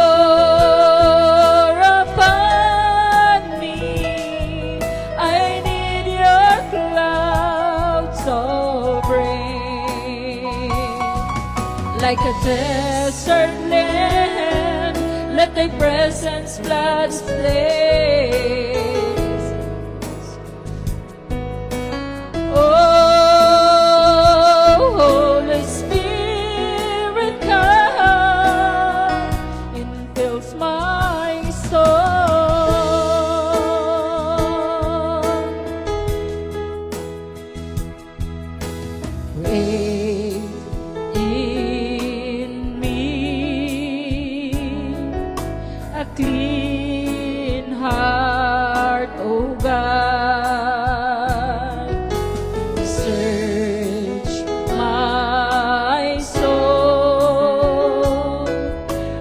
Pour upon me, I need your clouds of rain. Like a desert land, let thy presence flood this place. Oh, Holy Spirit, come and fills my soul. Create in me a clean heart, O God. Search my soul,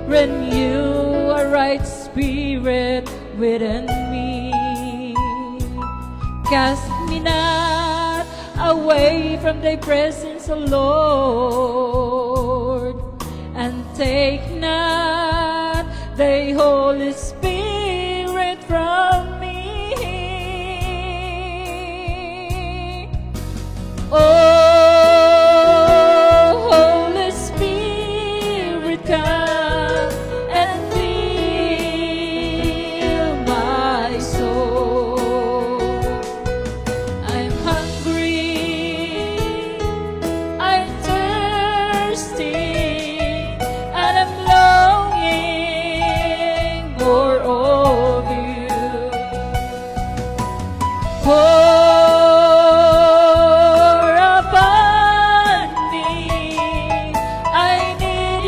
renew a right spirit within me. Cast me not away from thy presence, O Lord, and take not thy Holy Spirit from me. Oh, Holy Spirit, come and fill my soul. I'm hungry, I'm thirsty, and I'm longing more of you. Pour upon me, I need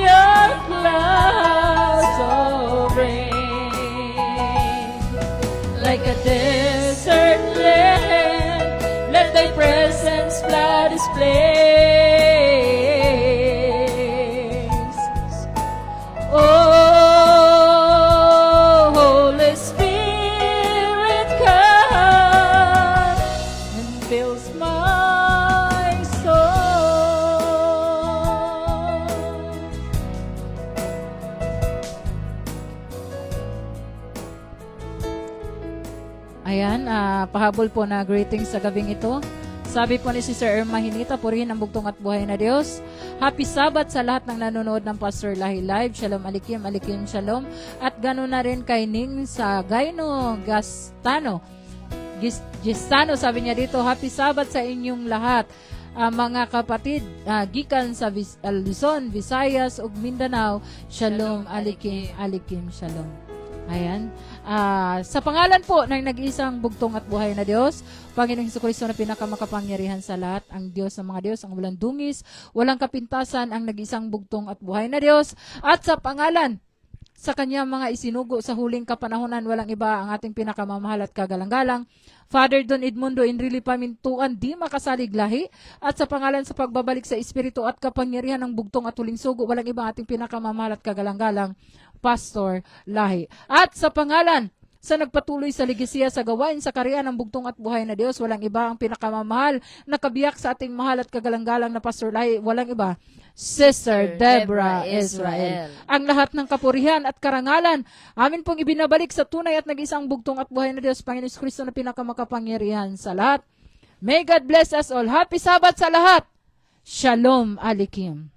this place. Oh, Holy Spirit, come and fills my soul. Ayan, pahabol po na greetings sa gabing ito. Sabi po ni Sister Irma Hinita, purihin ang bugtong at buhay na Diyos. Happy Sabbath sa lahat ng nanonood ng Pastor Lahi Live. Shalom alikim, alikim shalom. At gano'n na rin kay Ning sa Gaino Gistano, sabi niya dito, Happy Sabbath sa inyong lahat. Mga kapatid, gikan sa Luzon, Visayas, ug Mindanao. Shalom alikim, alikim shalom. Ayan. Sa pangalan po ng nag-iisang bugtong at buhay na Diyos, Panginoong Hesukristo na pinakamakapangyarihan sa lahat, ang Diyos ng mga Diyos, ang walang dungis, walang kapintasan, ang nag-iisang bugtong at buhay na Diyos, at sa pangalan sa kanyang mga isinugo sa huling kapanahonan, walang iba ang ating pinakamamahal at kagalang-galang, Father Don Edmundo Enrile Pamintuan, di makasalig lahi, at sa pangalan sa pagbabalik sa Espiritu at kapangyarihan ng bugtong at huling sugo, walang iba ang ating pinakamamahal at kagalang-galang, Pastor Lahi. At sa pangalan sa nagpatuloy sa ligisiya sa gawain sa karya ng bugtong at buhay na Diyos, walang iba ang pinakamamahal na kabiyak sa ating mahal at kagalang-galang na Pastor Lahi, walang iba, Sister Deborah Israel. Ang lahat ng kapurihan at karangalan, amin pong ibinabalik sa tunay at nag-isang bugtong at buhay na Diyos, Panginoon Kristo na pinakamakapangyarihan sa lahat. May God bless us all. Happy Sabbath sa lahat. Shalom alikim.